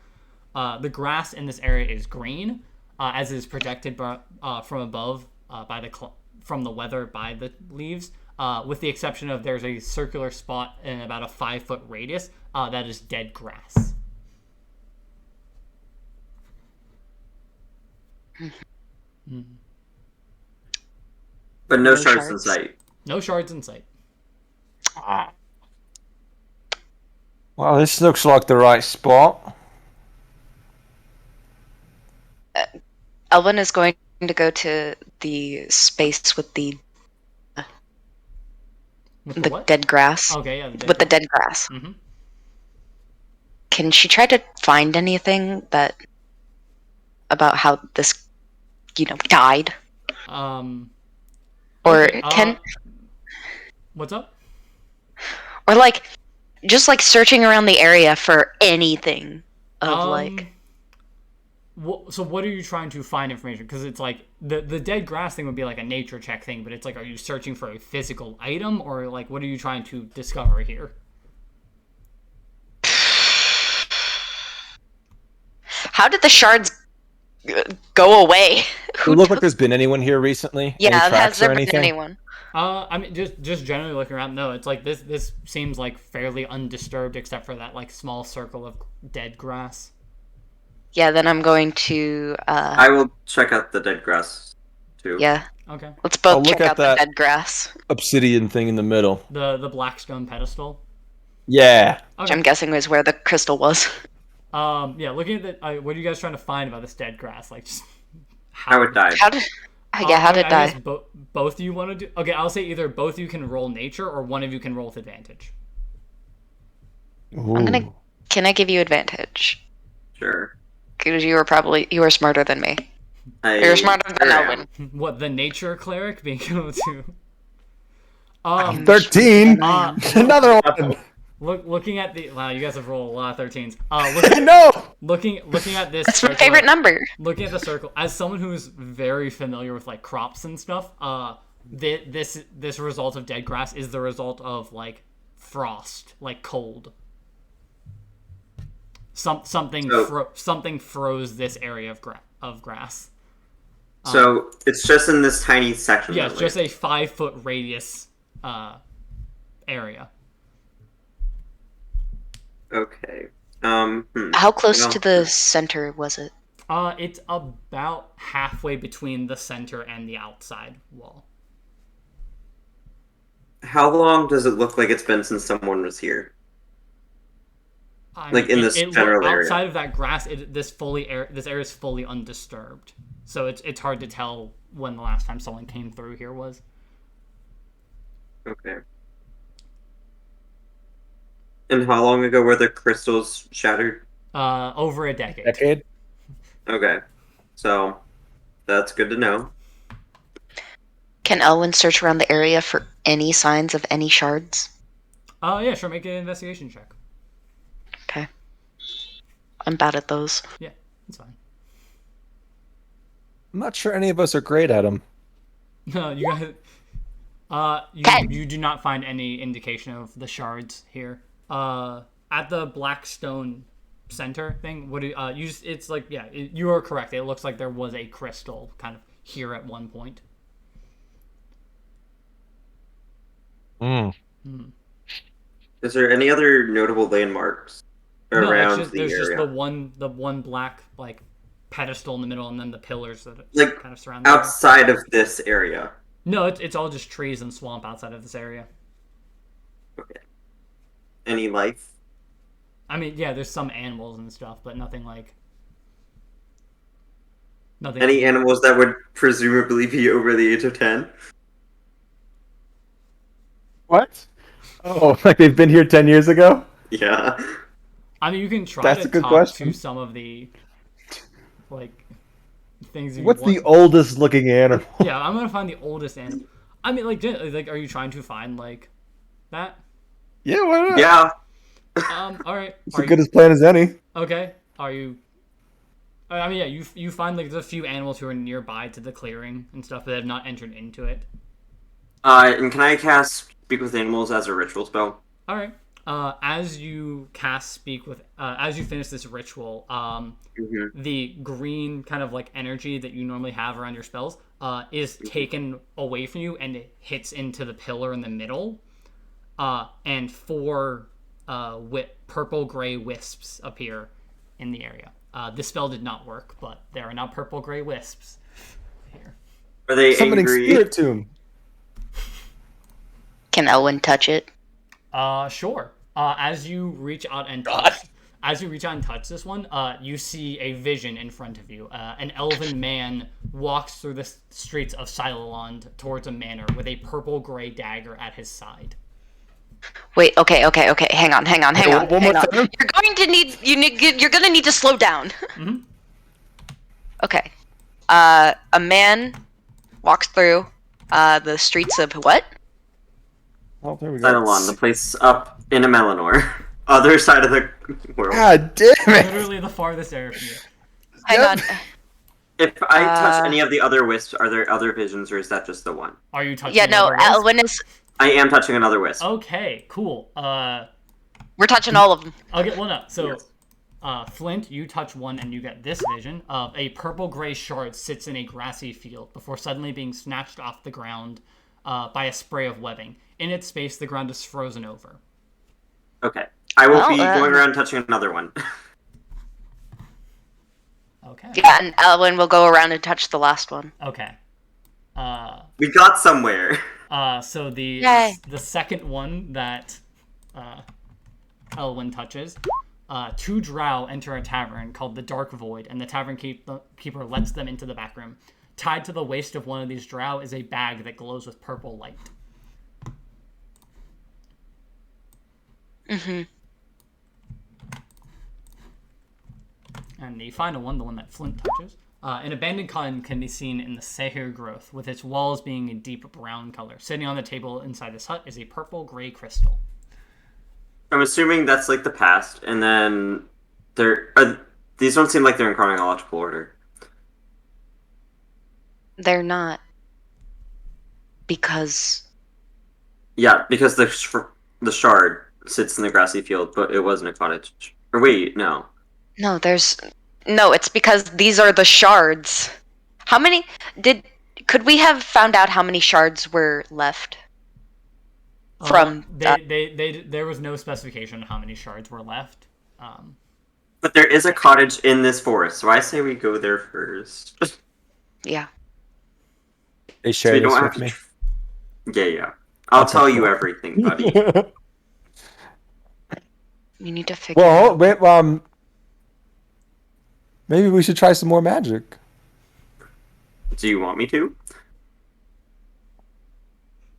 The grass in this area is green, as is projected from above. From the weather by the leaves, with the exception of there's a circular spot in about a 5-foot radius that is dead grass. But no shards in sight. No shards in sight. Well, this looks like the right spot. Elvin is going to go to the space with the What? dead grass. Okay, yeah. The dead grass. Mm-hmm. Can she try to find anything about how this, died? Or okay, can what's up? or just like searching around the area for anything of like. So what are you trying to find information? Because it's like the dead grass thing would be like a nature check thing, but it's like, are you searching for a physical item, or like what are you trying to discover here? How did the shards go away? Does it look like there's been anyone here recently? Yeah, Any has tracks there or been anything? anyone? I mean, just generally looking around. No, it's like this seems like fairly undisturbed, except for that like small circle of dead grass. Yeah, then I'm going to. I will check out the dead grass too. Yeah, Okay. let's both look check at out that. the dead grass. Obsidian thing in the middle. The black stone pedestal. Yeah. Which Okay. I'm guessing was where the crystal was. Yeah. Looking at the, what are you guys trying to find about this dead grass? Like, just How it died. How did? Yeah, how did it I guess die? both of you want to do. Okay, I'll say either both of you can roll nature, or one of you can roll with advantage. I'm gonna. Ooh. Can I give you advantage? Sure. Because you were smarter than me. I You're smarter than sure am. Elwin. What, the nature cleric being able to? 13. Uh, Another one. looking at the, wow, you guys have rolled a lot of 13s. No. Looking at this. That's my circle, favorite number. Looking at the circle, as someone who's very familiar with like crops and stuff, this result of dead grass is the result of like frost, like cold. Something froze this area of grass. So it's just in this tiny section. Yeah, it's just a 5-foot radius area. Okay. How close to the center was it? It's about halfway between the center and the outside wall. How long does it look like it's been since someone was here? Like in this general area. Outside of that grass, this area is fully undisturbed. So it's hard to tell when the last time someone came through here was. Okay. And how long ago were the crystals shattered? Over a decade. Decade. Okay. So that's good to know. Can Elwin search around the area for any signs of any shards? Yeah, sure. Make an investigation check. Okay. I'm bad at those. Yeah, it's fine. I'm not sure any of us are great at them. No, you guys. You do not find any indication of the shards here. At the Blackstone Center thing, what do you? It's like, yeah, you are correct. It looks like there was a crystal kind of here at one point. Is there any other notable landmarks around there's the area? just the one black like pedestal in the middle, and then the pillars that Like, kind of surround. the area. outside of this area. No, it's all just trees and swamp outside of this area. Okay. Any life? I mean, yeah, there's some animals and stuff, but nothing like. Nothing. Any animals that would presumably be over the age of 10? What? Oh, like they've been here 10 years ago? Yeah. I mean, you can try That's to a good talk question. to some of the like things. You What's want. the oldest looking animal? Yeah, I'm gonna find the oldest animal. I mean, like, are you trying to find like that? Yeah, why not? Yeah. All right. It's as good as plan as any. Okay. Are you? I mean, yeah. You find like there's a few animals who are nearby to the clearing and stuff, but have not entered into it. And can I cast Speak with Animals as a ritual spell? All right. As you cast speak with, as you finish this ritual, the green kind of like energy that you normally have around your spells, is taken away from you and it hits into the pillar in the middle, and 4 purple gray wisps appear in the area. This spell did not work, but there are now purple gray wisps here. Are they Summoning angry? Spirit Tomb. Can Elwin touch it? Sure. As you reach out and touch this one, you see a vision in front of you. An elven man walks through the streets of Silalond towards a manor with a purple-gray dagger at his side. Wait, okay. Hang on. One more time? You're gonna need to slow down. Mm-hmm. Okay. A man walks through the streets of what? Oh, there we go. Sidelon, the place up in a Melanor. Other side of the world. God damn it! Literally the farthest area from you. Hang Yep. on. If I touch any of the other wisps, are there other visions, or is that just the one? Are you touching Yeah, no, another wisp? Elwin is. I am touching another wisp. Okay, cool. We're touching all of them. Okay, well, no. So, Yes. Flint, you touch one and you get this vision of a purple-gray shard sits in a grassy field before suddenly being snatched off the ground by a spray of webbing. In its space, the ground is frozen over. Okay. I will Well, be going around touching another one. Okay. Yeah, and Elwin will go around and touch the last one. Okay. We got somewhere. So Yay. the second one that Elwyn touches, two drow enter a tavern called the Dark Void, and the tavern keeper lets them into the back room. Tied to the waist of one of these drow is a bag that glows with purple light. Mm-hmm. And the final one, the one that Flint touches, an abandoned cottage can be seen in the Sehir growth, with its walls being a deep brown color. Sitting on the table inside this hut is a purple-gray crystal. I'm assuming that's like the past, and then these don't seem like they're in chronological order. They're not. Because. Yeah, because the shard sits in the grassy field, but it wasn't a cottage. Or wait, no. No, there's. No, it's because these are the shards. How many. Could we have found out how many shards were left? From. There was no specification on how many shards were left. But there is a cottage in this forest, so I say we go there first. Yeah. They So share we this don't with have me. Yeah. I'll That's tell okay. you everything, buddy. You need to figure Well, out. wait, maybe we should try some more magic. Do you want me to?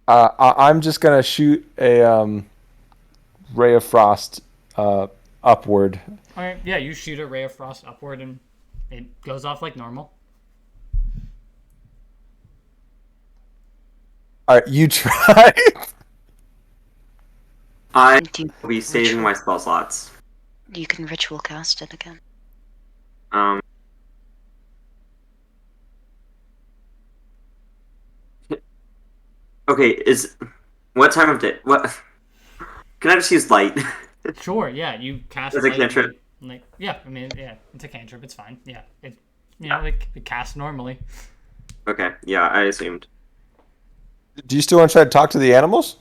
I'm just gonna shoot a ray of frost upward. All right, yeah, you shoot a ray of frost upward, and it goes off like normal. All right, you try. I Do you- will be saving my spell slots. You can ritual cast it again. Um. Okay, what time of day? What? Can I just use light? Sure, yeah, you cast As a light, cantrip. yeah, I mean, yeah, it's a cantrip, it's fine. Yeah, it casts normally. Okay, yeah, I assumed. Do you still want to try to talk to the animals?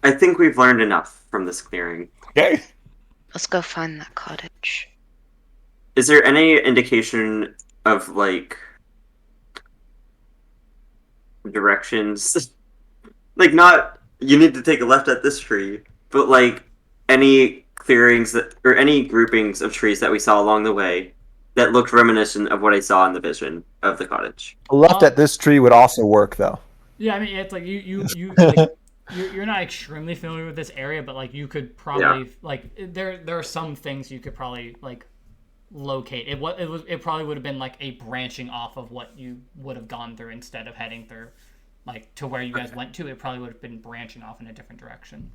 I think we've learned enough from this clearing. Okay. Let's go find that cottage. Is there any indication of like directions? Like, not you need to take a left at this tree, but like any clearings or any groupings of trees that we saw along the way that looked reminiscent of what I saw in the vision of the cottage. Left at this tree would also work, though. Yeah, I mean, it's like you like, you're not extremely familiar with this area, but like you could probably like there are some things you could probably like locate. It probably would have been like a branching off of what you would have gone through instead of heading through like to where you guys went to. It probably would have been branching off in a different direction.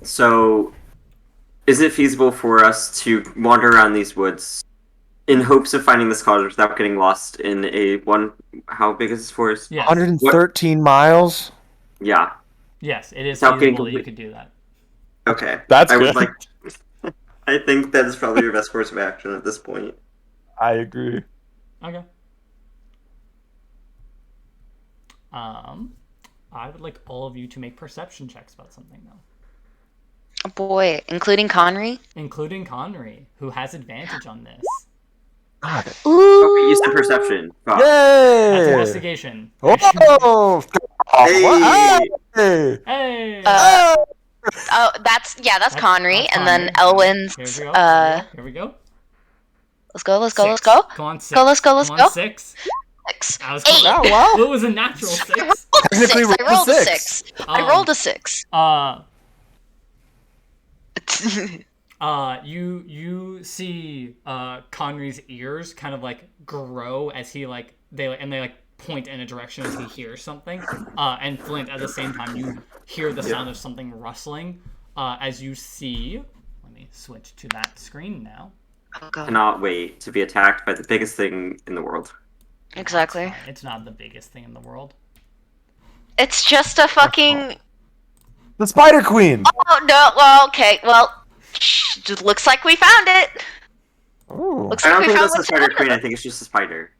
So, is it feasible for us to wander around these woods in hopes of finding this cottage without getting lost in how big is this forest? Yes. 113 miles. Yeah. Yes, it is Without getting feasible that you complete- could do that. Okay. That's I good. would like. I think that is probably your best course of action at this point. I agree. Okay. I would like all of you to make perception checks about something though. Oh boy, including Connery? Including Connery, who has advantage on this. God. Oh, wait, you said perception. Fuck. That's Yay! investigation. Oh! Hey! Hey! Hey! Oh, that's Connery, that's and then Connery. Elwin's. Here we go. Let's go. Six. Come on, six. Let's go. Come on, 6. 6. I was 8. close. Oh, wow. Well, it was a natural 6. Technically I rolled a rolled a 6. I Um, rolled a 6. You see Connery's ears kind of like grow as he like they point in a direction as he hears something. And Flint, at the same time, you hear the sound of something rustling. As you see, let me switch to that screen now. Oh god. Cannot wait to be attacked by the biggest thing in the world. Exactly. It's fine. It's not the biggest thing in the world. It's just a fucking. The Spider Queen. Oh no! Well, okay. Well, just looks like we found it. Ooh. Looks I like don't we think found that's the what's spider under queen. them. I think it's just a spider.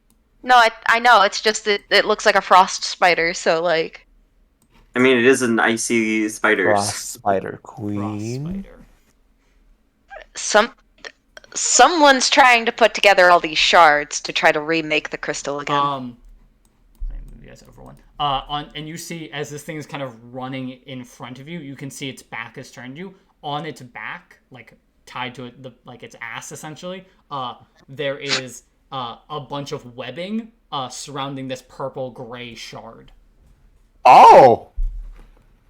No, I know. It's just that it looks like a frost spider. So like. I mean, it is an icy spider. Frost Spider Frost Queen. spider. Someone's trying to put together all these shards to try to remake the crystal again. Let me move you guys over one. And you see as this thing is kind of running in front of you, you can see its back is turned to you. On its back, like tied to it, like its ass essentially, there is a bunch of webbing surrounding this purple gray shard. Oh.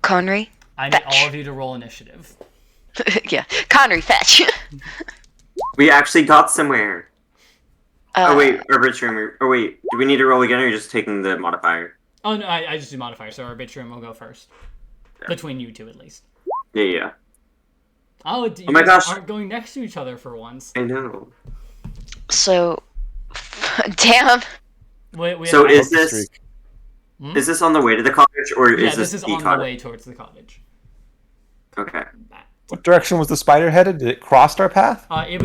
Connery. I need Fetch. all of you to roll initiative. Yeah, Connery, fetch. We actually got somewhere. Uh, Oh wait, arbitrum. Oh wait, do we need to roll again, or are you just taking the modifier? Oh no, I just do modifier, so Arbitrum will go first. Between you two, at least. Yeah. Oh, you my guys gosh. aren't going next to each other for once. I know. So, damn. So is the this streak. is this on the way to the cottage, or Yeah, is this this is the on cottage? the way towards the cottage. Okay. What direction was the spider headed? Did it cross our path? It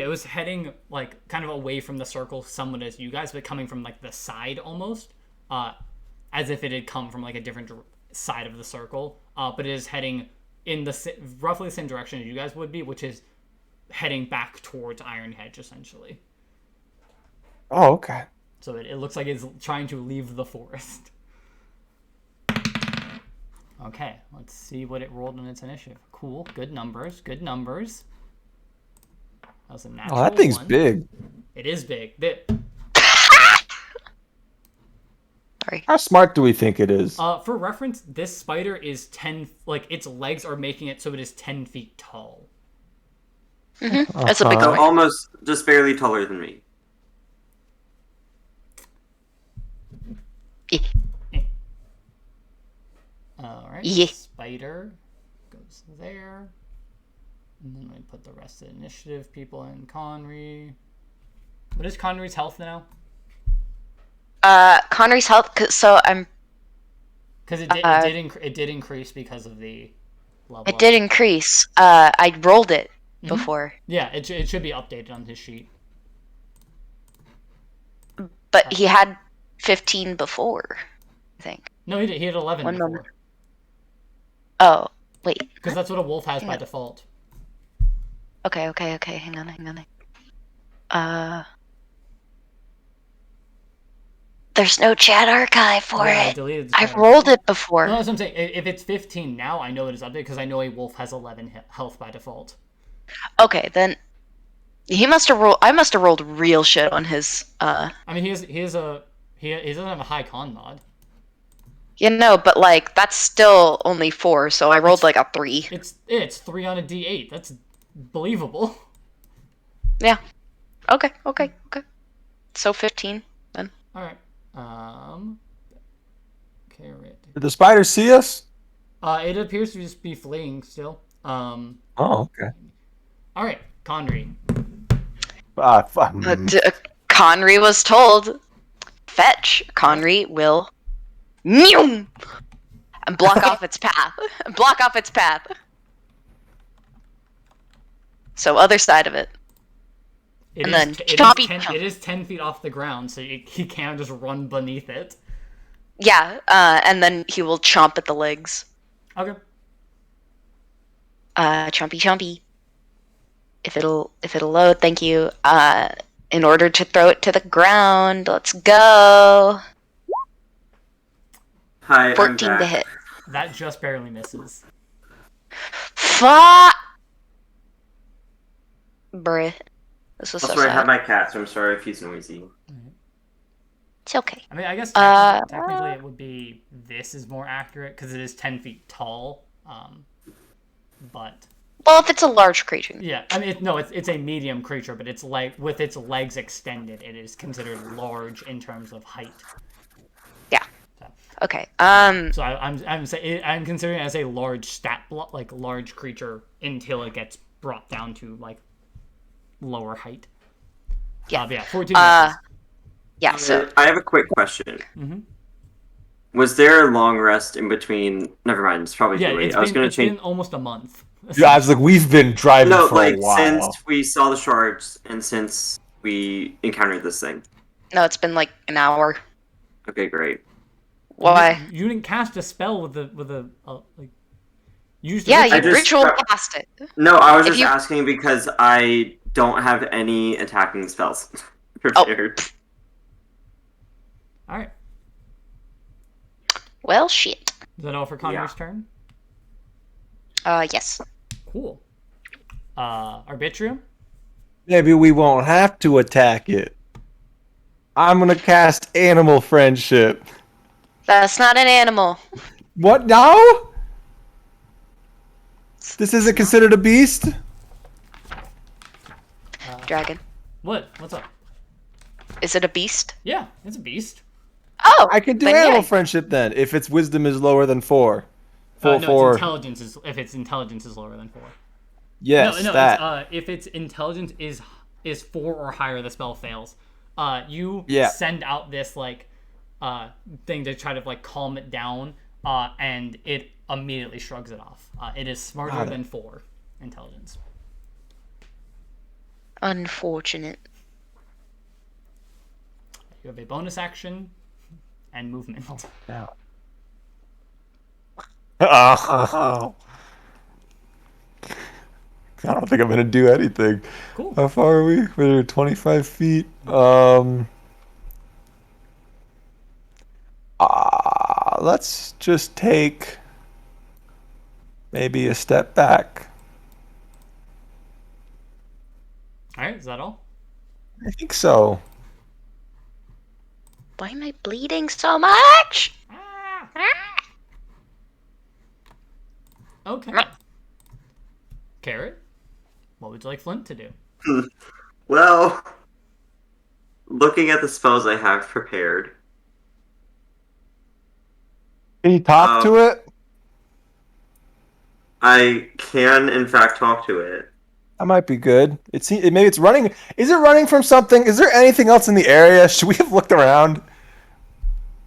was heading like kind of away from the circle, somewhat as you guys, but coming from like the side almost, as if it had come from like a different side of the circle. But it is heading in the roughly the same direction as you guys would be, which is heading back towards Iron Hedge essentially. Oh, okay. So it looks like it's trying to leave the forest. Okay, let's see what it rolled in its initiative. Cool, good numbers, good numbers. That was a natural Oh, that thing's one. big. It is big. Sorry. How smart do we think it is? For reference, this spider is 10, like its legs are making it so it is 10 feet tall. That's a big So point. almost just barely taller than me. Alright, Yeah. spider goes there. And then we put the rest of the initiative people in. Conry. What is Conry's health now? Connery's health. So I'm. Because it did increase because of the level. It did increase. I rolled it before, Yeah, it should be updated on his sheet. but he had 15 before. I think. No, he did. He had 11 One before. moment. Oh wait. Because that's what a wolf has Hang by on. default. Okay. Hang on. There's no chat archive for Yeah, I it. deleted the I've chat. rolled it before. No, that's what I'm saying. If it's 15 now, I know it is updated because I know a wolf has 11 health by default. Okay, then he must have rolled. I must have rolled real shit on his. I mean, he doesn't have a high con mod. You know, but like that's still only 4, so I rolled like a 3. It's 3 on a D8. That's believable. Yeah. Okay. So 15 then. All right. Carrot. Did the spider see us? It appears to just be fleeing still. Oh, okay. All right, Conry. Conry was told, fetch. Conry will, and block off its path. So other side of it. It And is then t- it is choppy 10 chomp. it is 10 feet off the ground, so he can't just run beneath it. Yeah, and then he will chomp at the legs. Okay. Chompy. If it'll load, thank you. In order to throw it to the ground, let's go. Hi, I'm 14 back. to hit. That just barely misses. Fuck. Bruh. This was so Also, I have sad. my cat, so I'm sorry if he's noisy. It's okay. I mean, I guess technically it would be this is more accurate because it is 10 feet tall. But Well, if it's a large creature. Yeah, I mean, it's a medium creature, but it's like with its legs extended, it is considered large in terms of height. Yeah. Okay. So I'm considering it as a large stat block, like large creature, until it gets brought down to like lower height. Yeah. But yeah, 14 inches. Yeah. So I have a quick question. Mm-hmm. Was there a long rest in between? Never mind. It's probably Yeah, too late. it's been almost a month. Yeah, I was like, we've been driving No, for like a while. since we saw the shards and since we encountered this thing. no, it's been like an hour. Okay, great. Why? You didn't cast a spell with a like. Used Yeah, ritual. you just- ritual cast it. No, I was If just you- asking because I don't have any attacking spells prepared. All right. Well, shit. Is that all for Connor's Yeah. turn? Yes. Cool. Arbitrium? Maybe we won't have to attack it. I'm gonna cast Animal Friendship. That's not an animal. What now? This isn't considered a beast? Dragon. What? What's up? Is it a beast? Yeah, it's a beast. Oh, I can do then Animal yeah. Friendship then, if its wisdom is lower than 4. No, For its intelligence is if its intelligence is lower than 4. yes, No, that. it's, if its intelligence is 4 or higher, the spell fails. You Yeah. send out this like thing to try to like calm it down, and it immediately shrugs it off. It is smarter Got it. than 4 intelligence. Unfortunate. You have a bonus action and movement. Yeah. I don't think I'm gonna do anything. Cool. How far are we? We're 25 feet. Let's just take maybe a step back. All right, is that all? I think so. Why am I bleeding so much? Okay. Carrot, what would you like Flint to do? Well, looking at the spells I have prepared, Can you talk to it? I can in fact talk to it. That might be good. Maybe it's running. Is it running from something? Is there anything else in the area? Should we have looked around?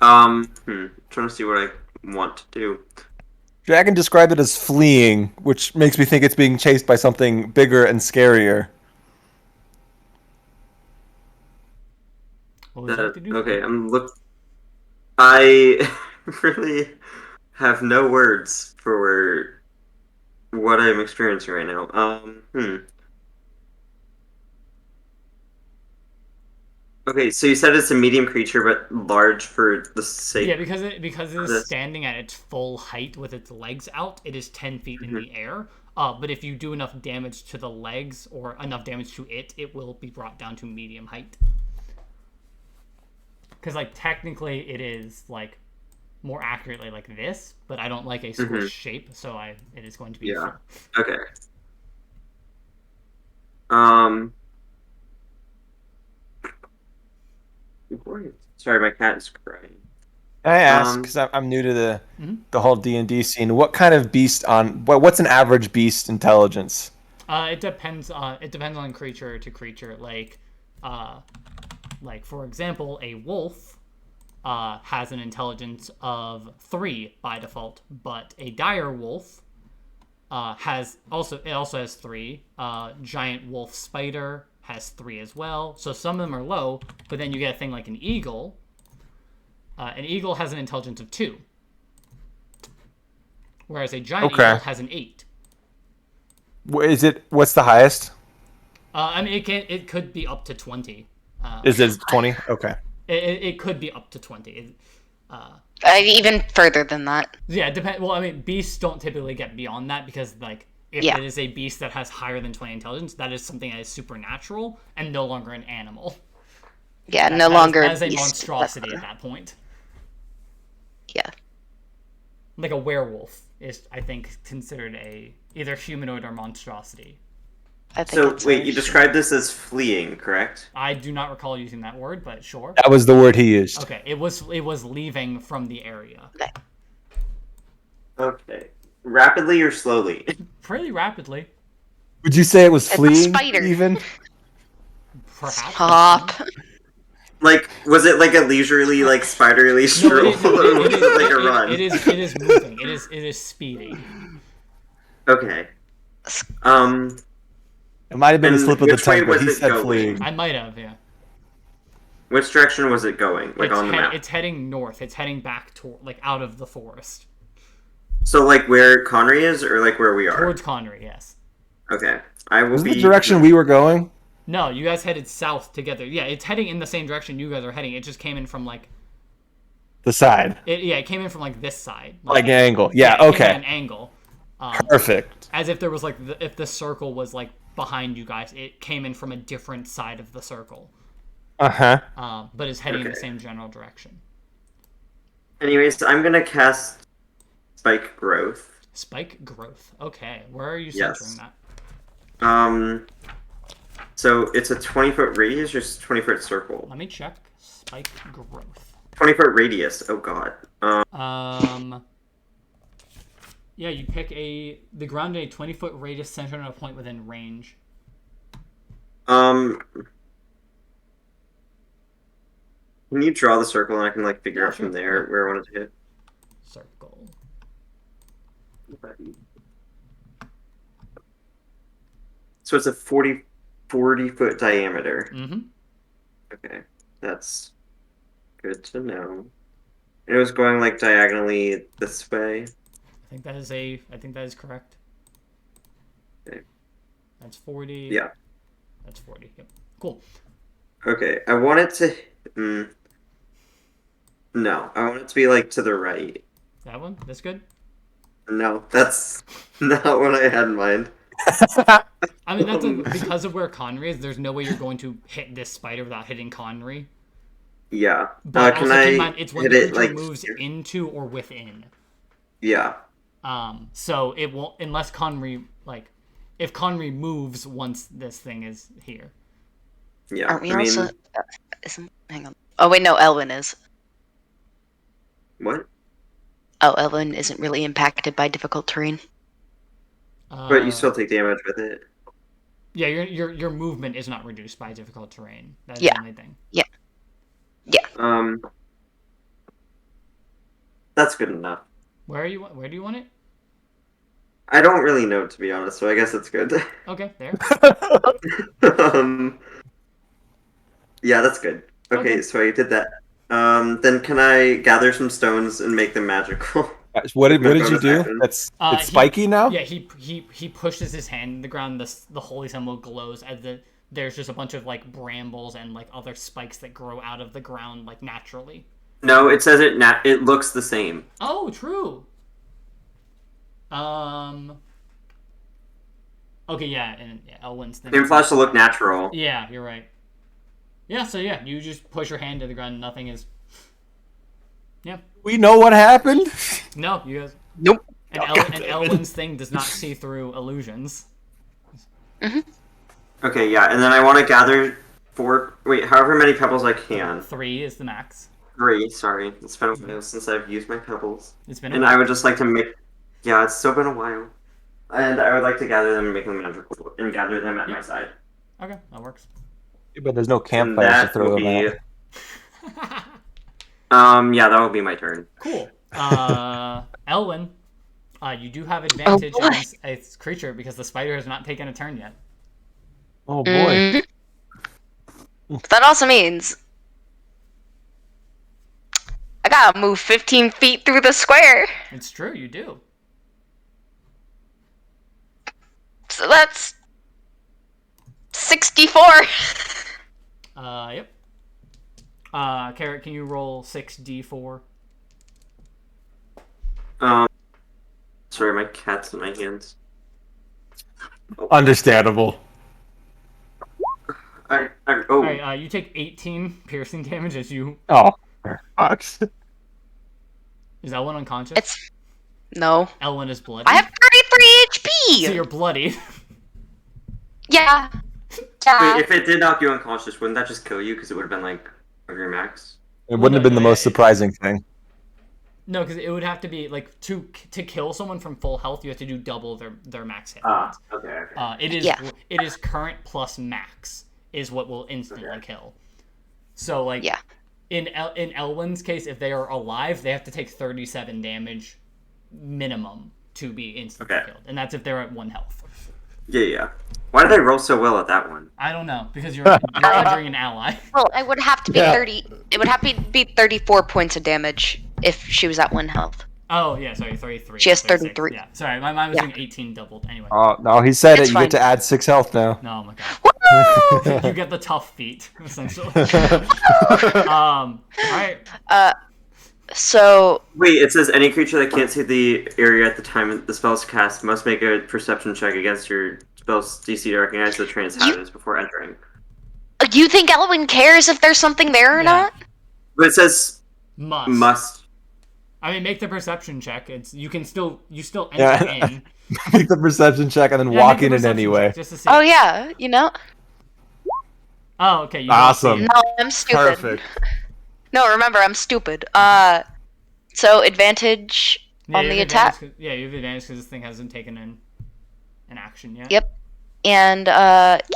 Trying to see what I want to do. Dragon described it as fleeing, which makes me think it's being chased by something bigger and scarier. What would you like to do? Okay, I really have no words for what I'm experiencing right now. Okay, so you said it's a medium creature, but large for the sake. Yeah, because it is this. standing at its full height with its legs out, it is 10 feet in the air. But if you do enough damage to the legs or enough damage to it, it will be brought down to medium height. Because like technically it is like more accurately like this, but I don't like a squish shape, so it is going to be Yeah. full. Okay. Sorry, my cat is crying. Can I ask, because I'm new to Mhm. the whole D&D scene, what kind of beast what's an average beast intelligence? It depends on creature to creature. Like for example, a wolf has an intelligence of 3 by default, but a dire wolf also has 3. Giant wolf spider has 3 as well. So some of them are low, but then you get a thing like an eagle. An eagle has an intelligence of 2, whereas a giant Okay. eagle has an 8. What's the highest? I mean, it could be up to 20. Is it 20? Okay. It could be up to 20. Even further than that. Yeah, depend. Well, I mean, beasts don't typically get beyond that because, like, if Yeah. it is a beast that has higher than 20 intelligence, that is something that is supernatural and no longer an animal. Yeah, no longer as a beast. monstrosity at that point, Yeah. like a werewolf. is, I think, considered a either humanoid or monstrosity. I think So it's wait, you actually- described this as fleeing, correct? I do not recall using that word, but sure. That was the word he used. Okay, it was leaving from the area Okay. Rapidly or slowly? pretty rapidly. Would you say it was It's a fleeing? spider. Even Perhaps. Stop. Like, was it like a leisurely, like spiderly No, stroll, or was it like a run? it is moving. It is speeding. Okay. it might have been a And slip of the which way tongue, but was he it said going? fleeing. I might have, yeah. Which direction was it going? Like on the map? It's heading north. It's heading back toward, like, out of the forest. So like where Connery is, or like where we are? Towards Connery, yes. Okay. I will Was be the direction we were going? No, you guys headed south together. Yeah, it's heading in the same direction you guys are heading. It just came in from, like... The side, it came in from, like, this side. like an angle. Yeah. it came in Okay. an angle. Perfect. As if there was, like, if the circle was, like, behind you guys. It came in from a different side of the circle. But is heading in the Okay. same general direction. Anyways, I'm gonna cast Spike Growth. Spike growth. Okay, where are you Yes. centering that? So it's a 20-foot radius or 20-foot circle? Let me check. Spike growth. 20-foot radius. Oh god. Yeah, you pick the ground in a 20-foot radius centered on a point within range. Can you draw the circle and I can like figure Yeah, out sure. from there where I want it to hit? Circle. So it's a 40-foot diameter. Mm-hmm. Okay, that's good to know. It was going like diagonally this way. I think that is correct. Okay. That's 40. Yeah. That's 40. Yep. Cool. Okay, I want it to. No, I want it to be like to the right. That one? That's good? No, that's not what I had in mind. I mean, that's because of where Connery is, there's no way you're going to hit this spider without hitting Connery. Yeah. But Can also keep in I mind, it's when hit the it creature like moves here? into or within. Yeah. So it won't, unless Connery, like, if Connery moves once this thing is here. Yeah. Aren't we I mean, also? Isn't? Hang on. Oh wait, no. Elwyn is. what? Oh, Elwyn isn't really impacted by difficult terrain. But you still take damage with it. Yeah, your movement is not reduced by difficult terrain. That's Yeah. the only thing. That's good enough. Where do you want it? I don't really know, to be honest, so I guess it's good. Okay, there. Yeah, that's good. Okay, Okay. so I did that. Then can I gather some stones and make them magical? What did you Bonus do? action. It's He- spiky now. Yeah, he pushes his hand in the ground. The holy symbol glows as there's just a bunch of like brambles and like other spikes that grow out of the ground like naturally. No, it says it looks the same. Oh, true. Okay, yeah, and yeah, Elwyn's thing. Camouflage to look natural. Yeah, you're right. Yeah, so yeah, you just push your hand to the ground. And nothing is. Yeah. We know what happened. No, you guys. Nope. And, and Elwyn's thing does not see through illusions. Okay, yeah, and then I want to gather however many pebbles I can. 3 is the max. 3, sorry. It's been a while since I've used my pebbles. It's been. And I would just like to make... Yeah, it's still been a while. And I would like to gather them and make them magical, and gather them at my side. Okay, that works. But there's no And campfires to that throw will them be... at. Yeah, that will be my turn. Cool. Elwyn, you do have advantage boy. on this creature because the spider has not taken a turn yet. Oh boy. That also means I gotta move 15 feet through the square. It's true, you do. So that's 64. Yep. Carrot, can you roll 6d4? Sorry, my cat's in my hands. Understandable. Oh, Alright, you take 18 piercing damage as you... Oh, fucks. Is Elwyn unconscious? No. Elwyn is bloody. I have 33 HP! So you're bloody. Yeah. Wait, Yeah. if it did knock you unconscious, wouldn't that just kill you? Because it would have been like of your max. It wouldn't have been the most surprising thing. No, because it would have to be like to kill someone from full health, you have to do double their max hit Ah, points. okay. It is current plus max is what will instantly kill. So like Yeah. in Elwyn's case, if they are alive, they have to take 37 damage minimum to be instantly killed, and that's if they're at 1 health. Yeah. Why did I roll so well at that one? I don't know because you're injuring an ally. Well, it would have to be 30. It would have to be 34 points of damage if she was at 1 health. Oh yeah, sorry, 33. She has 36. 33. Yeah, sorry, my mind was doing 18 doubled. Anyway. Oh no, he said It's it. You fine. get to add 6 health now. No, oh my god. Woo! You get the tough feat essentially. All right. So Wait, it says any creature that can't see the area at the time the spell's cast must make a perception check against your spell's DC to recognize the terrain's hazards before entering. you think Elwyn cares if there's something there or not? But it says Must. I mean, make the perception check. You still enter Yeah. in. Make the perception check and then Yeah, walk make in the it perception anyway. check just to see. Oh yeah, you know. Oh, okay. You Awesome. No, I'm stupid. Perfect. No, remember I'm stupid. So advantage Yeah, on you the have attack. advantage 'cause- Yeah, you have advantage because this thing hasn't taken an action yet. Yep. And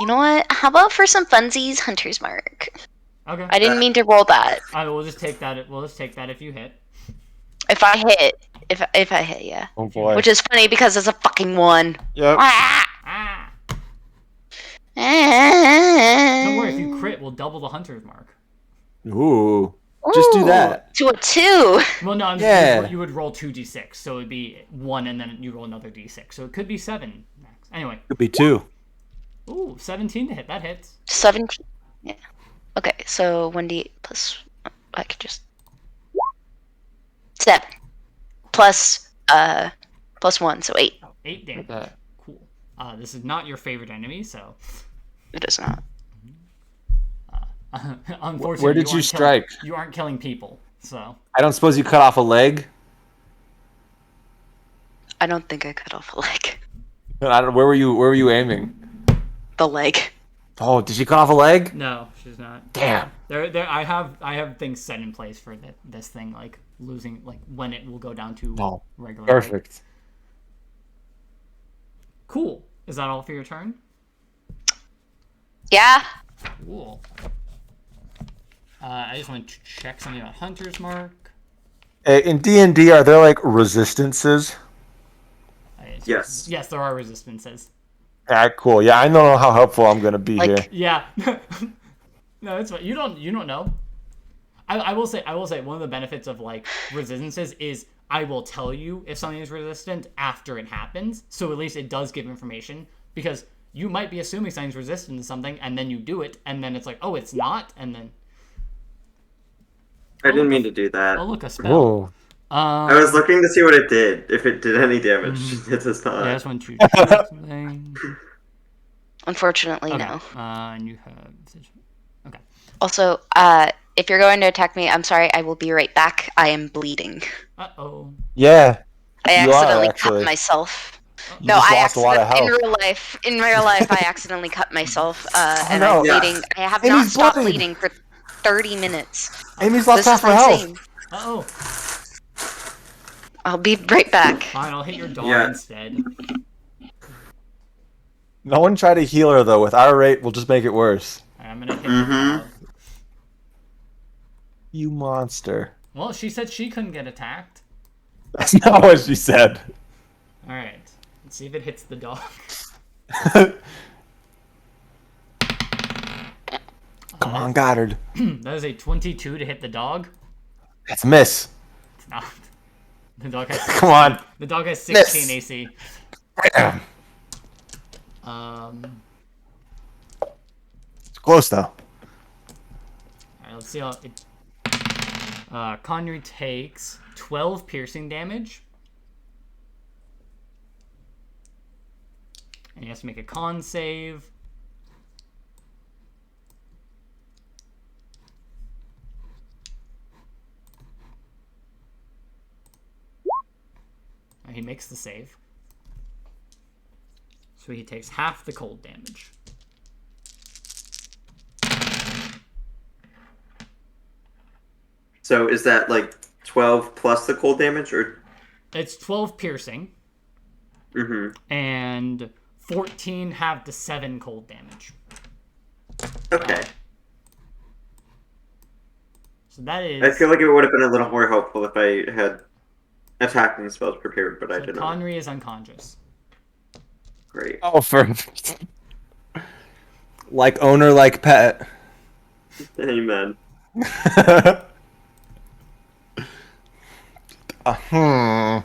you know what? How about for some funsies, Hunter's Mark? Okay. I didn't mean to roll that. We'll just take that. We'll just take that if you hit. If I hit, if I hit, yeah. Oh boy. Which is funny because it's a fucking 1. Yep. Ah! Ah! Don't Don't worry. If you crit, we'll double the hunter's mark. Ooh. Just do that. To a 2. Well, no. Yeah. You would roll 2d6, so it'd be 1, and then you roll another d6, so it could be 7 max. Anyway. Could be 2. Ooh, 17 to hit. That hits. 17. Yeah. Okay, so 1d8 plus. I could just. 7. Plus 1, so 8. 8 damage. Okay. Cool. This is not your favorite enemy, so. It is not. Unfortunately, Where did you aren't strike? You aren't killing people, so. I don't suppose you cut off a leg? I don't think I cut off a leg. I don't. Where were you aiming? The leg. Oh, did she cut off a leg? No, she's not. Damn. I have things set in place for this thing, like losing, like when it will go down to Oh, regular. perfect. Cool. Is that all for your turn? Yeah. Cool. I just want to check something about Hunter's Mark. In D&D, are there like resistances? Yes. Yes, there are resistances. Ah, cool. Yeah, I don't know how helpful I'm gonna be here. Yeah. No, it's fine. You don't know. I will say one of the benefits of like resistances is I will tell you if something is resistant after it happens, so at least it does give information, because you might be assuming something's resistant to something and then you do it and then it's like, oh, it's not, and then I didn't mean to do that. oh, look, a spell. Whoa. I was looking to see what it did. If it did any damage, it does not. Yeah, I just want to check something. Unfortunately, Okay. no. And you have okay. Also, if you're going to attack me, I'm sorry. I will be right back. I am bleeding. Uh-oh. Yeah. I You are, accidentally actually. cut myself. You No, just I lost a lot of accidentally health. in real life, I accidentally cut myself, and no. I'm Yeah. bleeding. I have Amy's not stopped bloodied. bleeding for 30 minutes. Amy's lost This half is her health. insane. Uh-oh. I'll be right back. Fine, I'll hit your dog Yeah. instead. No one try to heal her though. With our rate, we'll just make it worse. I'm gonna hit your dog. You monster. Well, she said she couldn't get attacked. That's not what she said. Alright. Let's see if it hits the dog. Come on, Goddard. That is a 22 to hit the dog. That's a miss. It's not. The dog has Come on. The dog has 16 Miss. AC. It's close though. Alright, let's see how it. Connery takes 12 piercing damage. And he has to make a con save. He makes the save. So he takes half the cold damage. So is that like 12 plus the cold damage, or? It's 12 piercing. Mm-hmm. And 14 half to 7 cold damage. Okay. So that is. I feel like it would have been a little more helpful if I had attacking spells prepared, but I So did not. Conry is unconscious. Great. Oh, for like owner, like pet. Amen. Hmm.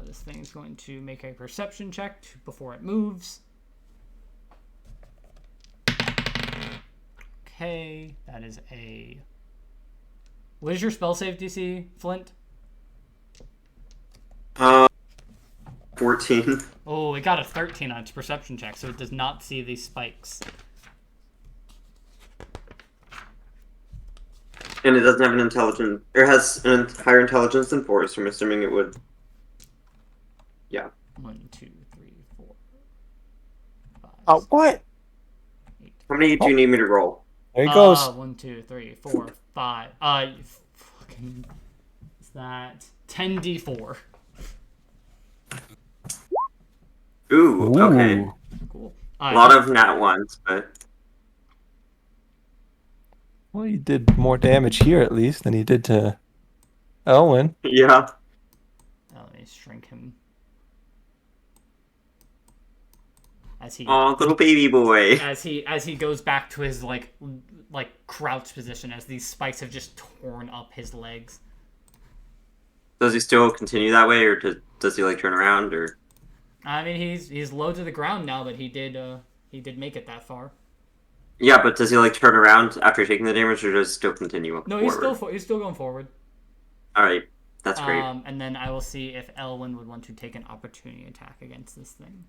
This thing is going to make a perception check before it moves. Okay, that is a. What is your spell save DC, Flint? 14. Oh, it got a 13 on its perception check, so it does not see these spikes. And it doesn't have an intelligence, or has an higher intelligence than 4, so I'm assuming it would. Yeah. 1, 2, 3, 4, 5. What? 8. How many do you need me to roll? There he goes. 1, 2, 3, 4, 5. You fucking. Is that 10d4? Ooh, okay. Cool. A lot of nat ones, but. Well, he did more damage here at least than he did to Elwyn. Yeah. Let me shrink him. As he. Aw, little baby boy. As he goes back to his like crouch position, as these spikes have just torn up his legs. Does he still continue that way, or does he like turn around, or? I mean, he's low to the ground now, but he did make it that far. Yeah, but does he like turn around after taking the damage, or does he still continue? No, he's still going forward. All right, that's great. And then I will see if Elwyn would want to take an opportunity attack against this thing.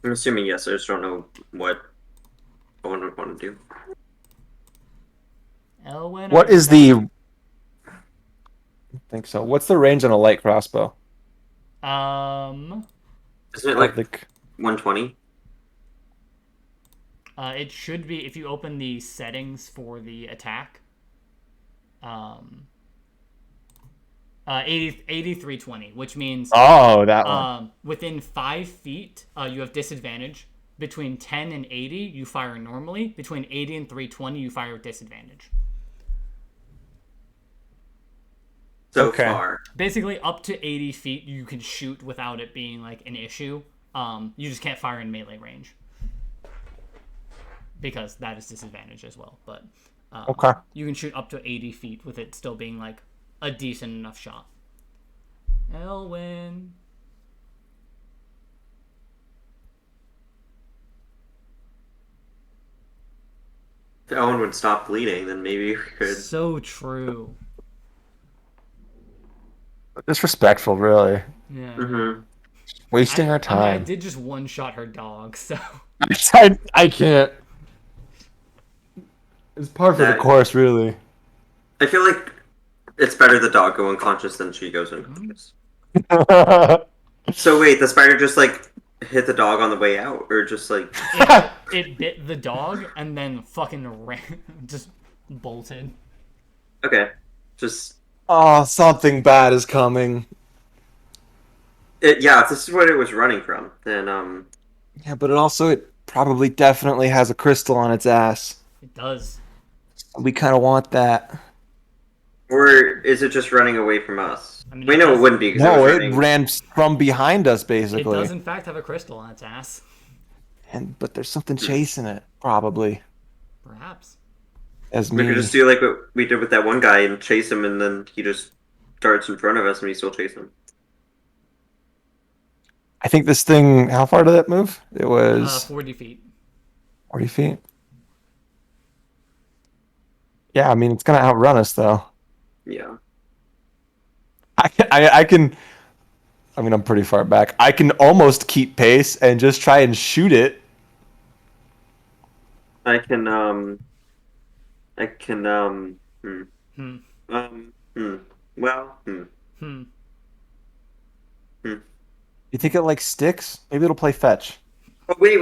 I'm assuming yes. I just don't know what Owen would want to do. Elwyn. What is the? I think so. What's the range on a light crossbow? Isn't it like 120? It should be if you open the settings for the attack. 8320, which means that one. Within 5 feet, you have disadvantage. Between 10 and 80, you fire normally. Between 80 and 320, you fire with disadvantage. So far. Basically, up to 80 feet, you can shoot without it being like an issue. You just can't fire in melee range. Because that is disadvantage as well. But you can shoot up to 80 feet with it still being like a decent enough shot. Elwyn. If Owen would stop bleeding, then maybe we could. So true. Disrespectful, really. Yeah. Mm-hmm. Wasting our time. I did just one-shot her dog, so. I can't. It's par for the course, really. I feel like it's better the dog go unconscious than she goes unconscious. So wait, the spider just like hit the dog on the way out, or just like it bit the dog and then fucking just bolted. Okay, just. Oh, something bad is coming. Yeah, if this is what it was running from, then Yeah, but it probably definitely has a crystal on its ass. It does. We kind of want that. Or is it just running away from us? I mean, Wait, no, it wouldn't be. No, it ran from behind us, basically. It does, in fact, have a crystal on its ass. But there's something chasing it, probably. Perhaps. As we could just do like what we did with that one guy and chase him, and then he just starts in front of us, and we still chase him. I think this thing. How far did that move? It was 40 feet. 40 feet. Yeah, I mean it's gonna outrun us though. Yeah. I can. I mean I'm pretty far back. I can almost keep pace and just try and shoot it. I can. Hmm. Well, Hmm. You think it like sticks? Maybe it'll play fetch. Oh, wait.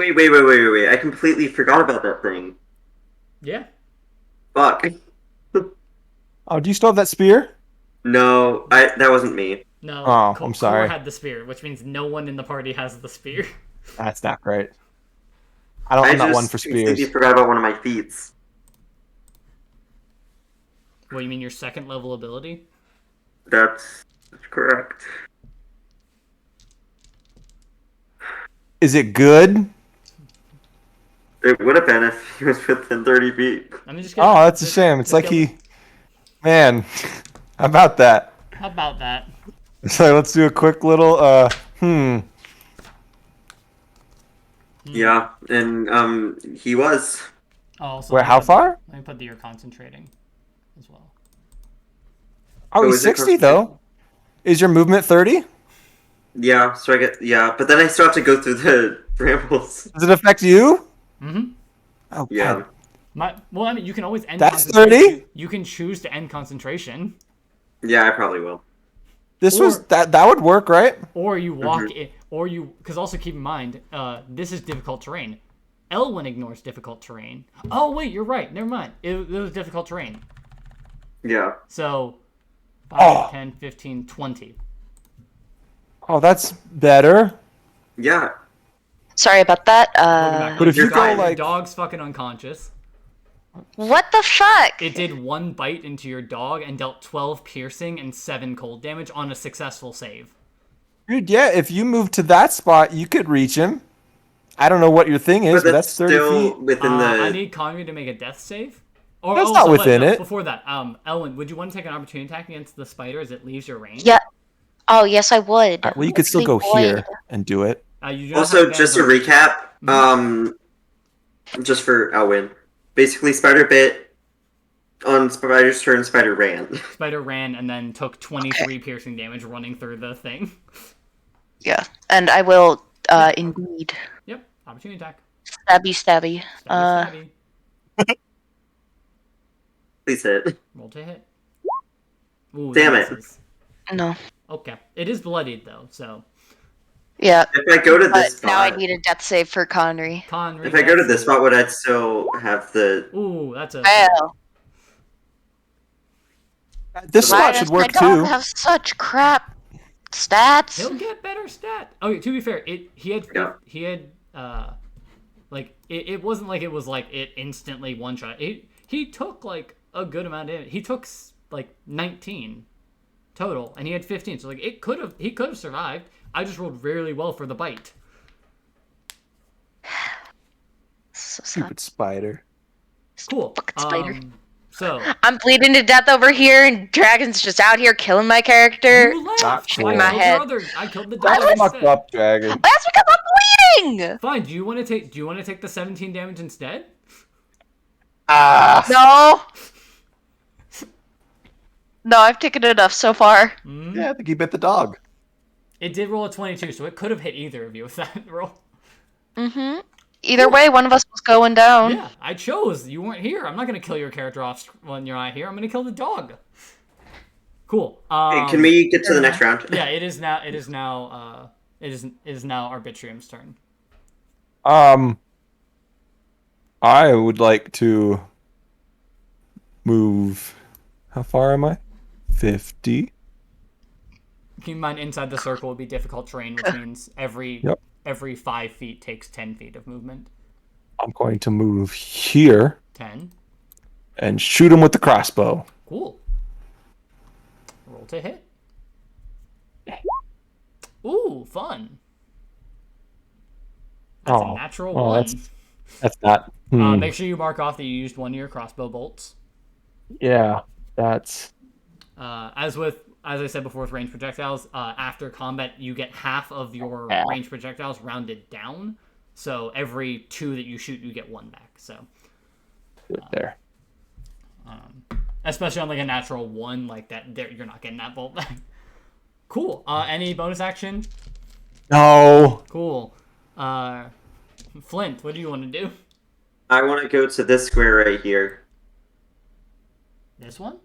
I completely forgot about that thing. Yeah. Fuck. Oh, do you still have that spear? No, that wasn't me. No. Oh, I'm Core sorry. had the spear, which means no one in the party has the spear. That's not great. I I'm not one just for completely spears. forgot about one of my feats. What, you mean your second level ability? That's correct. Is it good? It would have been if he was within 30 feet. Let me just Oh, that's a shame. It's like man, how about that? How about that? So let's do a quick little, Yeah, and he was. Oh, also, Wait, how far? let me put that you're concentrating as well. Oh, Oh, he's is it 60 though. Is your movement 30? Yeah, so I get but then I still have to go through the brambles. Does it affect you? Mm-hmm. Oh, Yeah. God. Well, I mean, you can always end That's concentration. 30? You can choose to end concentration. Yeah, I probably will. This Or- was that would work, right? Or you walk in, because also keep in mind, this is difficult terrain. Elwyn ignores difficult terrain. Oh wait, you're right. Never mind. It was difficult terrain. Yeah. So 5, Oh. 10, 15, 20. Oh, that's better. Yeah. Sorry about that. Welcome back. But if You're you go fine. Your like, dog's fucking unconscious. what the fuck? It did 1 bite into your dog and dealt 12 piercing and 7 cold damage on a successful save. dude, yeah, if you move to that spot, you could reach him. I don't know what your thing is, but that's 30 still feet. within I the. need Conry to make a death save. Or, That's not within it. Before that, Elwyn, would you want to take an opportunity attack against the spider as it leaves your range? Yeah. Oh, yes, I would. Well, you could still go Boy. here and do it. You do not have Also, advantage just to on- recap, just for Elwyn, basically Spider bit. On Spider's turn, Spider ran. Spider ran and then took 23 piercing damage running through the thing. Yeah, and I will indeed Yep, opportunity attack. stabby. Stabby, stabby. Please hit. Roll to hit. Ooh, Damn that it. misses. No. Okay, it is bloodied though, so Yeah. If I go to this But now I spot, need a death save for Conry. Conry. if I go to that's this it. spot, would I still have the? Ooh, that's a. Well, This spot Linus, should work I don't too. have such crap stats. He'll get better stat. Okay, to be fair, Yeah. it wasn't like it was like it instantly one shot. He took like a good amount of damage. He took like 19 total, and he had 15. So like he could have survived. I just rolled really well for the bite. So sad. Stupid spider. Cool. Fucking spider. So I'm bleeding to death over here, and Dragon's just out here killing my character. you laughed. cool. I My killed head. your other. I killed the That's dog Fucked instead. up, dragon. That's because I'm bleeding. Fine. Do you want to take the 17 damage instead? Ah. No. No, I've taken enough so far. Yeah, I think he bit the dog. It did roll a 22, so it could have hit either of you with that roll. Mm-hmm. Either way, one of us was going down. Yeah, I chose. You weren't here. I'm not gonna kill your character off when you're not here. I'm gonna kill the dog. Cool. Hey, can we get to the next round? Yeah, it is now. It is now Arbitrium's turn. I would like to move. How far am I? 50. Keep in mind, inside the circle would be difficult terrain, which means every 5 feet takes 10 feet of movement. I'm going to move here 10. and shoot him with the crossbow. Cool. Roll to hit. Ooh, fun. That's a natural one. That's not. Make sure you mark off that you used one of your crossbow bolts. Yeah, that's. As I said before with ranged projectiles, after combat you get half of your ranged projectiles rounded down. So every 2 that you shoot, you get 1 back. So Good there. especially on like a natural 1 like that, there you're not getting that bolt back. Cool. Any bonus action? No. Cool. Flint, what do you want to do? I want to go to this square right here. This one?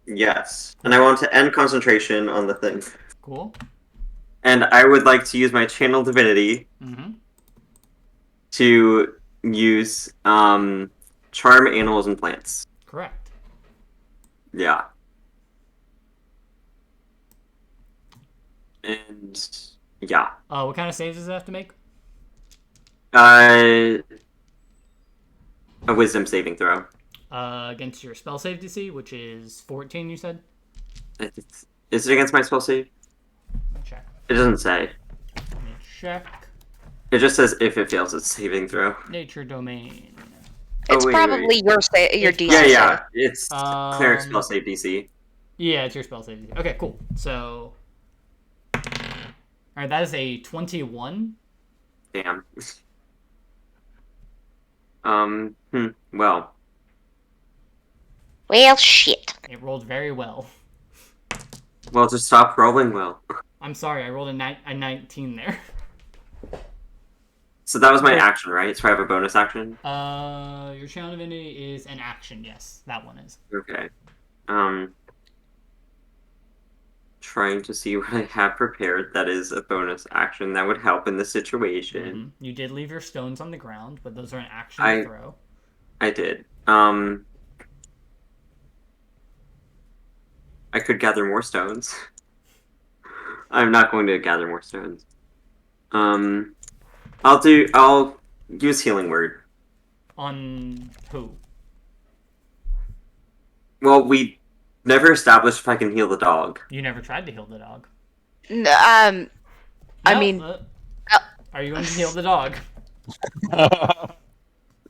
Yes. And I want to end concentration on the thing. Cool. And I would like to use my channel divinity Mm-hmm. to use charm animals and plants. Correct. Yeah. And yeah. What kind of saves does it have to make? A wisdom saving throw. Against your spell save DC, which is 14, you said? Is it against my spell save? Let me check. It doesn't say. Let me check. It just says if it fails its saving throw. Nature domain. It's wait, probably your It's DC. Yeah, probably- yeah. It's cleric Um, spell save DC. Yeah, it's your spell save DC. Okay, cool. So, alright, that is a 21. Damn. Well. Well, shit. It rolled very well. Well, just stop rolling well. I'm sorry, I rolled a 19 there. So that was my action, right? So I have a bonus action? Your channel divinity is an action, yes. That one is. Okay. Trying to see what I have prepared that is a bonus action that would help in the situation. You did leave your stones on the ground, but those are an action I- to throw. I did. I could gather more stones. I'm not going to gather more stones. I'll use healing word. On who? Well, we never established if I can heal the dog. You never tried to heal the dog. I No, mean, are you going to heal the dog?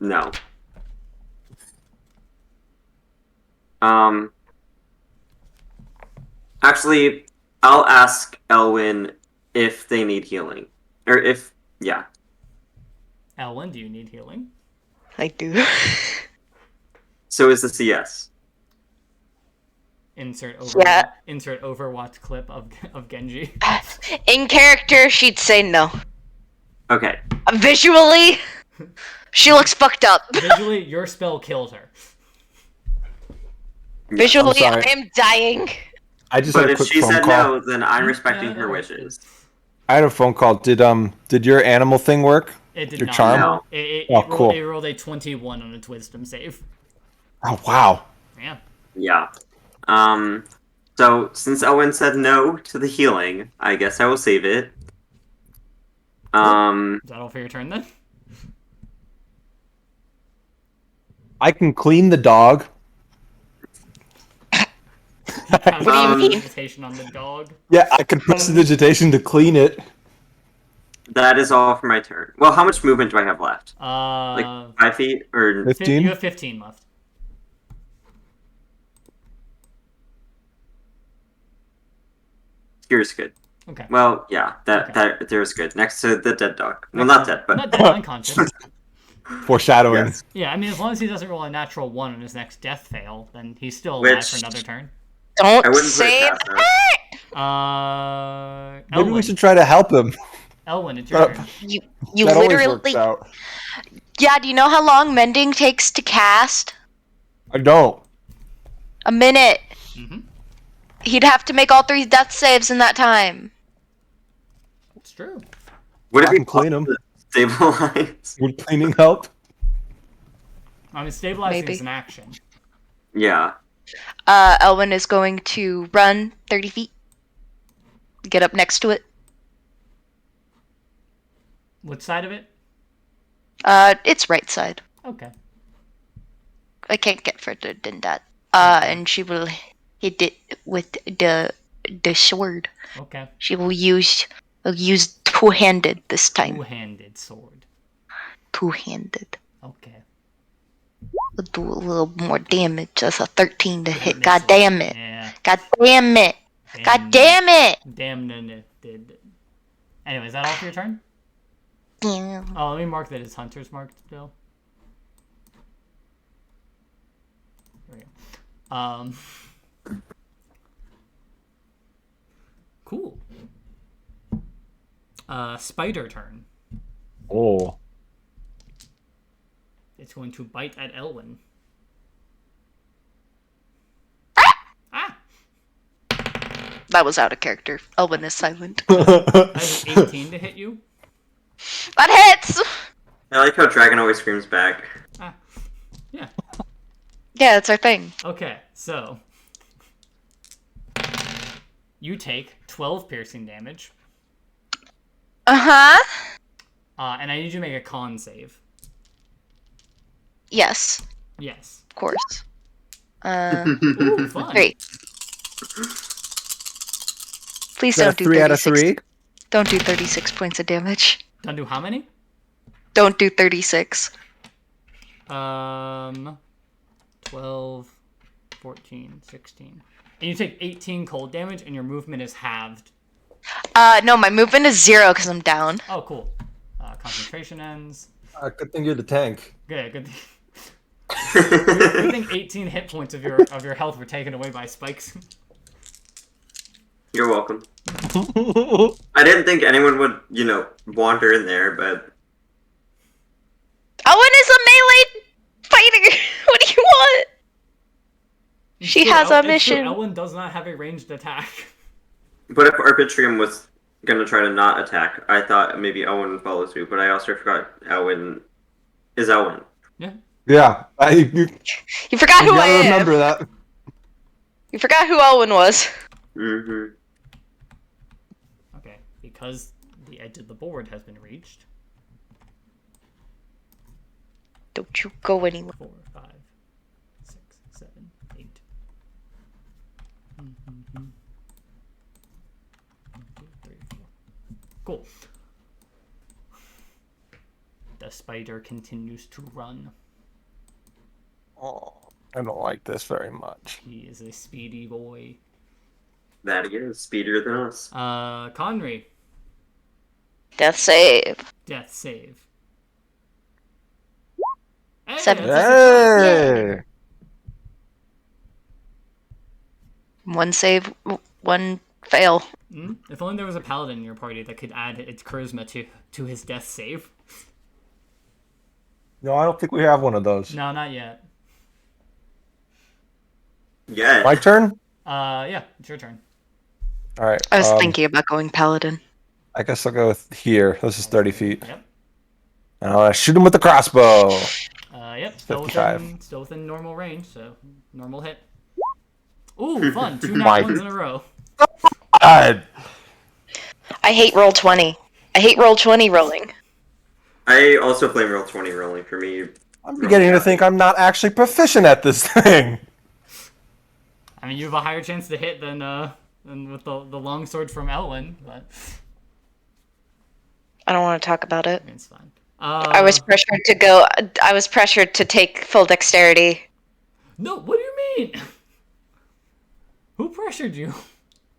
No. Actually, I'll ask Elwyn if they need healing. Or if, yeah. Elwyn, do you need healing? I do. So is this a yes? Insert Overwatch clip of Genji. In character, she'd say no. Okay. Visually, she looks fucked up. Visually, your spell killed her. Visually, sorry. I am dying. I just But had a if quick she phone said call. no, then I'm respecting Yeah, her no, wishes. I had a phone call. Did your animal thing work? It did Your not. charm? No. It rolled a 21 on its wisdom save. Oh wow. Yeah. Yeah. So since Elwyn said no to the healing, I guess I will save it. Is that all for your turn then? I can clean the dog. What do you mean? Meditation on the dog. Yeah, I can press the digitation to clean it. That is all for my turn. Well, how much movement do I have left? Uh, Like 5 feet or 15? you have 15 left. here's good. Okay. Well, yeah, that there's good. Next to the dead dog. Well, not dead, but Not dead, unconscious. Foreshadowing. yes. Yeah, I mean, as long as he doesn't roll a natural 1 on his next death fail, then he's still alive Which- for another turn. Don't I wouldn't put say it past her. Maybe Elwyn. we should try to help him. Elwyn, it's your turn. You That always literally. works out. Yeah, do you know how long mending takes to cast? I don't. A minute. Mm-hmm. He'd have to make all 3 death saves in that time. It's true. Would it I be can clean 'em. possible to stabilize? Would cleaning help? I mean, stabilizing Maybe. is an action. Yeah. Elwyn is going to run 30 feet. Get up next to it. What side of it? It's right side. Okay. I can't get further than that. And she will hit it with the sword. Okay. She will use two-handed this time. Two-handed sword. Two-handed. Okay. We'll do a little more damage. That's a 13 to hit. Miss God it. damn it. Yeah. God damn it. God damn it. Damn it. Anyway, is that all for your turn? Yeah. Oh, let me mark that it's Hunter's marked still. There we go. Cool. Spider turn. Oh. It's going to bite at Elwyn. Ah! That was out of character. Elwin is silent. That is 18 to hit you. That hits! I like how Dragon always screams back. Ah, yeah. Yeah, that's our thing. Okay, so you take 12 piercing damage, Uh-huh. and I need you to make a con save. Yes, Yes. of course. Ooh, fun. 3. Please Is that a don't do 3 out of 36. 3? Don't do 36 points of damage. Don't do how many? Don't do 36. 12, 14, 16. And you take 18 cold damage, and your movement is halved. No, my movement is 0 because I'm down. Oh, cool. Concentration ends. Good thing you're the tank. Good. Good thing 18 hit points of your health were taken away by spikes. You're welcome. I didn't think anyone would, wander in there, but Owen is a melee fighter! What do you want? She has a mission. Ellen does not have a ranged attack. But if Arbitrium was gonna try to not attack, I thought maybe Owen would follow suit, but I also forgot Owen is Owen. Yeah. Yeah, You forgot who I gotta am. remember that. You forgot who Owen was. Mm-hmm. Okay, because the edge of the board has been reached. Don't you go anywhere. 4, 5, 6, 7, 8. 1, 2, 3, 4. Cool. The spider continues to run. Oh, I don't like this very much. He is a speedy boy. That he is speedier than us. Conry, Death save. death save. Hey, 7. that's a success. Hey! One save, one fail. If only there was a paladin in your party that could add its charisma to his death save. No, I don't think we have one of those. No, not yet. Yeah. My turn? Yeah, it's your turn. All right. I was thinking about going paladin. I guess I'll go with here. This is 30 feet. Yep. And I'll shoot him with the crossbow. Yep. Still 55. within normal range, so normal hit. Ooh, fun! 2 nat My- ones in a row. God. I hate roll 20. I hate roll 20 rolling. I also blame roll 20 rolling for me. I'm beginning to think I'm not actually proficient at this thing. I mean, you have a higher chance to hit than with the longsword from Elwyn, but I don't want to talk about it. it's fine. I was pressured to go. I was pressured to take full dexterity. No, what do you mean? Who pressured you?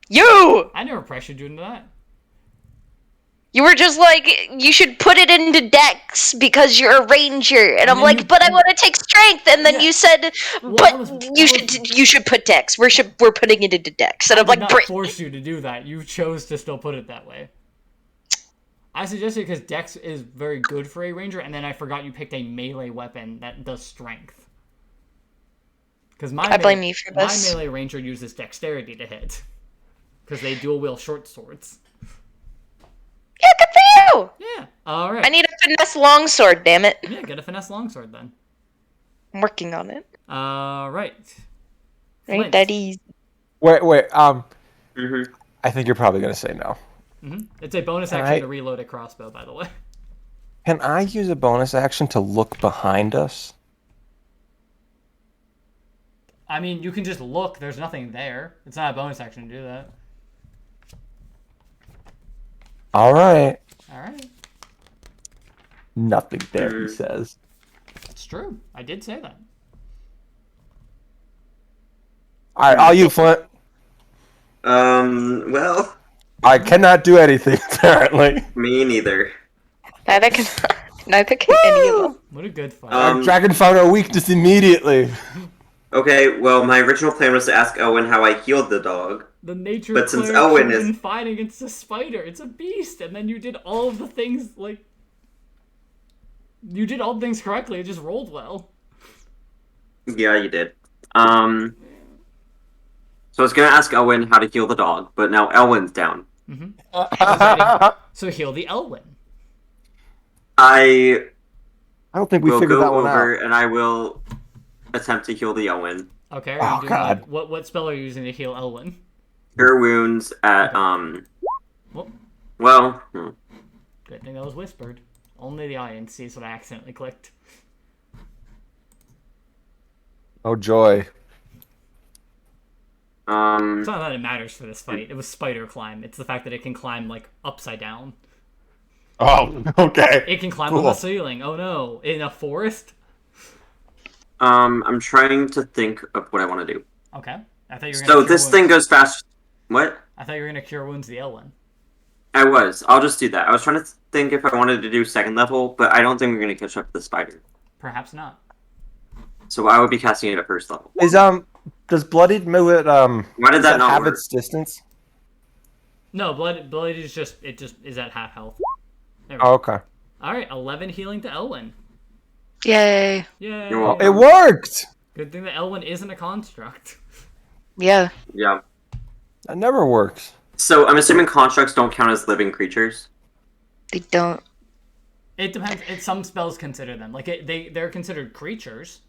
You! I never pressured you into that. You were just like, you should put it into dex because you're a ranger. And I'm then like, you- but I want to take strength. And then Yeah. you said, Well, but I was- you should put dex. We're putting it into dex. And I'm I like, did not Brit. force you to do that. You chose to still put it that way. I suggested because Dex is very good for a ranger, and then I forgot you picked a melee weapon that does strength. Because I blame you for this. My melee ranger uses dexterity to hit. Because they dual wield short swords. Yeah, good for you. Yeah. All right. I need a finesse longsword, damn it. Yeah, get a finesse longsword then. I'm working on it. All right. Ain't that easy. Wait. Mm-hmm. I think you're probably going to say no. It's a bonus Can action I- to reload a crossbow, by the way. Can I use a bonus action to look behind us? I mean, you can just look. There's nothing there. It's not a bonus action to do that. All right. All right. Nothing there, he says. It's true. I did say that. All right, all you, Flint. Well, I cannot do anything, apparently. me neither. Neither can any of them. What a good fight. Dragon found our weakness immediately. Okay, well, my original plan was to ask Owen how I healed the dog. The nature But since cleric Owen should have is- been fighting against a spider. It's a beast, and then you did all of the things like you did all the things correctly. It just rolled well. Yeah, you did. So I was gonna ask Elwyn how to heal the dog, but now Elwyn's down. So heal the Elwyn. I don't think we will figured go that one over out. and I will attempt to heal the Elwyn. Okay. Are you Oh, doing, God. like, what spell are you using to heal Elwyn? Cure wounds at Well, Well, good thing that was whispered. Only the audience sees what I accidentally clicked. Oh joy. It's not that it matters for this fight. It was spider climb. It's the fact that it can climb, like, upside down. Oh, okay. It can climb Cool. on the ceiling. Oh no. In a forest? I'm trying to think of what I want to do. Okay. I thought you were gonna So cure this wounds. thing goes fast. What? I thought you were gonna cure wounds the Elwyn. I was. I'll just do that. I was trying to think if I wanted to do second level, but I don't think we're gonna catch up to the spider. Perhaps not. So I would be casting it at first level. Is does bloodied move at Why did does that not have work? its distance? No, blood is just is at half health. There we Oh, go. okay. Alright, 11 healing to Elwyn. Yay. Yay. You're welcome. It worked. Good thing that Elwyn isn't a construct. Yeah. Yeah. That never works. So I'm assuming constructs don't count as living creatures. They don't. It depends. Some spells consider them. Like, they're considered creatures.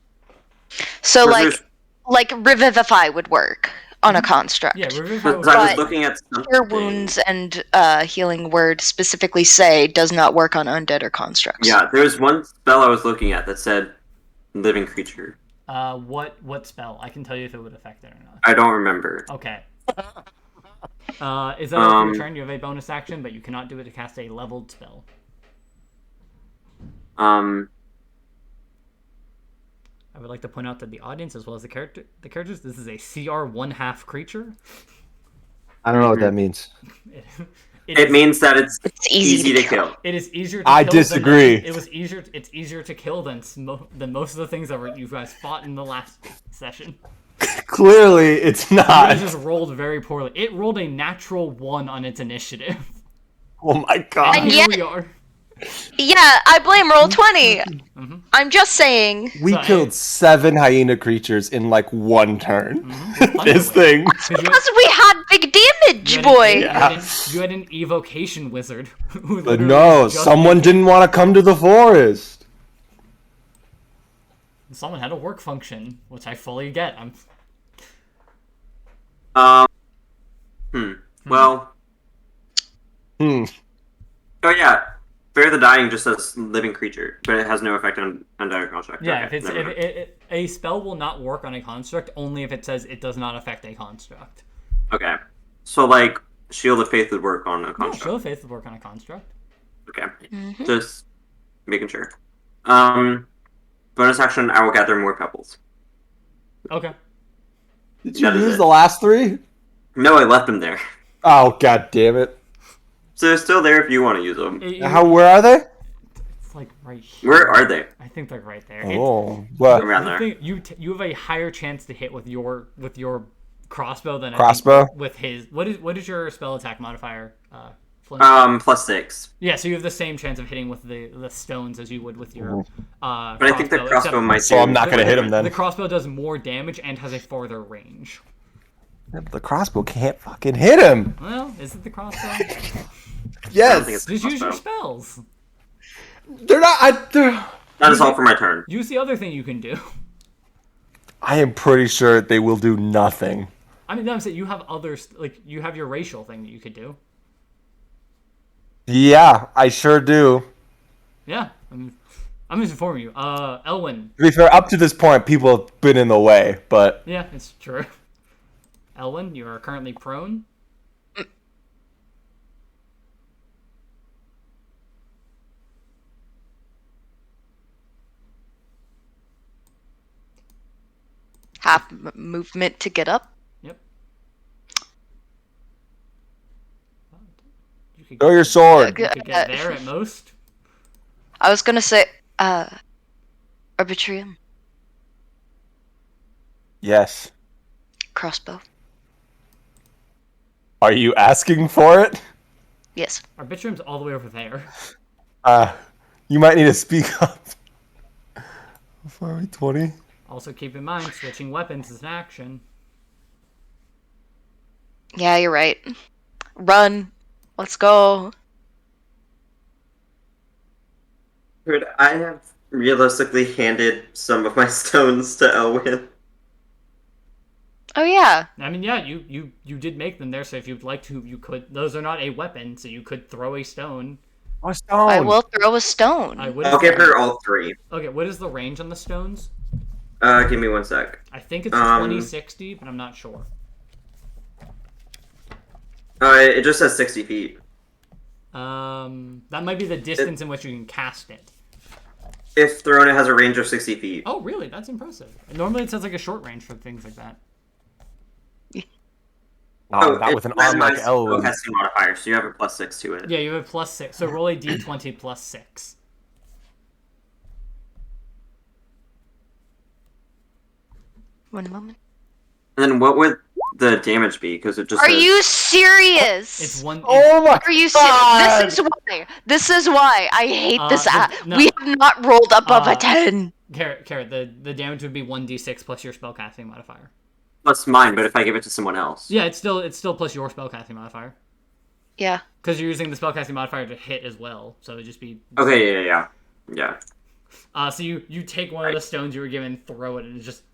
So Whereas like revivify would work on a construct. Yeah, Revivify Because would I was But- looking at Cure something. wounds and healing word specifically say does not work on undead or constructs. Yeah, there was one spell I was looking at that said living creature. What spell? I can tell you if it would affect it or not. I don't remember. Okay. Is that after your turn? You have a bonus action, but you cannot do it to cast a leveled spell. I would like to point out that the audience, as well as the characters, this is a CR 1/2 creature. I don't know what that means. It means that it's It's easy to kill. It is easier to I kill disagree. It's easier to kill than most of the things that you guys fought in the last session. Clearly, it's You not. guys just rolled very poorly. It rolled a natural 1 on its initiative. Oh my god. And Here yet- we are. Yeah, I blame Roll20. I'm just saying. We So, killed 7 hyena creatures in like one turn. Thunder This Wave. thing. 'Cause Because we had big damage, you boy. you had an evocation wizard. Who But literally no, just- someone didn't want to come to the forest. Someone had a work function, which I fully get. Well, Hmm. oh yeah, Fear the Dying just says living creature, but it has no effect on undead construct. Yeah, Okay, if never mind. a spell will not work on a construct only if it says it does not affect a construct. Okay, so like Shield of Faith would work on a Yeah, construct. Show of Faith would work on a construct. Okay, just making sure. Bonus action, I will gather more pebbles. Okay. Did you That is lose it. the last 3? No, I left them there. Oh god damn it. So they're still there if you want to use them. Where are they? It's like right here. Where are they? I think they're right there. Oh, what? Around The there. thing, you have a higher chance to hit with your crossbow than I think Crossbow? with his. What is your spell attack modifier? Flint? +6. Yeah, so you have the same chance of hitting with the stones as you would with your But I think the crossbow except might So do. I'm not gonna hit him then. The crossbow does more damage and has a farther range. The crossbow can't fucking hit him. Well, is it the crossbow? I don't think Yes. it's Just use your crossbow. spells. They're not. That is all for my turn. Use the other thing you can do. I am pretty sure they will do nothing. I mean, no, I'm saying you have others, like you have your racial thing that you could do. Yeah, I sure do. Yeah, I'm just informing you. Elwyn. To be fair, up to this point, people have been in the way, but Yeah, it's true. Elwyn, you are currently prone. Half movement to get up. Yep. You could throw your sword. you could get there at most. I was gonna say, Arbitrium, Yes. crossbow. Are you asking for it? Yes. Arbitrium's all the way over there. You might need to speak up. How far are we? 20? Also, keep in mind, switching weapons is an action. Yeah, you're right. Run. Let's go. Could I have realistically handed some of my stones to Elwyn? Oh yeah. I mean, yeah, you did make them there, so if you'd like to, you could. Those are not a weapon, so you could throw a stone. Oh, stone. I will throw a stone. What I'll is give the, her all 3. Okay, what is the range on the stones? Give me 1 sec. I think it's 20-60, but I'm not sure. It just says 60 feet. That might be the distance in which you can cast it. If thrown, it has a range of 60 feet. Oh, really? That's impressive. Normally it says like a short range for things like that. Oh, not with an arm like Elwyn. Casting modifier, so you have a +6 to it. Yeah, you have a +6, so roll a d20 +6. One moment. And then what would the damage be? Because it just Are says... you serious? It's one. Oh my Are you God. serious? This is why. This is why I hate this app. no. We have not rolled above a 10. Carrot, the damage would be 1d6 plus your spellcasting modifier. Plus mine, but if I give it to someone else. Yeah, it's still plus your spellcasting modifier. Yeah. Because you're using the spellcasting modifier to hit as well, so it'd just be... Okay, yeah. So you take one of the stones you were given, throw it, and it just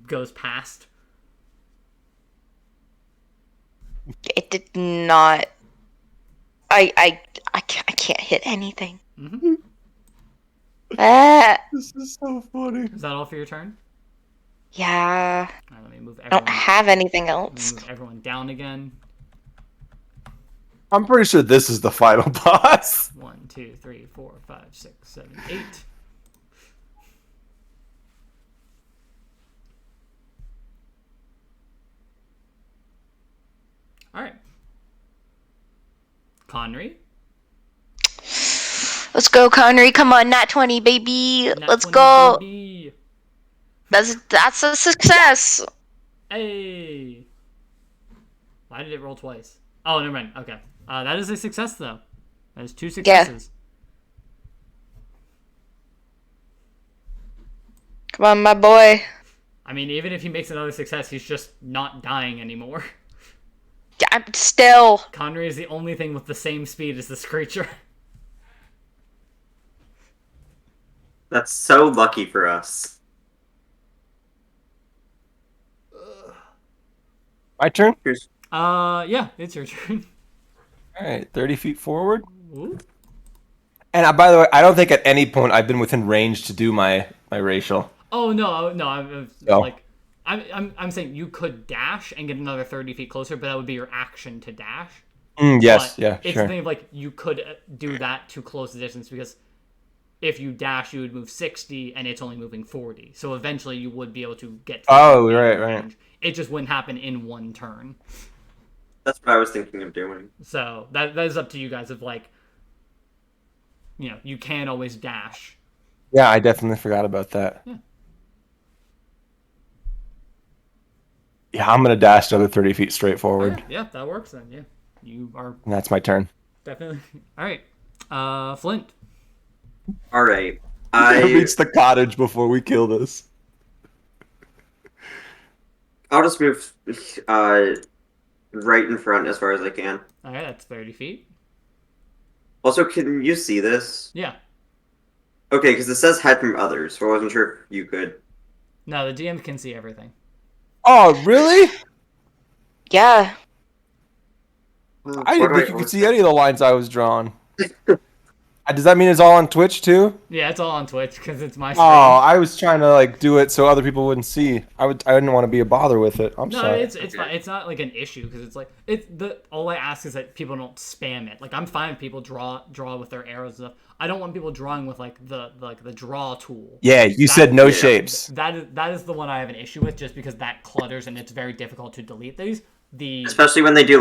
goes past. It did not. I can't hit anything. Mm-hmm. This is so funny. Is that all for your turn? Yeah. All right, let me move I don't everyone. have anything Let me else. move everyone down again. I'm pretty sure this is the final boss. 1, 2, 3, 4, 5, 6, 7, 8. All right. Connery. Let's go, Connery. Come on, nat 20, baby. Nat Let's 20, go. baby. That's a success. Hey. Why did it roll twice? Oh, never mind. Okay. That is a success, though. That is 2 successes. Come on, my boy. I mean, even if he makes another success, he's just not dying anymore. I'm still. Connery is the only thing with the same speed as this creature. That's so lucky for us. My turn? Here's... Yeah, it's your turn. Alright, 30 feet forward. Ooh. And by the way, I don't think at any point I've been within range to do my racial. Oh no! I'm No. like, I'm saying you could dash and get another 30 feet closer, but that would be your action to dash. Yes, But yeah, it's sure. the thing of like you could do that to close the distance because if you dash, you would move 60 and it's only moving 40. So eventually you would be able to get to Oh, the right. range. It just wouldn't happen in one turn. That's what I was thinking of doing. So that is up to you guys. Of like, you can always dash. Yeah, I definitely forgot about that. Yeah, I'm gonna dash another 30 feet straight forward. Alright, yeah, that works then. Yeah, you are And that's my turn. definitely all right. Flint. All right. I I reach the cottage before we kill this. I'll just move right in front as far as I can. All right, that's 30 feet. Also, can you see this? Yeah. Okay, because it says hide from others, so I wasn't sure if you could. No, the DM can see everything. Oh, really? Yeah. I didn't think you could see any of the lines I was drawing. Does that mean it's all on Twitch too? Yeah, it's all on Twitch because it's my stream. Oh, I was trying to do it so other people wouldn't see. I didn't want to be a bother with it. I'm No, sorry. it's fine. It's not like an issue because it's like all I ask is that people don't spam it. Like I'm fine if people draw with their arrows and stuff. I don't want people drawing with the draw tool. Yeah, you said no shapes. That is the one I have an issue with just because that clutters and it's very difficult to delete these. Especially when they do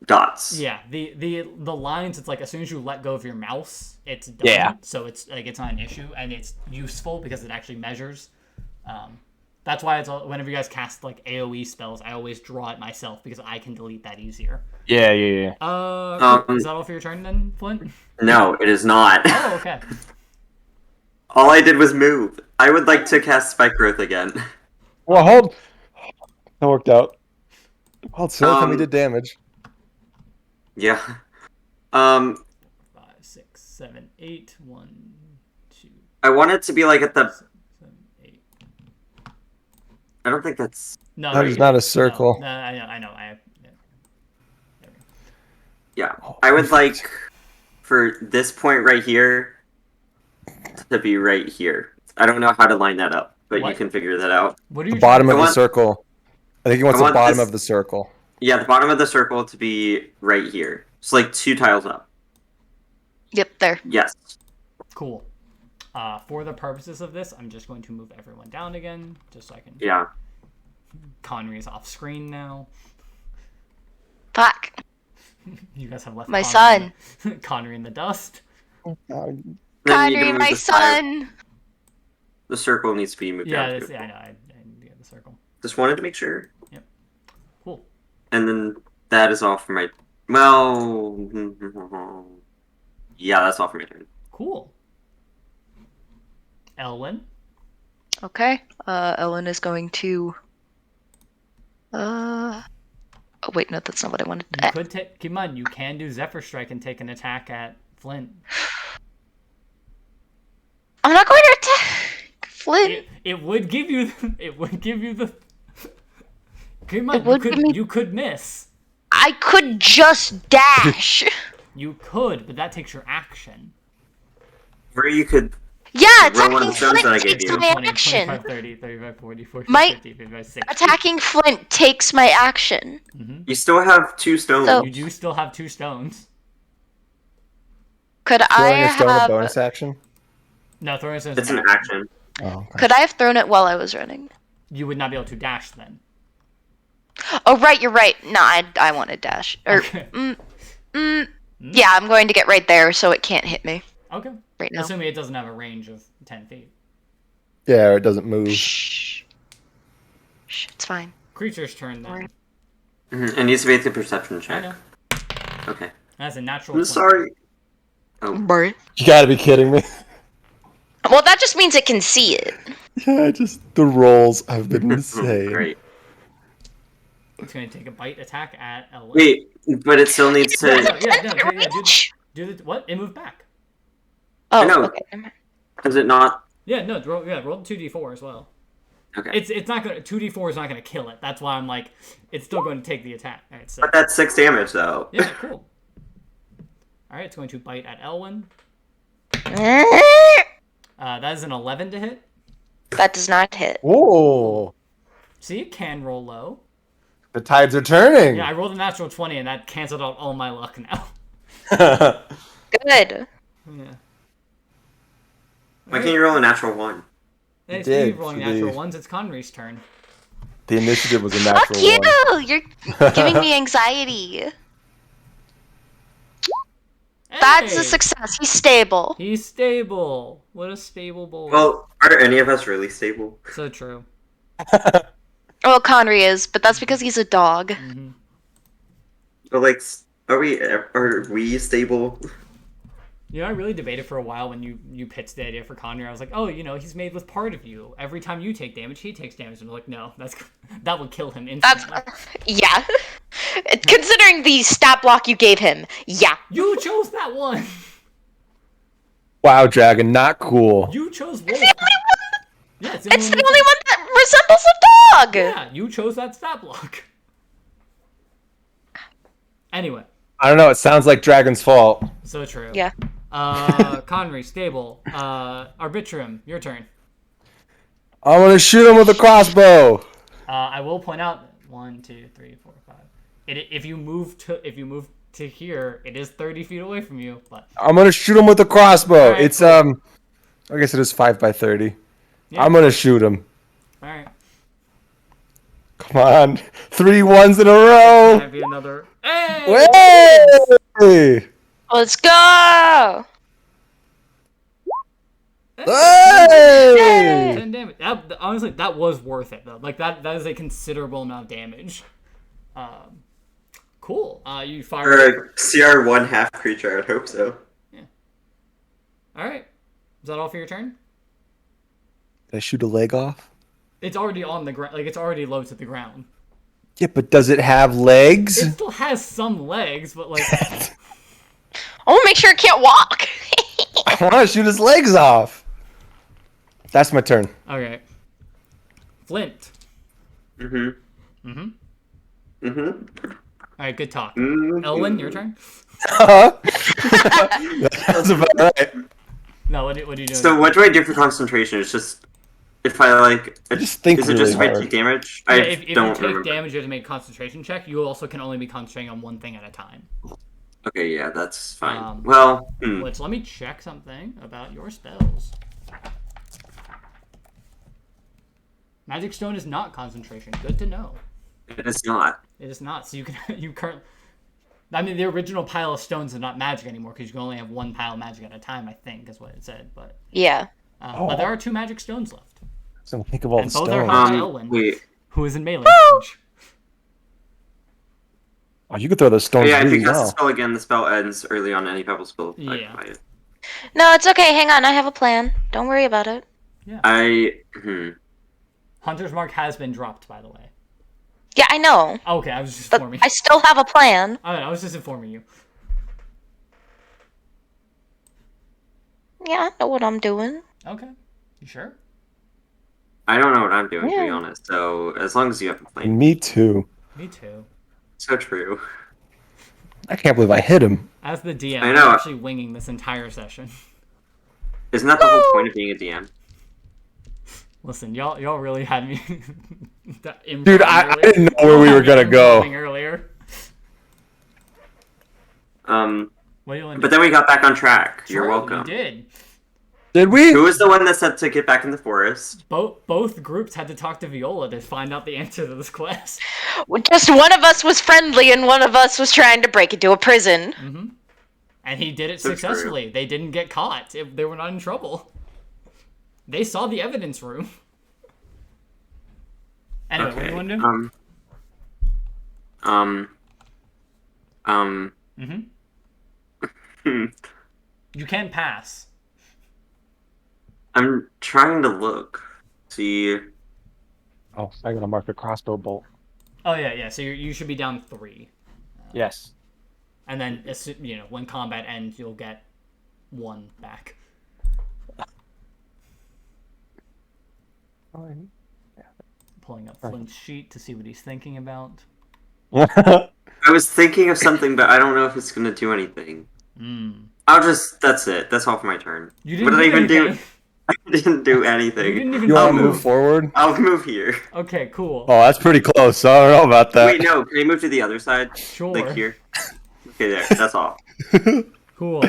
dots. Yeah, the lines, it's like as soon as you let go of your mouse, it's done. Yeah. So it's it's not an issue and it's useful because it actually measures. That's why whenever you guys cast AoE spells, I always draw it myself because I can delete that easier. Yeah. Is that all for your turn then, Flint? No, it is not. Oh, okay. All I did was move. I would like to cast Spike Growth again. Well, hold. That worked out. Well, it still can be did damage. Yeah. 5, 6, 7, 8. 1, 2, I want it to be like at the. 6, 7, 8. I don't think that's. No, That is not a circle. No, I know. Yeah. There we go. Yeah. Oh, I would perfect. like for this point right here to be right here. I don't know how to line that up, but you What? can figure that out. What are The you bottom trying of to I the want- circle. I think he wants I the want bottom this- of the circle. Yeah, the bottom of the circle to be right here. It's like 2 tiles up. Yep, there. Yes. Cool. For the purposes of this, I'm just going to move everyone down again, just so I can. Yeah. Connery's off screen now. Fuck. You guys have left My Connery in the- Connery in the dust. Then you Connery, can move my this tile. son. The circle needs to be moved Yeah, down this, too. yeah, I know. I need to get the circle. Just wanted to make sure. Cool. And then that is all for my. Well. Yeah, that's all for my turn. Cool. Elwyn. Okay. Ellen is going to. Oh wait, no, that's not what I wanted. You could take. Keep in mind, you can do Zephyr Strike and take an attack at Flint. I'm not going to attack Flint. It would give you. It would give you the. Keep in mind, would give me- you could miss. I could just dash. You could, but that takes your action. Or you could. Yeah, Roll one of attacking the stones that I Flint gave takes you. my 20, action. 25, 30, 35, 40, 40, My- 50, 55, 60. Attacking Flint takes my action. You still have 2 stones. So- You do still have 2 stones. Could I Throwing a stone a have? bonus action. No, throwing stones. It's an action. Oh, okay. Could I have thrown it while I was running? You would not be able to dash then. Oh right, you're right. No, I want to dash. Or Okay. yeah, I'm going to get right there, so it can't hit me Okay. right now. Assuming it doesn't have a range of 10 feet. Yeah, it doesn't move. Shh. Shh, it's fine. Creature's turn then. Alright. It needs to be a perception I check. know. Okay. That's a natural. I'm 20. sorry. Right. You gotta be kidding me. Well, that just means it can see it. Yeah, just the rolls have been insane. Great. It's going to take a bite attack at Elwyn. Wait, but it still needs No, to. do the what? It moved back. Oh, know. okay. never mind. Is it not? Yeah, no, roll the 2d4 as well. Okay. It's not gonna 2d4 is not gonna kill it. That's why I'm like, it's still going to take the attack. All right, so But that's 6 damage though. yeah, cool. All right, it's going to bite at Elwyn. That is an 11 to hit. That does not hit. Whoa! See, it can roll low. The tides are turning. Yeah, I rolled a natural 20, and that canceled out all my luck now. Good. Yeah. Why can't you roll a natural 1? Hey, did speaking of rolling for the- natural ones, it's Conry's turn. The initiative was a Fuck natural you! one. You're giving me anxiety. That's Hey! a success. He's stable. He's stable. What a stable boy. Well, are any of us really stable? So true. Well, Conry is, but that's because he's a dog. Hmm. But like, are we stable? You know, I really debated for a while when you pitched the idea for Conry. I was like, oh, you know, he's made with part of you. Every time you take damage, he takes damage. And I'm like, no, that would kill him That's instantly. yeah. Considering the stat block you gave him, yeah. You chose that one. Wow, Dragon, not cool. You chose Wolf. Yeah, it's It's the one only one that resembles a dog. Yeah, you chose that stat block. Anyway, I don't know. It sounds like Dragon's fault. so true. Yeah. Conry, stable. Arbitrum, your turn. I'm gonna shoot him with a crossbow. I will point out 1, 2, 3, 4, 5. If you move to here, it is 30 feet away from you. But I'm gonna shoot him with a crossbow. Alright, It's cool. I guess it is 5 by 30. Yeah. I'm gonna shoot him. all right, Come on, 3 ones in a row. might be another. Hey! Hey! Let's go. Hey! 10 damage. Honestly, that was worth it though. Like that is a considerable amount of damage. Cool. You For fire. a CR1 half creature, I'd hope so. All right. Is that all for your turn? Did I shoot a leg off? It's already on the ground. Like it's already low to the ground. Yeah, but does it have legs? It still has some legs, but like I want to make sure it can't walk. I want to shoot his legs off. That's my turn. okay. Flint. Mm-hmm. Mm-hmm. Mm-hmm. All right, good talk. Mm-hmm. Elwin, your turn. That's about right. No, what are you doing? So what do I do for concentration? It's just if I like. Just think is it really just if I hard. take damage? Yeah, I if you don't take remember. damage, you have to make a concentration check. You also can only be concentrating on one thing at a time. Okay, yeah, that's fine. Let me check something about your spells. Magic Stone is not concentration. Good to know. it is not. It is not. So you currently. I mean, the original pile of stones is not magic anymore because you can only have one pile of magic at a time. I think is what it said. But Yeah. but there are 2 magic stones left, So think of all and the both are stones. held by Elwin, Wait. who is in melee range. Oh, you could throw those stones Yeah, if really you cast the well. spell again, the spell ends early on any pebble spell. Yeah. No, it's okay. Hang on. I have a plan. Don't worry about it. Hunter's Mark has been dropped, by the way. Yeah, I know. Okay, I was just But informing. I still have a plan. I was just informing you. Yeah, I know what I'm doing. Okay, you sure? I don't know what I'm doing, to be Yeah. honest. So as long as you have a plan. Me too. Me too. So true. I can't believe I hit him. As the DM, I I'm know. actually winging this entire session. Isn't that the whole point of being a DM? Listen, y'all really had me. Dude, I didn't know where we were gonna go. Earlier. What do you want to But do? then we got back on track. You're True, welcome. You did. Did we? Who was the one that said to get back in the forest? Both groups had to talk to Viola to find out the answer to this quest. Just one of us was friendly and one of us was trying to break into a prison. And he did it So successfully. They didn't get caught. They were not in trouble. They saw the evidence room. Anyway, what do you want to do? You can pass. I'm trying to look. See. Oh, I gotta mark a crossbow bolt. Oh yeah. So you should be down 3, Yes. and then when combat ends, you'll get 1 back. Pulling up Flint's sheet to see what he's thinking about. I was thinking of something, but I don't know if it's gonna do anything. That's it. That's all for my turn. You didn't What did I even do? anything. I didn't do anything. You didn't even You want to move. move forward? I'll move here. Okay, cool. Oh, that's pretty close. I don't know about that. Wait, no. Can I move to the other side? Sure. Like here? Okay, there. That's all. Cool.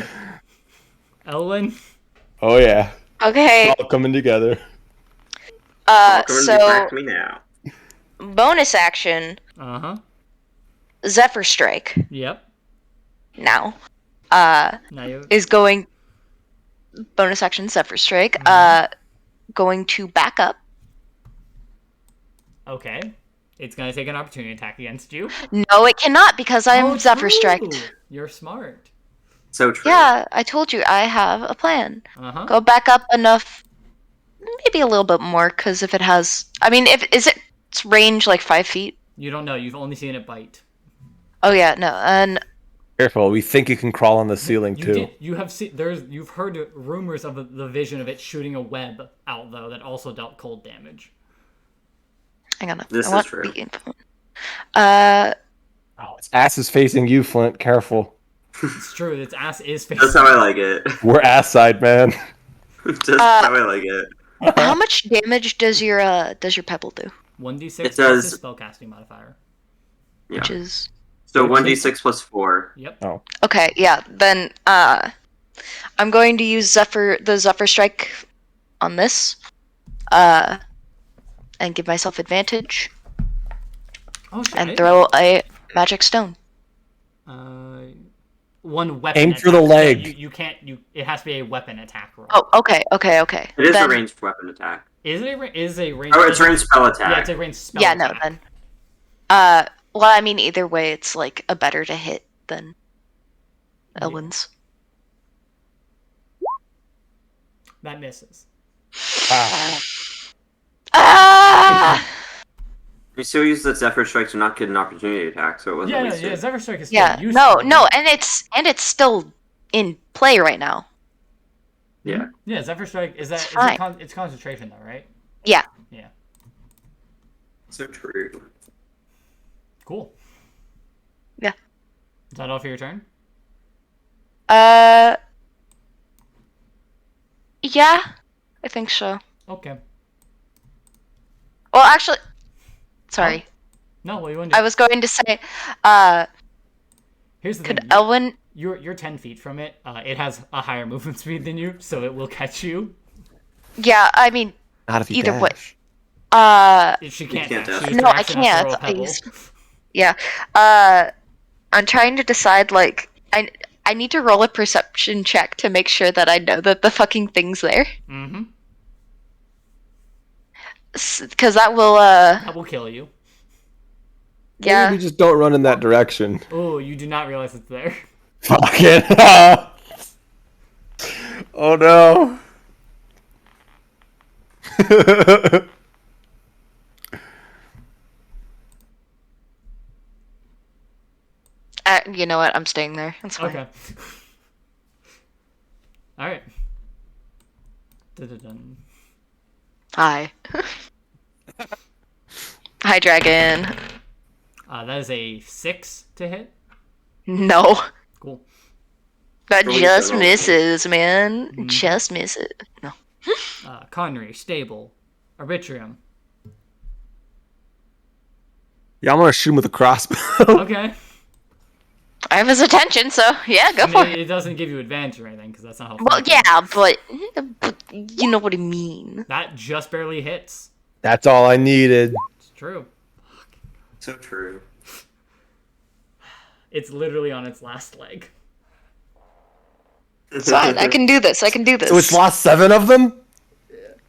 Elwin? Oh yeah. Okay. All coming together. Come and So back to me now. bonus action, Uh-huh. Zephyr Strike Yep. now. Now you Is going bonus action Zephyr Strike. Going to back up. okay. It's gonna take an opportunity attack against you. No, it cannot because I'm Zephyr true. Striked. You're smart. So true. Yeah, I told you I have a plan. Uh-huh. Go back up enough, maybe a little bit more, because if it has, I mean, is its range like 5 feet? You don't know. You've only seen it bite. Oh yeah, no, and Careful. We think you can crawl on the ceiling too. You've heard rumors of the vision of it shooting a web out though that also dealt cold damage. hang on. This I is want true. the info. Oh, its ass is facing you, Flint. Careful. It's true. Its ass is facing. That's how I like it. We're ass side, man. Just how I like it. How much damage does your pebble do? 1d6 It plus does- the spellcasting modifier. Yeah. Which is So 1d6 plus 4. Yep. Oh. okay. Yeah. Then I'm going to use the Zephyr Strike on this, and give myself advantage Oh shit. and throw a magic stone. One weapon. Aim for the attack. leg. Yeah, you can't. It has to be a weapon attack roll. Oh, okay. It is Then- a ranged weapon attack. Is it a range? Oh, it's a ranged spell attack. Yeah, it's a ranged spell Yeah, no, attack. then. Well, I mean, either way, it's like a better to hit than Elwin's. That misses. Ah. Ah! We still use the Zephyr Strike to not get an opportunity attack, so it wasn't Yeah, wasted. Zephyr Strike is still Yeah. useful. No, and it's still in play right now. Yeah. Yeah, Zephyr Strike It's fine. it's concentration though, right? Yeah. Yeah. So true. Cool. Yeah. Is that all for your turn? Yeah, I think so. Okay. Well, actually, sorry. No, what do you want to do? I was going to say, Here's the could thing. Elwyn? You're 10 feet from it. It has a higher movement speed than you, so it will catch you. Yeah, I mean, Not if you either way. dash. She can't can't dash. dash. She No, I has to throw a can't. pebble. Yeah. I'm trying to decide. Like, I need to roll a perception check to make sure that I know that the fucking thing's there. Mm-hmm. Because that will. That will kill you. Yeah. Maybe we just don't run in that direction. Oh, you do not realize it's there. Fucking. Oh no. You know what? I'm staying there. That's fine. Okay. All right. Dun-dun-dun. Hi. Hi, dragon. That is a 6 to hit. No. Cool. That Rolling just for all. misses, man. Mhm. Just misses. No. Connery, Stable, Arbitrium. Yeah, I'm gonna shoot him with a crossbow. Okay. I have his attention, so yeah, go I for mean, it. it doesn't give you advantage or anything, because that's not how Well, far it yeah, but you know what I mean. That just barely hits. That's all I needed. It's true. So true. It's literally on its last leg. It's fine. I can do this. I can do this. So it's lost 7 of them?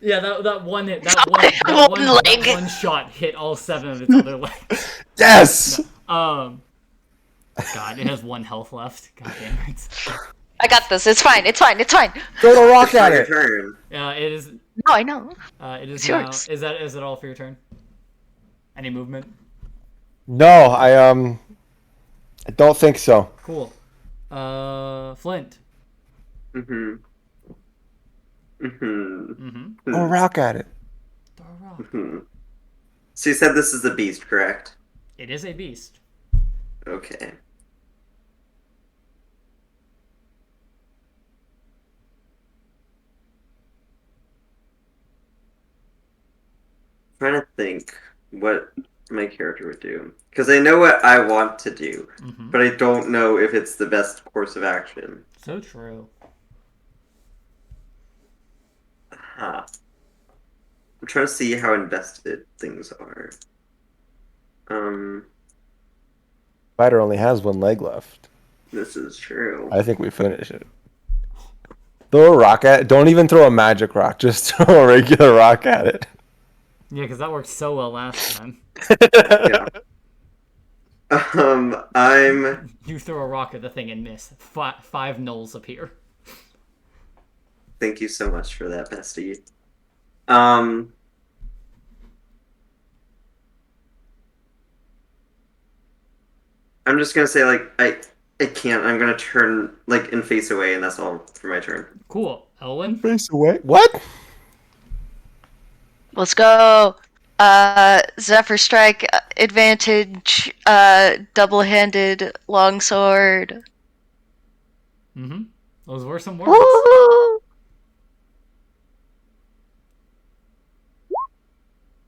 Yeah, that one hit, One that leg. one shot hit all 7 of its other legs. Yes! God, it has 1 health left. God damn it. I got this. It's fine. It's fine. It's fine. Throw the rock It's at not your it! turn. It is. No, I know. It is It's now. yours. Is it all for your turn? Any movement? No, I don't think so. Cool. Flint. Mm-hmm. Mm-hmm. Mm-hmm. Throw a rock at it. Throw a rock. Mm-hmm. So you said this is a beast, correct? It is a beast. Okay. Trying to think what my character would do. Because I know what I want to do, Mm-hmm. but I don't know if it's the best course of action. So true. Huh. I'm trying to see how invested things are. Spider only has 1 leg left. This is true. I think we finish it. Throw a rock at it. Don't even throw a magic rock. Just throw a regular rock at it. Yeah, because that worked so well last time. Yeah. I'm You throw a rock at the thing and miss. 5 nulls appear. Thank you so much for that, bestie. I'm just gonna say I can't. I'm gonna turn and face away, and that's all for my turn. Cool. Elwyn? Face away. What? Let's go. Zephyr Strike, advantage, double-handed longsword. Mm-hmm. Those were some words. Woo!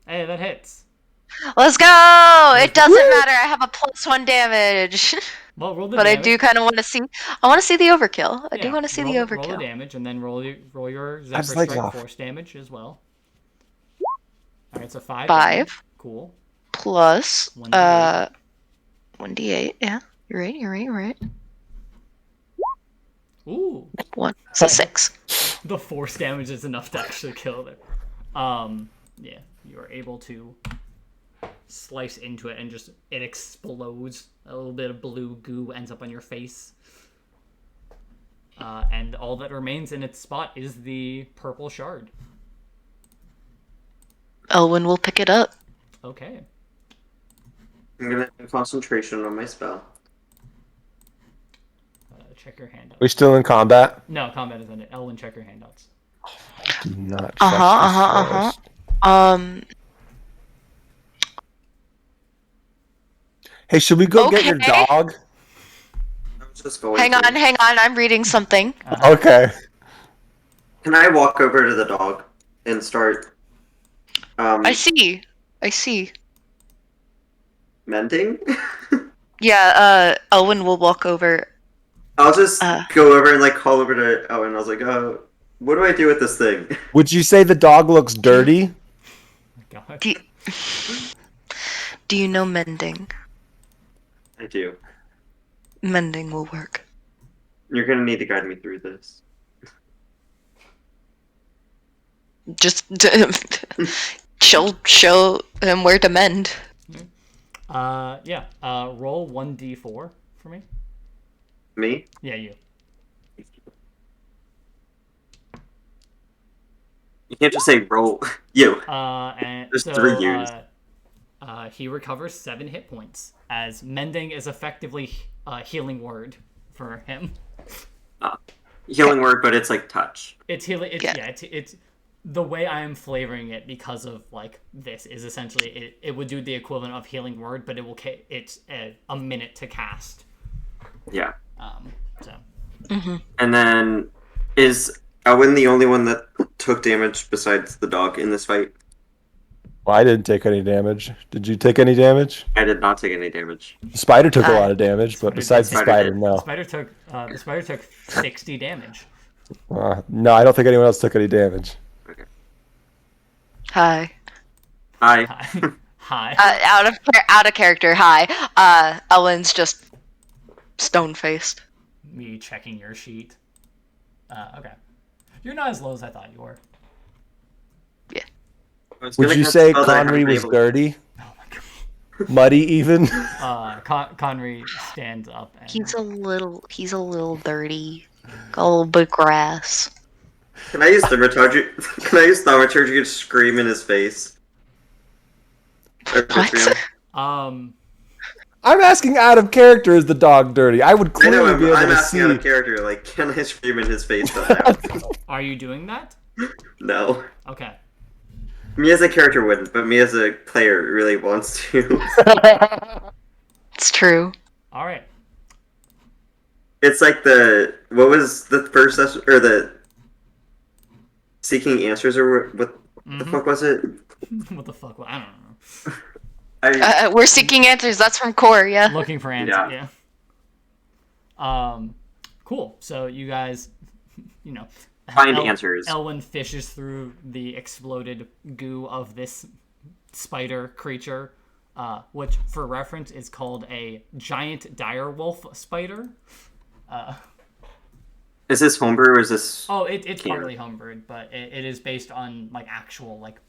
Hey, that hits. Let's go! It doesn't matter. I have a +1 damage. Well, roll the But I damage. do kind of want to see. I want to see the overkill. I do Yeah, want to see the roll overkill. the damage, and then roll your How's Zephyr his legs Strike off? force damage as well. Alright, so 5. 5. damage. Cool. Plus 1d8. 1d8. Yeah, you're right. You're right. Ooh. 1. So 6. The force damage is enough to actually kill it. Yeah, you are able to slice into it and just it explodes. A little bit of blue goo ends up on your face. And all that remains in its spot is the purple shard. Elwyn will pick it up. Okay. I'm gonna do concentration on my spell. Check your handouts. We're still in combat. No, combat isn't it. Elwin, check your handouts. Do not Uh trust huh. this forest. Hey, should we go get your Okay. dog? I was just going Hang to. on. I'm reading something. Okay. Can I walk over to the dog and start I see. mending? Yeah, Elwin will walk over. I'll just Uh. go over and like call over to Owen. I was like, what do I do with this thing? Would you say the dog looks dirty? God. Do you know mending? I do. Mending will work. You're gonna need to guide me through this. Just show him where to mend. Yeah. Roll 1d4 for me. Me? Yeah, you. You can't just say roll. You. And There's so 3 years. he recovers 7 hit points, as mending is effectively a healing word for him. Healing word, but it's like touch. It's healing. It's the way I am flavoring it because of like this is essentially it would do the equivalent of healing word, but it's a minute to cast. Yeah. So. And then is Owen the only one that took damage besides the dog in this fight? Well, I didn't take any damage. Did you take any damage? I did not take any damage. The spider took a lot of damage, but besides the spider, did. no. The spider took 60 damage. No, I don't think anyone else took any damage. Okay. Hi. Hi. Hi. Out of character. Hi. Elwin's just stone faced. Me checking your sheet. Okay. You're not as low as I thought you were. Would you say Conry was dirty? Oh my god. Muddy even? Conry stands up and He's a little dirty. Got a little bit of grass. Can I use thaumaturgy? Can I use thaumaturgy to scream in his face? What? um I'm asking out of character, is the dog dirty? I would I know. clearly be able I'm to asking see. out of character. Like, can I scream in his face? Now? are you doing that? No. Okay. Me as a character wouldn't, but me as a player really wants to. It's true. All right. It's like what was the first session, or the seeking answers, or what the fuck was it? What the fuck? I don't know. We're seeking answers. That's from Core, yeah. Looking for answers. Yeah. Cool. So you guys, Find answers. Elwin fishes through the exploded goo of this spider creature, which, for reference, is called a giant direwolf spider. Is this homebrew or is this? Oh, it's partly homebrewed, but it is based on like actual like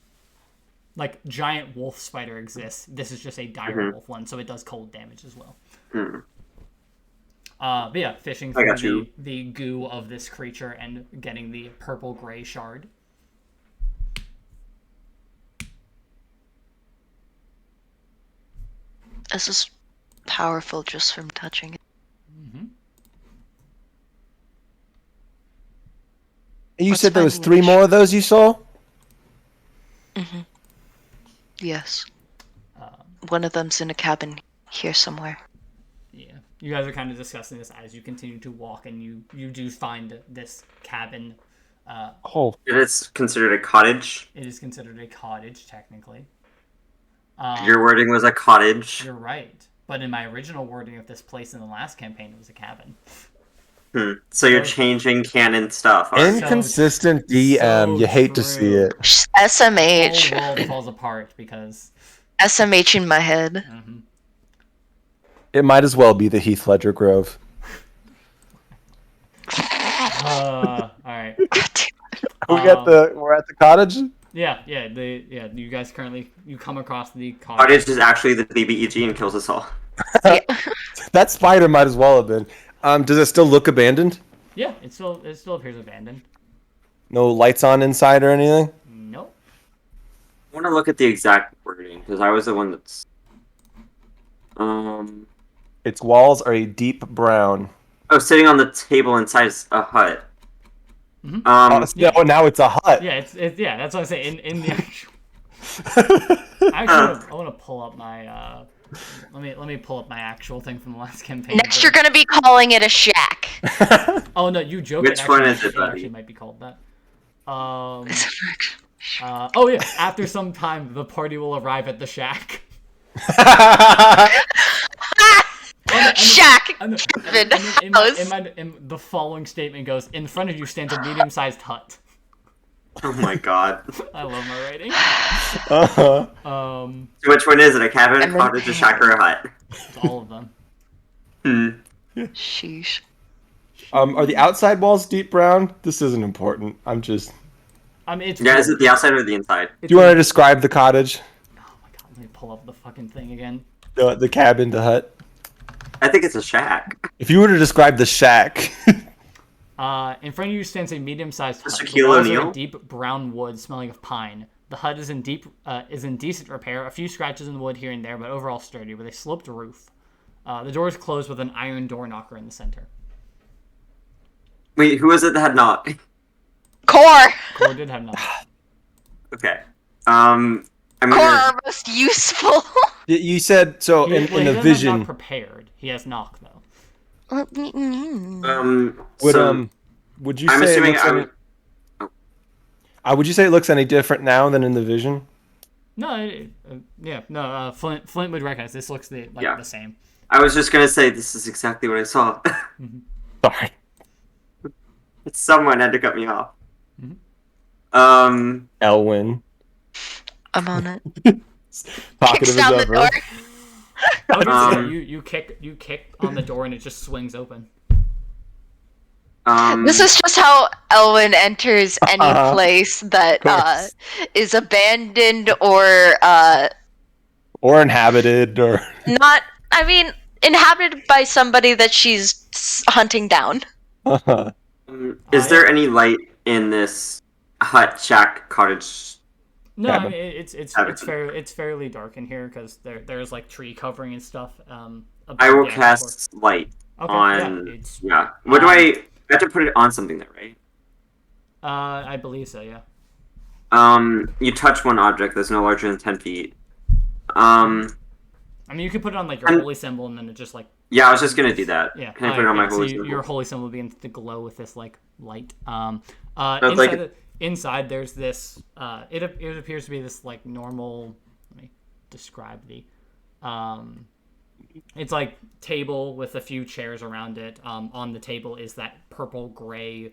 giant wolf spider exists. This is just a direwolf one, so it does cold damage as well. But yeah, fishing through the goo of this creature and getting the purple gray shard. This is powerful just from touching it. You What's said there was finding 3 more of those you saw? Yes. One of them's in a cabin here somewhere. Yeah, you guys are kind of discussing this as you continue to walk, and you do find this cabin. It is considered a cottage. It is considered a cottage, technically. Your wording was a cottage. You're right, but in my original wording of this place in the last campaign, it was a cabin. So you're changing canon stuff. Inconsistent DM. You hate to see it. SMH. The whole world falls apart because SMH in my head. It might as well be the Heath Ledger Grove. all right. We're at the cottage? Yeah. You guys you come across the cottage. Cottage is actually the BBEG and kills us all. That spider might as well have been. Does it still look abandoned? Yeah, it still appears abandoned. No lights on inside or anything? Nope. I want to look at the exact wording because I was the one that's. Its walls are a deep brown. Oh, sitting on the table inside a hut. Yeah. Oh, now it's a hut. Yeah, it's yeah. That's what I say. In the actual, I want to pull up my. Let me pull up my actual thing from the last campaign. Next, you're gonna be calling it a shack. Oh no, you joke. Which one is it, buddy? Actually might be called that. Oh yeah. After some time, the party will arrive at the shack. Shack. And the following statement goes: in front of you stands a medium-sized hut. Oh my god. I love my writing. Uh-huh. So which one is it? A cabin, a cottage, a shack, or a hut? It's all of them. Sheesh. Are the outside walls deep brown? This isn't important. I'm just. I mean, it's Yeah, is it the outside or the inside? Do you want to describe the cottage? Oh my god, let me pull up the fucking thing again. The cabin, the hut? I think it's a shack. If you were to describe the shack. In front of you stands a medium-sized hut. Mr. The Keel walls are O'Neill? a deep brown wood smelling of pine. The hut is in decent repair. A few scratches in the wood here and there, but overall sturdy, with a sloped roof. The door is closed with an iron door knocker in the center. Wait, who was it that had knock? Core. Core did have nothing. Okay. I'm Core gonna... are most useful. You said, so He in doesn't the have vision. knock prepared. He has knock though. Would you I'm say assuming would you say it looks any different now than in the vision? No, Flint would recognize this. Looks the same. I was just gonna say this is exactly what I saw. Sorry. Someone had to cut me off. Elwyn. I'm on it. Talkative Kicks as down the ever. door. Okay, so you kick on the door and it just swings open. This is just how Elwyn enters any place that course. is abandoned or Or inhabited, or not. I mean, inhabited by somebody that she's hunting down. Is there any light in this hut, shack, cottage? No, I Cabin. mean it's fairly dark in here because there's like tree covering and stuff. I will yeah, cast light Okay, on. yeah, What do I have to put it on something there, right? I believe so. Yeah. You touch one object that's no larger than 10 feet. I mean, you can put it on like your holy symbol, and then it just like. Yeah, I was just gonna do that. Yeah. Can I put it on my so holy symbol? your holy symbol begins to glow with this like light. Inside there's this. It appears to be this like normal. Let me describe the. It's like table with a few chairs around it. On the table is that purple gray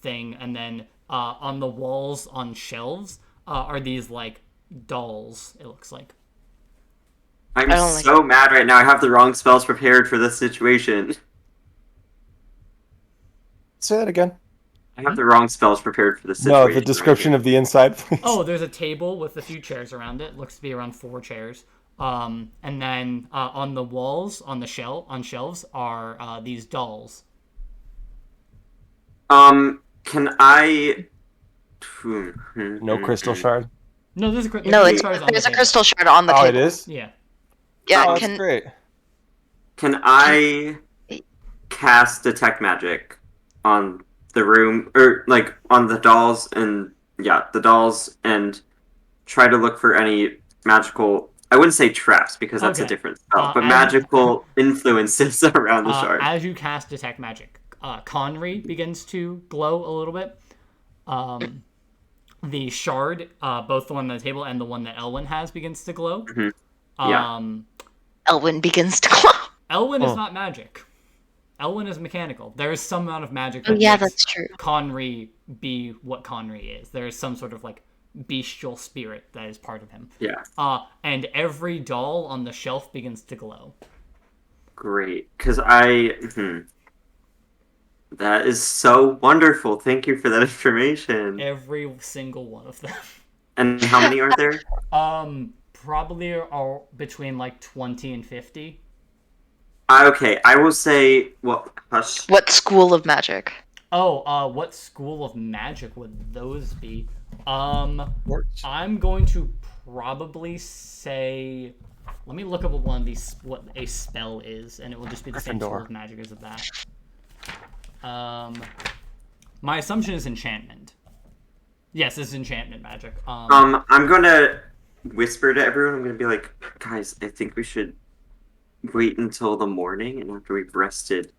thing, and then on the walls on shelves are these like dolls. It looks like. I'm so mad right now. I have the wrong spells prepared for this situation. say that again. I have the wrong spells prepared for this situation. No, the description of the inside, please. Oh, there's a table with a few chairs around it. Looks to be around 4 chairs. And then on the walls, on shelves, are these dolls. Can I? No crystal shard. No, there's a there's a crystal shard on the table. Oh, it is. Yeah. Yeah, Oh, that's great. Can I cast detect magic on the room, or like on the dolls, and try to look for any magical? I wouldn't say traps because that's a different spell, but magical influences around the shard. As you cast detect magic, Conry begins to glow a little bit. The shard, both the one on the table and the one that Elwyn has, begins to glow. Mm-hmm. Yeah. Elwyn begins to glow. Elwyn is not magic. Elwyn is mechanical. There is some amount of magic. That's true. Conry be what Conry is. There is some sort of like bestial spirit that is part of him. Yeah. And every doll on the shelf begins to glow. Great, because that is so wonderful. Thank you for that information. Every single one of them. And how many are there? Probably are between like 20 and 50. Okay, I will say. Well, hush. What school of magic? Oh, what school of magic would those be? I'm going to probably say Let me look up what a spell is, and it will just be the same Gryffindor. sort of magic as of that. My assumption is enchantment. Yes, this is enchantment magic. I'm gonna whisper to everyone. I'm gonna be like, guys, I think we should wait until the morning and after we've rested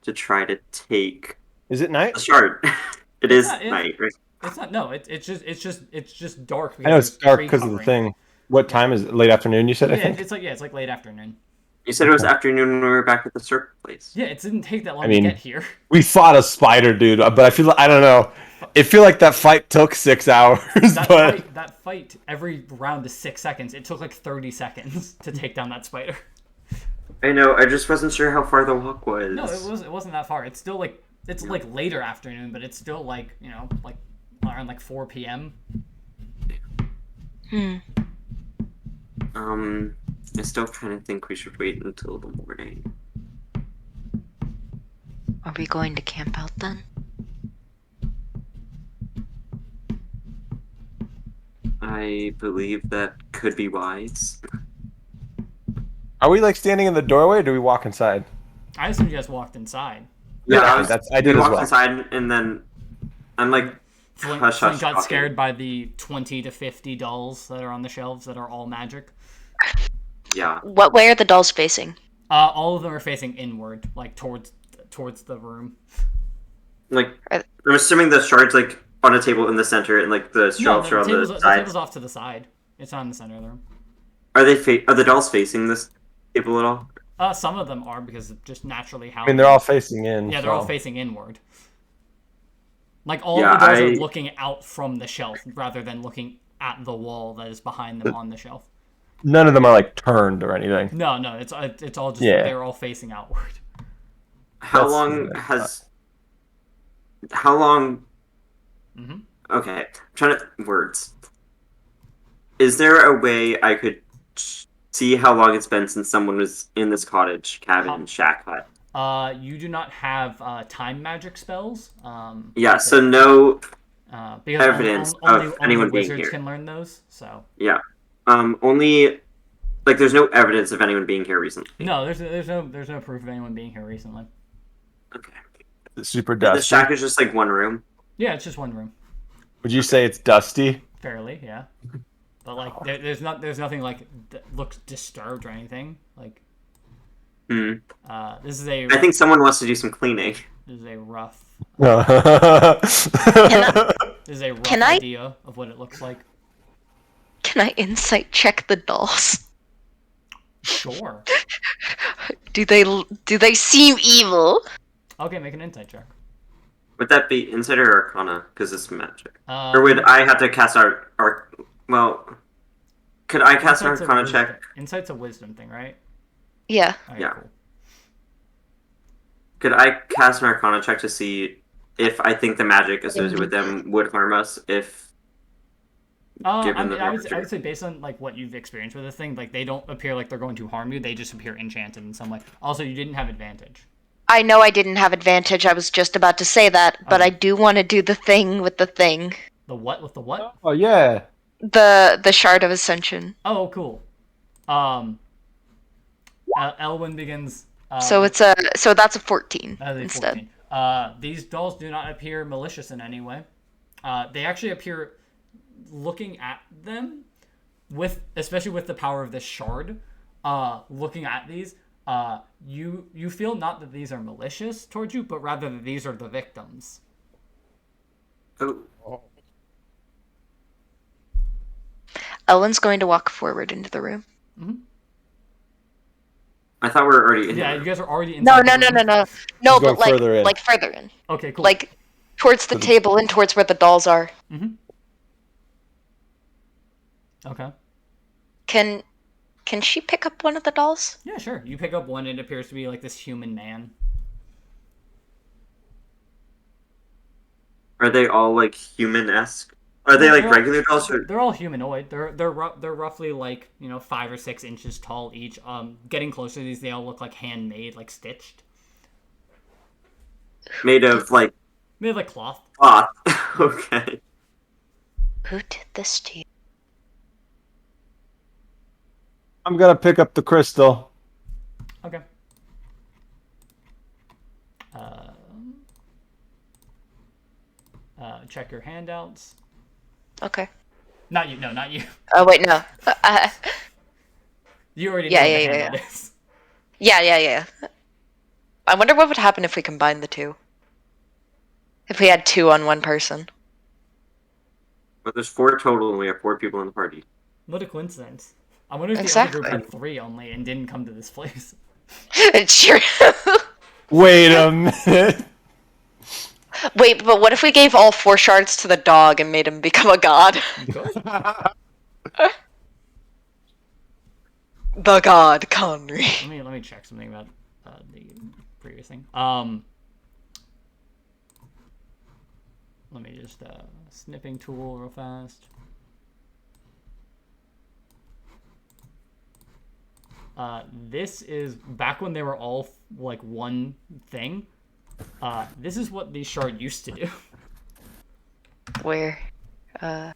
to try to take Is it night? a shard. It is not- night, right? It's not. No, it's just dark. I know it's there's dark tree because of the covering. thing. What time is it? Late afternoon, you said, I Yeah, think? it's like late afternoon. You said it was Okay. afternoon when we were back at the circle place. Yeah, it didn't take that long I mean- to get here. We fought a spider, dude, but I feel like, I don't know. I feel like that fight took 6 hours, but That fight, every round is 6 seconds. It took like 30 seconds to take down that spider. I know, I just wasn't sure how far the walk was. No, it wasn't that far. It's still like like later afternoon, but it's still like like around like 4 p.m. I still kind of think we should wait until the morning. Are we going to camp out then? I believe that could be wise. are we like standing in the doorway or do we walk inside? I assume you guys walked inside. Yeah, I did we as walked well. inside and then I'm like, Flint, hush, Flint hush, got talking. scared by the 20 to 50 dolls that are on the shelves that are all magic. Yeah. What way are the dolls facing? All of them are facing inward, like towards the room. Like, Are- I'm assuming the shard's like on a table in the center and like the No, shelves are on the the side. table's off to the side. It's not in the center of the room. Are the dolls facing this table at all? Some of them are because of just naturally how. I mean, they're all facing in. Yeah, they're all so- facing inward. Like all Yeah, of the dolls I- are looking out from the shelf rather than looking at the wall that is behind them on the shelf. None of them are like turned or anything. No, it's all just Yeah. they're all facing outward. How That's long what I has? How long? Mhm. Okay, I'm trying to words. Is there a way I could see how long it's been since someone was in this cottage, cabin, shack hut? You do not have time magic spells. Yeah, so no. Because evidence of anyone being wizards here. can learn those. So Yeah, only like there's no evidence of anyone being here recently. no, there's no proof of anyone being here recently. Okay, It's super the dusty. shack is just like one room. Yeah, it's just one room, Would you say it's dusty? fairly. Yeah, but like there's nothing like that looks disturbed or anything. Like Hmm. this is a I think someone wants to do some cleaning. this is a rough Can I- idea of what it looks like. Can I insight check the dolls? Sure. Do they seem evil? Okay, make an insight check. Would that be Insight or Arcana? Because it's magic. Uh, Or would I have to cast our well? Could I cast an Insight's a Arcana wisdom- check? Insight's a wisdom thing, right? Yeah. Alright, Yeah. cool. Could I cast an Arcana check to see if I think the magic associated with them would harm us? If I Given mean, the I would temperature. say based on like what you've experienced with this thing, like they don't appear like they're going to harm you. They just appear enchanted in some way. Also, you didn't have advantage. I know I didn't have advantage. I was just about to say that, but Okay. I do want to do the thing with the thing. The what with the what? Oh yeah. The shard of ascension. Oh, cool. Elwyn begins. So that's a 14 That is a instead. 14. These dolls do not appear malicious in any way. They actually appear looking at them especially with the power of this shard. Looking at these, you feel not that these are malicious towards you, but rather that these are the victims. oh, Ellen's going to walk forward into the room. I thought we were already in. Yeah, here. you guys are already No, inside. no, the no, room. no, no. She's No, going but like further in. like further in. Okay, cool. Like towards the table and towards where the dolls are. Okay. Can she pick up one of the dolls? Yeah, sure. You pick up one. It appears to be like this human man. Are they all like human-esque? Are they like They're- regular dolls? Or... They're all humanoid. They're roughly like 5 or 6 inches tall each. Getting closer to these, they all look like handmade, like stitched, Made of like made of like cloth. cloth. Okay. Who did this to you? I'm gonna pick up the crystal. Okay. Uh, check your handouts. Okay. Not you. No, not you. Oh wait, no. You already Yeah, know what yeah, a yeah, handout yeah. is. Yeah. I wonder what would happen if we combined the two. If we had two on one person. But there's 4 total, and we have 4 people in the party. What a coincidence. I wonder if the other group Exactly. had 3 only and didn't come to this place. It's true. Wait a minute. Wait, but what if we gave all 4 shards to the dog and made him become a god? The god Conry. Let me check something about the previous thing. Let me just snipping tool real fast. This is back when they were all like one thing. This is what the shard used to do. Where? Oh.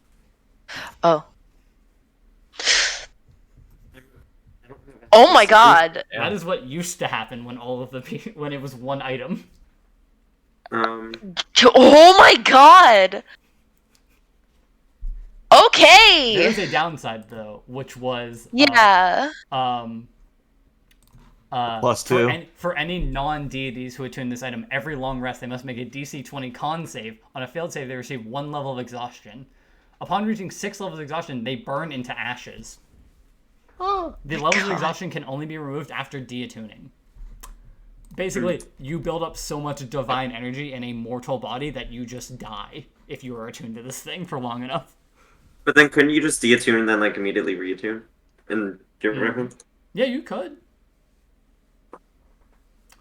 Oh my god! That is what used to happen when all of the when it was one item. Oh my god! Okay! There is a downside though, which was Yeah. +2. For any non-deities who attune this item, every long rest they must make a DC 20 con save. On a failed save, they receive 1 level of exhaustion. Upon reaching 6 levels of exhaustion, they burn into ashes. Oh, the levels of exhaustion can only be removed after deattuning. Basically, you build up so much divine energy in a mortal body that you just die if you are attuned to this thing for long enough. But then couldn't you just deattune and then like immediately reattune and get rid of him? Yeah, you could.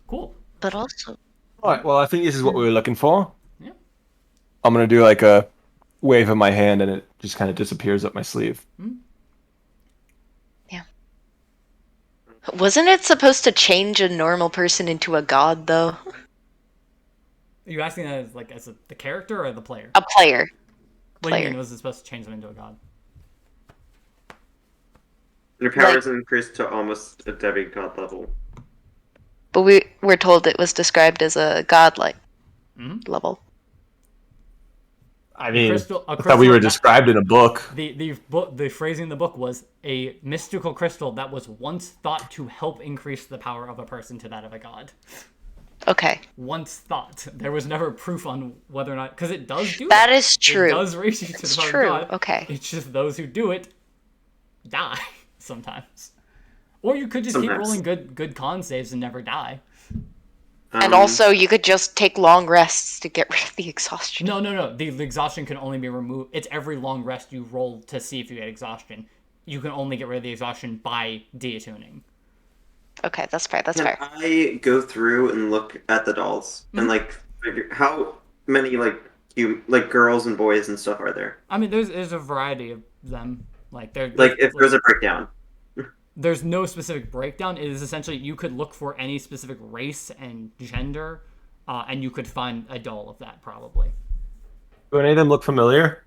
Cool. But also... Alright, well I think this is what we were looking for. Yeah. I'm gonna do like a wave of my hand and it just kind of disappears up my sleeve. Yeah. Wasn't it supposed to change a normal person into a god, though? Are you asking that as the character or the player? A player. What do you mean, was it supposed to change them into a god? Your powers increased to almost a demigod level. But we were told it was described as a godlike level. I mean, I thought we were described in a book. The phrasing in the book was a mystical crystal that was once thought to help increase the power of a person to that of a god. Okay. Once thought. There was never proof on whether or not... Because it does do that. That is true. It does raise you to the power of god. Okay. It's just those who do it die sometimes. Or you could just keep rolling good con saves and never die. And also, you could just take long rests to get rid of the exhaustion. No. The exhaustion can only be removed. It's every long rest you roll to see if you get exhaustion. You can only get rid of the exhaustion by deattuning. Okay, that's fair. That's fair. I go through and look at the dolls and like figure how many like girls and boys and stuff are there? I mean, there's a variety of them. Like if there's a breakdown. There's no specific breakdown. It is essentially you could look for any specific race and gender, and you could find a doll of that probably. Do any of them look familiar?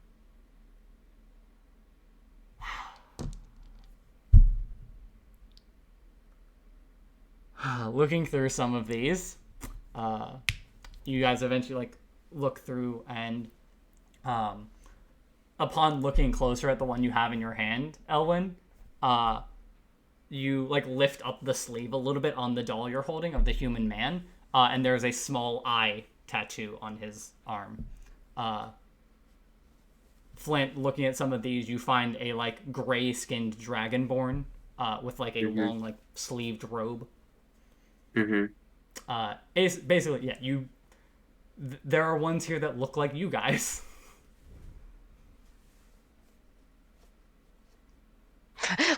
Looking through some of these, you guys eventually look through and, upon looking closer at the one you have in your hand, Elwyn, you lift up the sleeve a little bit on the doll you're holding of the human man, and there's a small eye tattoo on his arm. Flint, looking at some of these, you find a gray-skinned dragonborn with a long sleeved robe. Basically, yeah. There are ones here that look like you guys.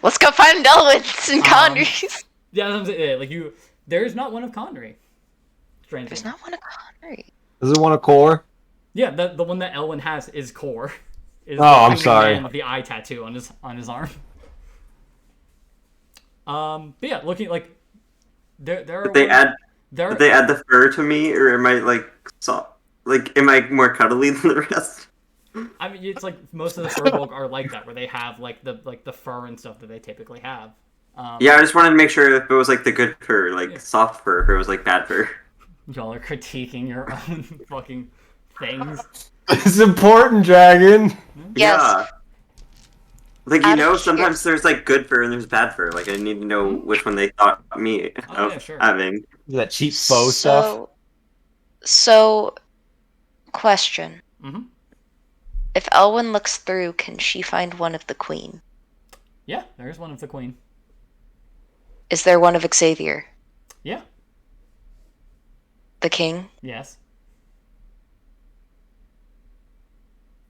Let's go find Elwyn's and Conry's. Yeah, that's what I'm saying. There's not one of Conry. Strangely. There's not one of Conry. Is there one of Core? Yeah, the one that Elwyn has is Core. I'm sorry. Man with the eye tattoo on his arm. But yeah, looking there are. Did they add the fur to me, or am I am I more cuddly than the rest? I mean, it's most of the furbolg are like that, where they have the fur and stuff that they typically have. Yeah, I just wanted to make sure if it was like the good fur, like Yeah. soft fur, if it was like bad fur. Y'all are critiquing your own fucking things. It's important, Dragon. Yes. Yeah. Like, Out of sometimes curiosity. there's like good fur and there's bad fur. Like, I need to know which one they thought me Oh, of yeah, sure. having. That cheap faux stuff. So, question. Mm-hmm. If Elwyn looks through, can she find one of the queen? Yeah, there's one of the queen. Is there one of Xavier? Yeah. The king? Yes.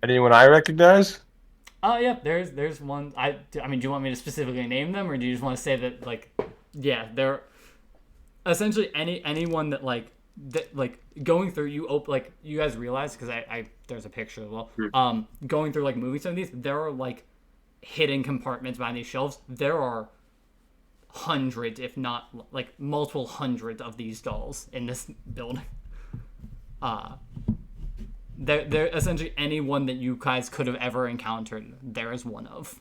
Anyone I recognize? Oh yeah, there's one. I mean, do you want me to specifically name them, or do you just want to say that like, yeah, they're essentially anyone that like going through like you guys realize because I there's a picture as well. Going through like movies of these, there are like hidden compartments behind these shelves. There are hundreds, if not like multiple hundreds of these dolls in this building. They're essentially anyone that you guys could have ever encountered. There is one of.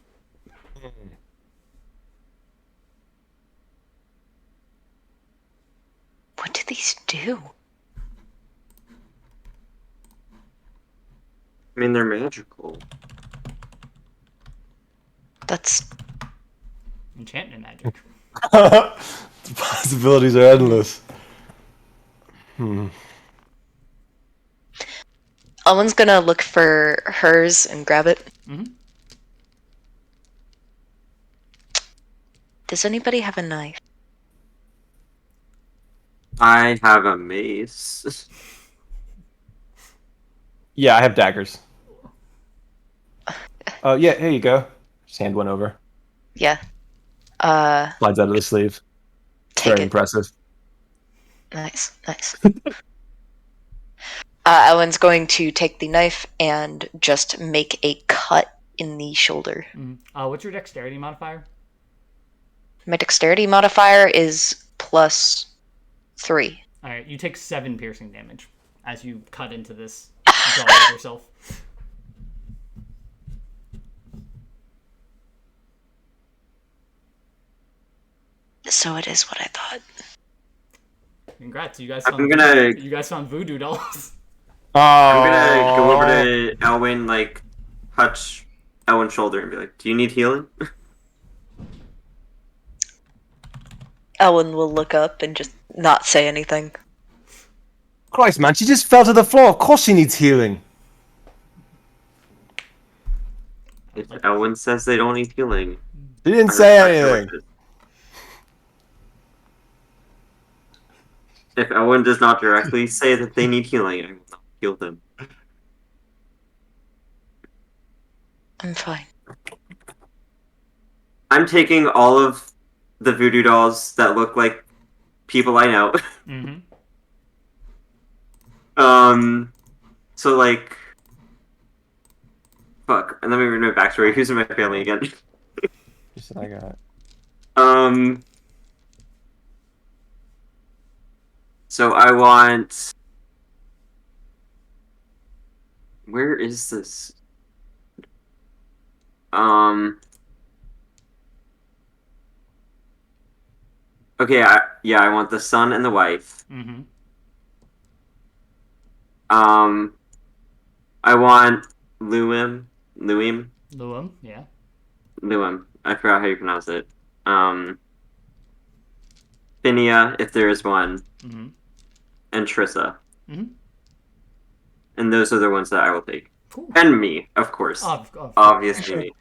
What do these do? I mean, they're magical. That's Enchantment magic. The possibilities are endless. Elwyn's gonna look for hers and grab it. Mhm. Does anybody have a knife? I have a mace. Yeah, I have daggers. Yeah, here you go. Just hand one over. Yeah. Slides out of the sleeve. Take Very it. impressive. Nice. Elwyn's going to take the knife and just make a cut in the shoulder. What's your dexterity modifier? My dexterity modifier is +3. All right, you take 7 piercing damage as you cut into this doll of yourself. So it is what I thought. Congrats, you guys I'm found gonna- you guys found voodoo dolls. Oh. I'm gonna go over to Elwyn, like, touch Elwyn's shoulder and be like, "Do you need healing?" Elwyn will look up and just not say anything. Christ, man, she just fell to the floor. Of course she needs healing. If Elwyn says they don't need healing, She didn't I say respect her anything. wishes. If Elwyn does not directly say that they need healing, I will not heal them. I'm fine. I'm taking all of the voodoo dolls that look like people I know. Mm-hmm. So like, fuck. And let me read my backstory. Who's in my family again? She said I got it. So I want. Where is this? Okay, I want the son and the wife. Mm-hmm. I want Luim. Luum, yeah. Luim. I forgot how you pronounce it. Phinia, if there is one, Mm-hmm. and Trissa. Mm-hmm. And those are the ones that I will take. Cool. And me, of course. Of Obviously me.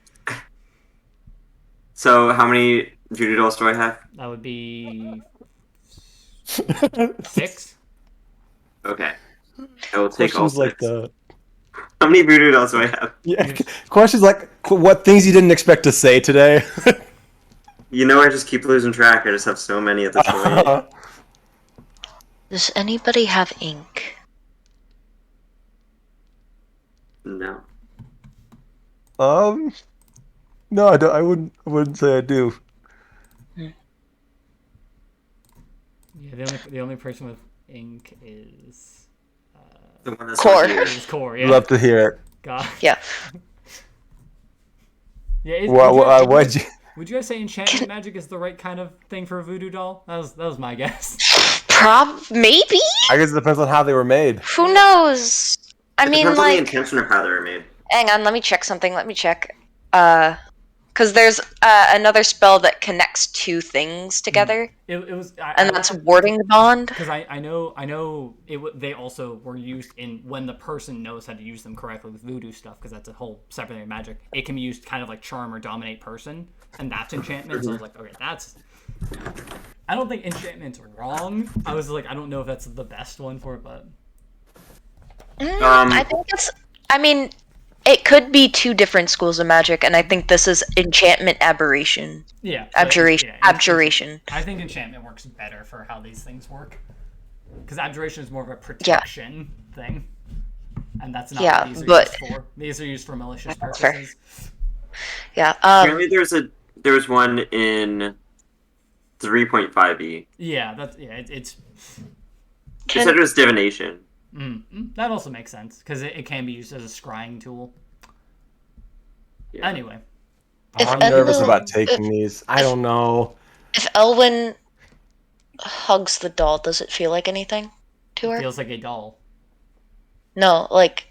So, how many voodoo dolls do I have? That would be 6. Okay. I will take all Questions like six. the How many voodoo dolls do I have? questions like what things you didn't expect to say today. You know, I just keep losing track. I just have so many at this point. Does anybody have ink? No. No, I don't. I wouldn't say I do. Yeah, the only person with ink is The one that's Core. not here. Core. Yeah. Love to hear it. God. Yeah. Yeah. Why'd you? Would you guys say enchantment magic is the right kind of thing for a voodoo doll? That was my guess. Maybe? I guess it depends on how they were made. Who knows? I It mean, depends on the like, intention of how they were made. hang on, let me check something. Let me check. Because there's another spell that connects two things together, It was, and that's warding the bond. because I know they also were used in when the person knows how to use them correctly with voodoo stuff, because that's a whole separate thing of magic. It can be used kind of like charm or dominate person, and that's enchantment. So I was like, okay, that's. I don't think enchantment's wrong. I was like, I don't know if that's the best one for it, but I think it's. I mean, it could be two different schools of magic, and I think this is enchantment aberration. yeah, Abjuration. yeah, Abjuration. I think enchantment works better for how these things work, because abjuration is more of a protection thing, and that's not what these are used for. These are used for malicious purposes. Yeah. Apparently, there's one in 3.5e. Yeah, it's. It said it was divination. That also makes sense, because it can be used as a scrying tool. Yeah. Anyway. I'm nervous about taking these. I don't know. If Elwyn hugs the doll, does it feel like anything to her? Feels like a doll. No, like,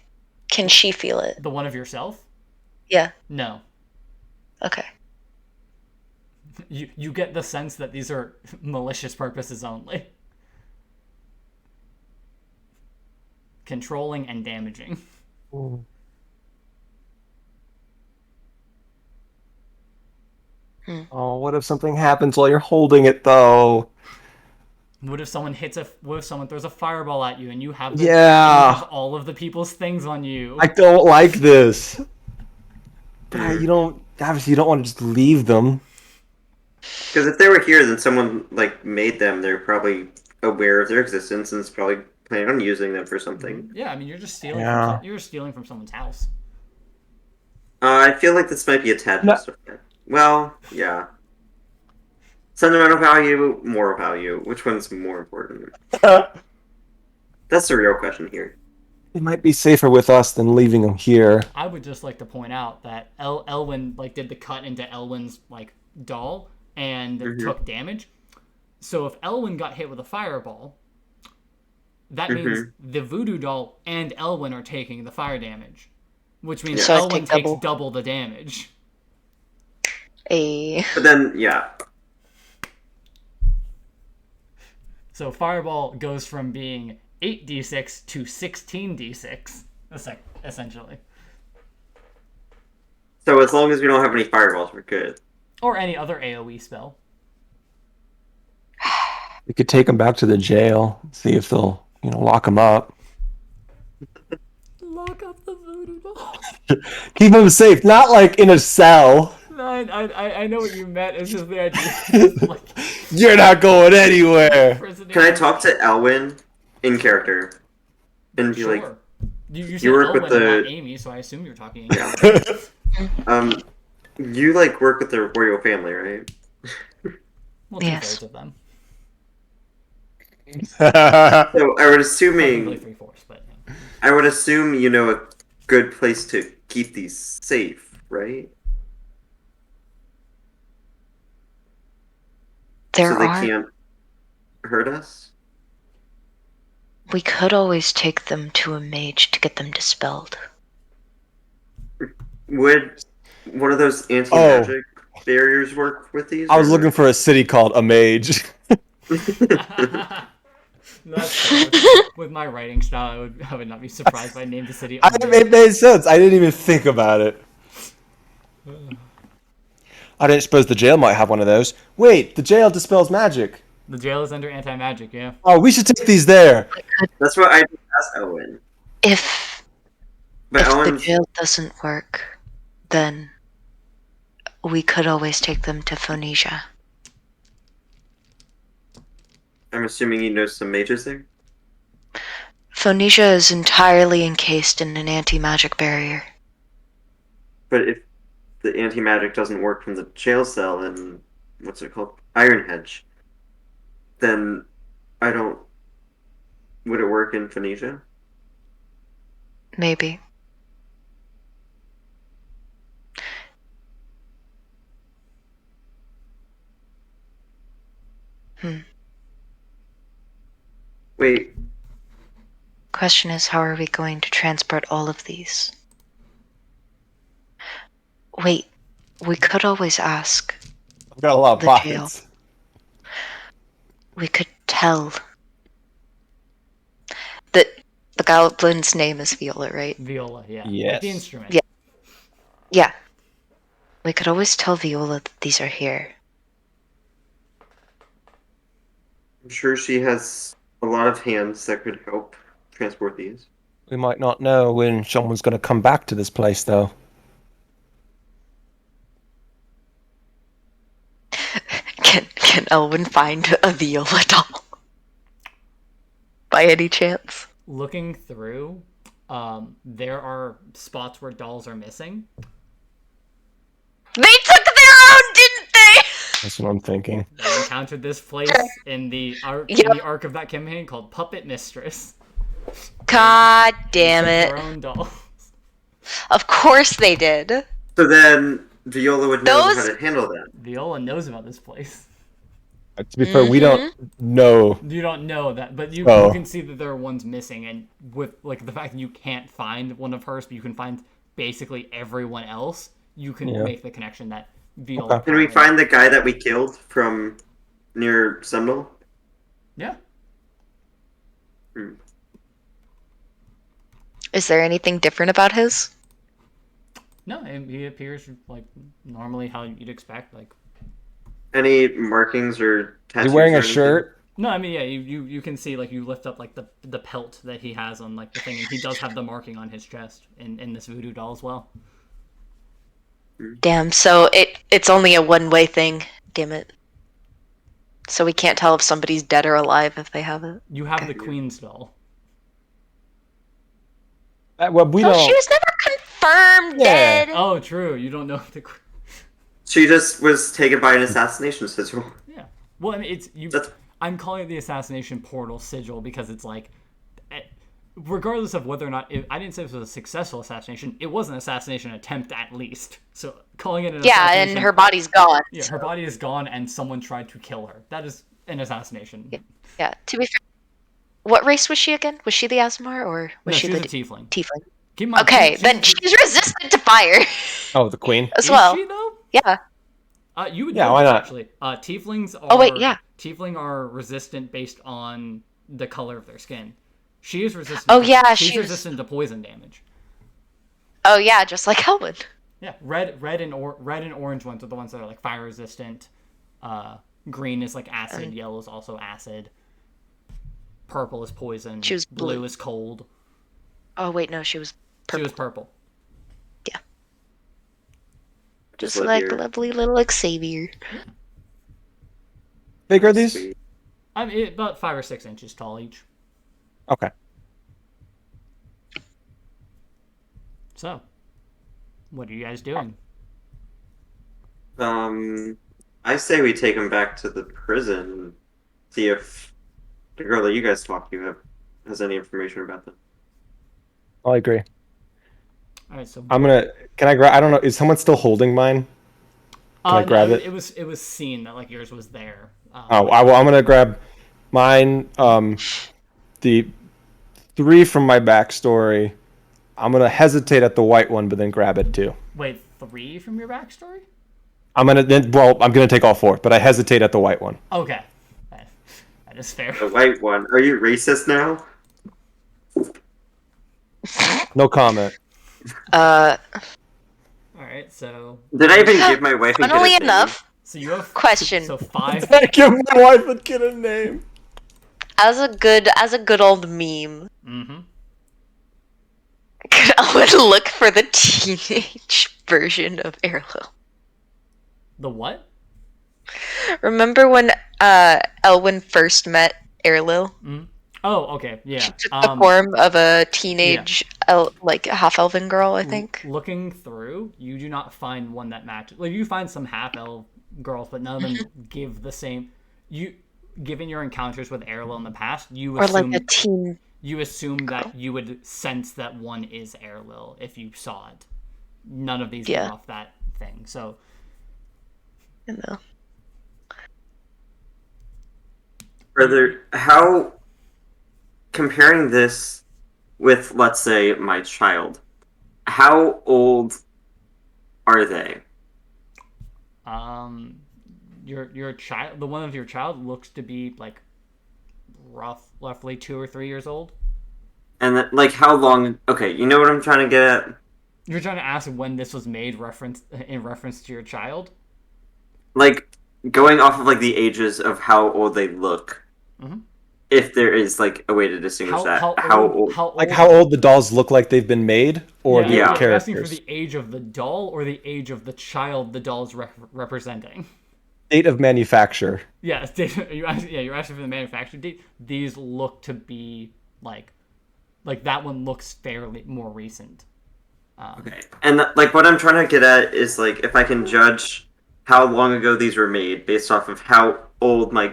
can she feel it? The one of yourself? Yeah. No. Okay. You get the sense that these are malicious purposes only. Controlling and damaging. Oh, what if something happens while you're holding it, though? What if someone throws a fireball at you and you have all of the people's things on you? I don't like this. But you don't want to just leave them. Because if they were here, then someone like made them. They're probably aware of their existence and is probably planning on using them for something. Yeah, I mean, you're just stealing. Yeah. You're stealing from someone's house. I feel like this might be a tad justified. Well, yeah. Sentimental value, moral value. Which one's more important? That's the real question here. It might be safer with us than leaving them here. I would just like to point out that Elwyn did the cut into Elwyn's doll and took damage. So if Elwyn got hit with a fireball, that means the voodoo doll and Elwyn are taking the fire damage, which means So Elwyn takes double the damage. But then, yeah. So fireball goes from being 8d6 to 16d6, essentially. So as long as we don't have any fireballs, we're good. Or any other AoE spell. We could take them back to the jail, see if they'll, lock them up. Lock up the voodoo doll. Keep them safe, not like in a cell. No, I know what you meant. It's just the idea. You're not going anywhere. Can I talk to Elwyn in character? And be like, you said you work Elwyn with the not Amy, so I assume you're talking English. You work with the royal family, right? Well, yes. 2/3 of them. So I would Technically 3/4, but yeah. I would assume you know a good place to keep these safe, right? There so they are. can't hurt us? We could always take them to a mage to get them dispelled. Would one of those anti-magic barriers work with these? I was looking for a city called A Mage. That's with my writing style, I would not be surprised if I named the city. It made sense. I didn't even think about it. I didn't suppose the jail might have one of those. Wait, the jail dispels magic. The jail is under anti-magic, yeah. Oh, we should take these there. That's what I just asked Owen. If the jail doesn't work, then we could always take them to Phoenicia. I'm assuming you know some mages there? Phoenicia is entirely encased in an anti-magic barrier. But if the anti-magic doesn't work from the jail cell and what's it called? Iron Hedge, then would it work in Phoenicia? Maybe. Wait, Question is, how are we going to transport all of these? Wait, we could always ask. I've got a lot of The jail. pockets. We could tell. The goblin's name is Viola, right? Viola, yeah. Like Yes. the instrument. Yeah. Yeah. We could always tell Viola that these are here. I'm sure she has a lot of hands that could help transport these. We might not know when someone's going to come back to this place, though. Can Elwin find a Viola doll? By any chance? Looking through, there are spots where dolls are missing. They took their own, didn't they? That's what I'm thinking. They encountered this place in the arc of that campaign called Puppet Mistress. God damn Took it. their own dolls. Of course they did. So then Viola would know Those- how to handle that. Viola knows about this place. To be fair, we don't know. You don't know that, but you Oh. can see that there are ones missing, and with like the fact that you can't find one of hers, but you can find basically everyone else, you can make the connection that Viola. Okay. Can we find the guy that we killed from near Seminole? Yeah. Is there anything different about his? No, he appears like normally how you'd expect. Like, Any markings or Is tattoos? he wearing or a anything? shirt? no, I mean, yeah, you can see like you lift up like the pelt that he has on like the thing, and he does have the marking on his chest in this voodoo doll as well. Damn, so it's only a one-way thing. Damn it. So we can't tell if somebody's dead or alive if they have it. You have Okay. the Queen's doll. Well, we Well, don't. she was never confirmed Yeah. dead. Oh, true. You don't know the. She just was taken by an assassination sigil. Yeah. Well, I mean, it's you. That's- I'm calling it the assassination portal sigil because it's like, regardless of whether or not I didn't say this was a successful assassination, it was an assassination attempt at least. So calling it an Yeah, assassination. and her body's gone. Yeah, her body is gone, and someone tried to kill her. That is an assassination. Yeah, to be fair. What race was she again? Was she the Asmar or was No, she she the was a tiefling. tiefling? Keep in mind, Okay, then she's resistant to fire Oh, the queen. as Is well. she though? Yeah. You would Yeah, know why this, not? actually. Tieflings are. Oh, wait, yeah. Tiefling are resistant based on the color of their skin. She is resistant. Oh, yeah, she's she was- resistant to poison damage. Oh yeah, just like Elwin. Yeah, red and orange ones are the ones that are like fire resistant. Green is like acid. Yellow is also acid. Purple is poison. She was blue blue. is cold. Oh wait, no, she was She purple. was purple. Just Let like your- lovely little Xavier. Big are these? Sweet. I mean, about 5 or 6 inches tall each. Okay. So, what are you guys doing? I say we take him back to the prison. See if the girl that you guys talked to has any information about them. I agree. All right, so I'm gonna. Can I grab? I don't know. Is someone still holding mine? I grab it? It was seen that like yours was there. Oh, I'm gonna grab mine. The 3 from my backstory. I'm gonna hesitate at the white one, but then grab it too. Wait, 3 from your backstory? I'm gonna take all 4, but I hesitate at the white one. Okay, that is fair. The white one. Are you racist now? No comment. All right, so Did I even give my wife and kid Funnily a name? enough, you have Question. So 5. I give my wife and kid a name. as a good old meme, Mm-hmm. I would look for the teenage version of Erlo. The what? Remember when Elwin first met Erlil? Oh, okay, yeah. She took the form of a teenage, like half-elven girl, I think. Looking through, you do not find one that matches. Like you find some half-elf girls, but none of them give the same. Given your encounters with Erlo in the past, you Or assume like a teen. you assume that you would sense that one is Erlil if you saw it. None of these Yeah. get off that thing. So You know. how comparing this with, let's say, my child, how old are they? Your child, the one of your child looks to be like roughly 2 or 3 years old. And like how long? Okay, you know what I'm trying to get at? You're trying to ask when this was made in reference to your child? Like going off of like the ages of how old they look. Mhm. If there is like a way to distinguish that, how old? Like how old the dolls look like they've been made, or Yeah, the Yeah. you're asking for characters. the age of the doll or the age of the child the doll is representing. Date of manufacture. Yes, you're asking for the manufacture date. These look to be like that one looks fairly more recent. Okay, and like what I'm trying to get at is like if I can judge how long ago these were made based off of how old my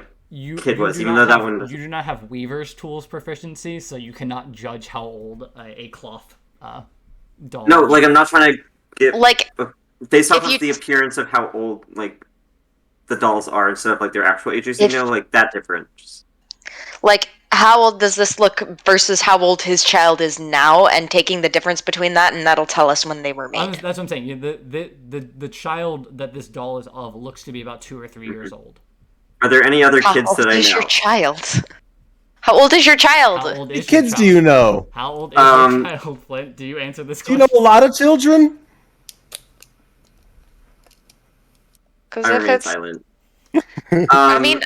kid was, even though that one. You do not have Weaver's tools proficiency, so you cannot judge how old a cloth doll. No, like I'm not trying to get Like, based off if you- of the appearance of how old like the dolls are instead of like their actual ages. You If- know, like that difference. like, how old does this look versus how old his child is now, and taking the difference between that, and that'll tell us when they were made. That's what I'm saying. The child that this doll is of looks to be about 2 or 3 years old. Are there any other How kids old that I is know? your child? How old is your child? How old How many is your kids child? do you know? How old is your child, Flint? Do you answer this Do you question? know a lot of children? Because I if remain it's, silent. I mean,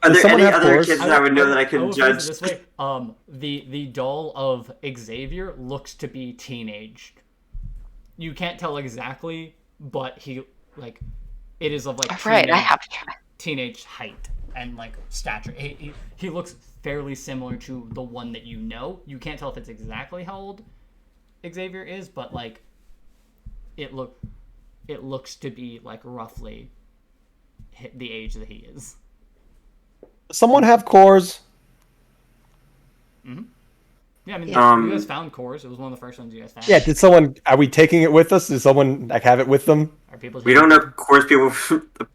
Are Does there someone any have other cores? kids that I would know that I I could will phrase it judge? this way. The doll of Xavier looks to be teenaged. You can't tell exactly, but he like it is of like right, I teenage, have to try. teenage height and like stature. He looks fairly similar to the one that you know. You can't tell if it's exactly how old Xavier is, but like it looks to be like roughly the age that he is. Does someone have cores? Yeah, I mean, Yeah. you guys found cores. It was one of the first ones you guys found. Yeah, did someone, are we taking it with us? Does someone like have it with them? Are people We don't know Core's people.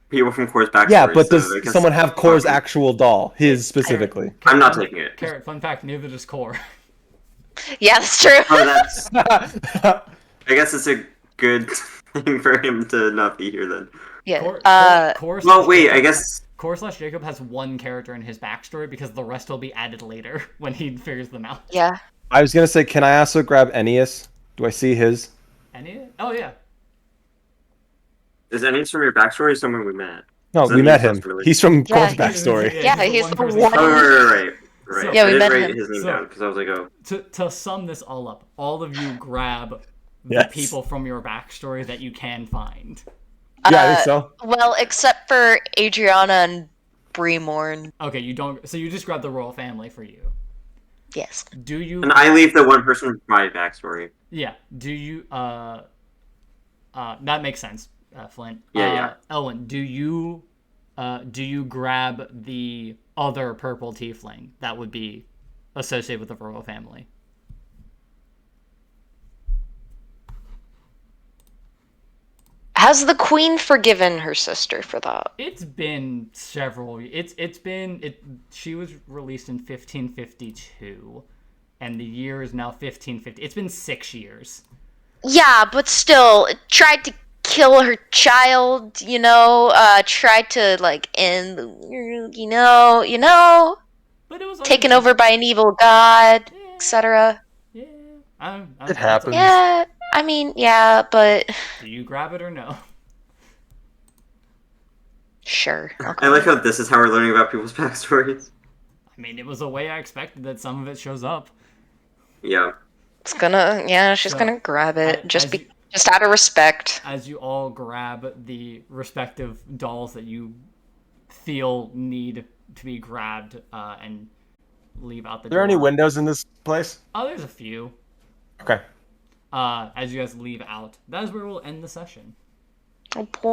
People from Core's backstory. Yeah, but so does I guess- someone have Core's actual doll? His specifically. I'm not taking it. Carrot, fun fact, neither does Core. Yeah, that's true. Oh, that's. I guess it's a good thing for him to not be here then. Yeah. Core Well, wait. I guess. Core / Jacob has one character in his backstory because the rest will be added later when he figures them out. Yeah. I was gonna say, can I also grab Ennius? Do I see his? Any? Oh yeah. Is Ennis from your backstory or someone we met? No, So we that met means him. that's really- He's from Yeah, Core's he- backstory. Yeah, he's the person. one- Oh, right. So- Yeah, we I met didn't write him. his name So- down because I was like, oh. To sum this all up, all of you grab the Yes. people from your backstory that you can find. Yeah, I think so. Well, except for Adriana and Bree Morn. Okay, you don't. So you just grab the royal family for you. Yes. Do you? And I leave the one person from my backstory. Yeah. Do you? That makes sense, Flint. Yeah. Elwin, do you grab the other purple tiefling that would be associated with the royal family? Has the queen forgiven her sister for that? It's been several. She was released in 1552, and the year is now 1550. It's been 6 years. Yeah, but still, it tried to kill her child, tried to, like, end, But it was taken over by an evil god, etc. Yeah. It happens. Yeah, I mean, yeah, but Do you grab it or no? sure. I like how this is how we're learning about people's backstories. I mean, it was a way I expected that some of it shows up. Yeah. She's So, gonna grab it, as just out of respect. As you all grab the respective dolls that you feel need to be grabbed and leave out the Are there door. any windows in this place? Oh, there's a few. Okay. As you guys leave out, that is where we'll end the session. Oh boy.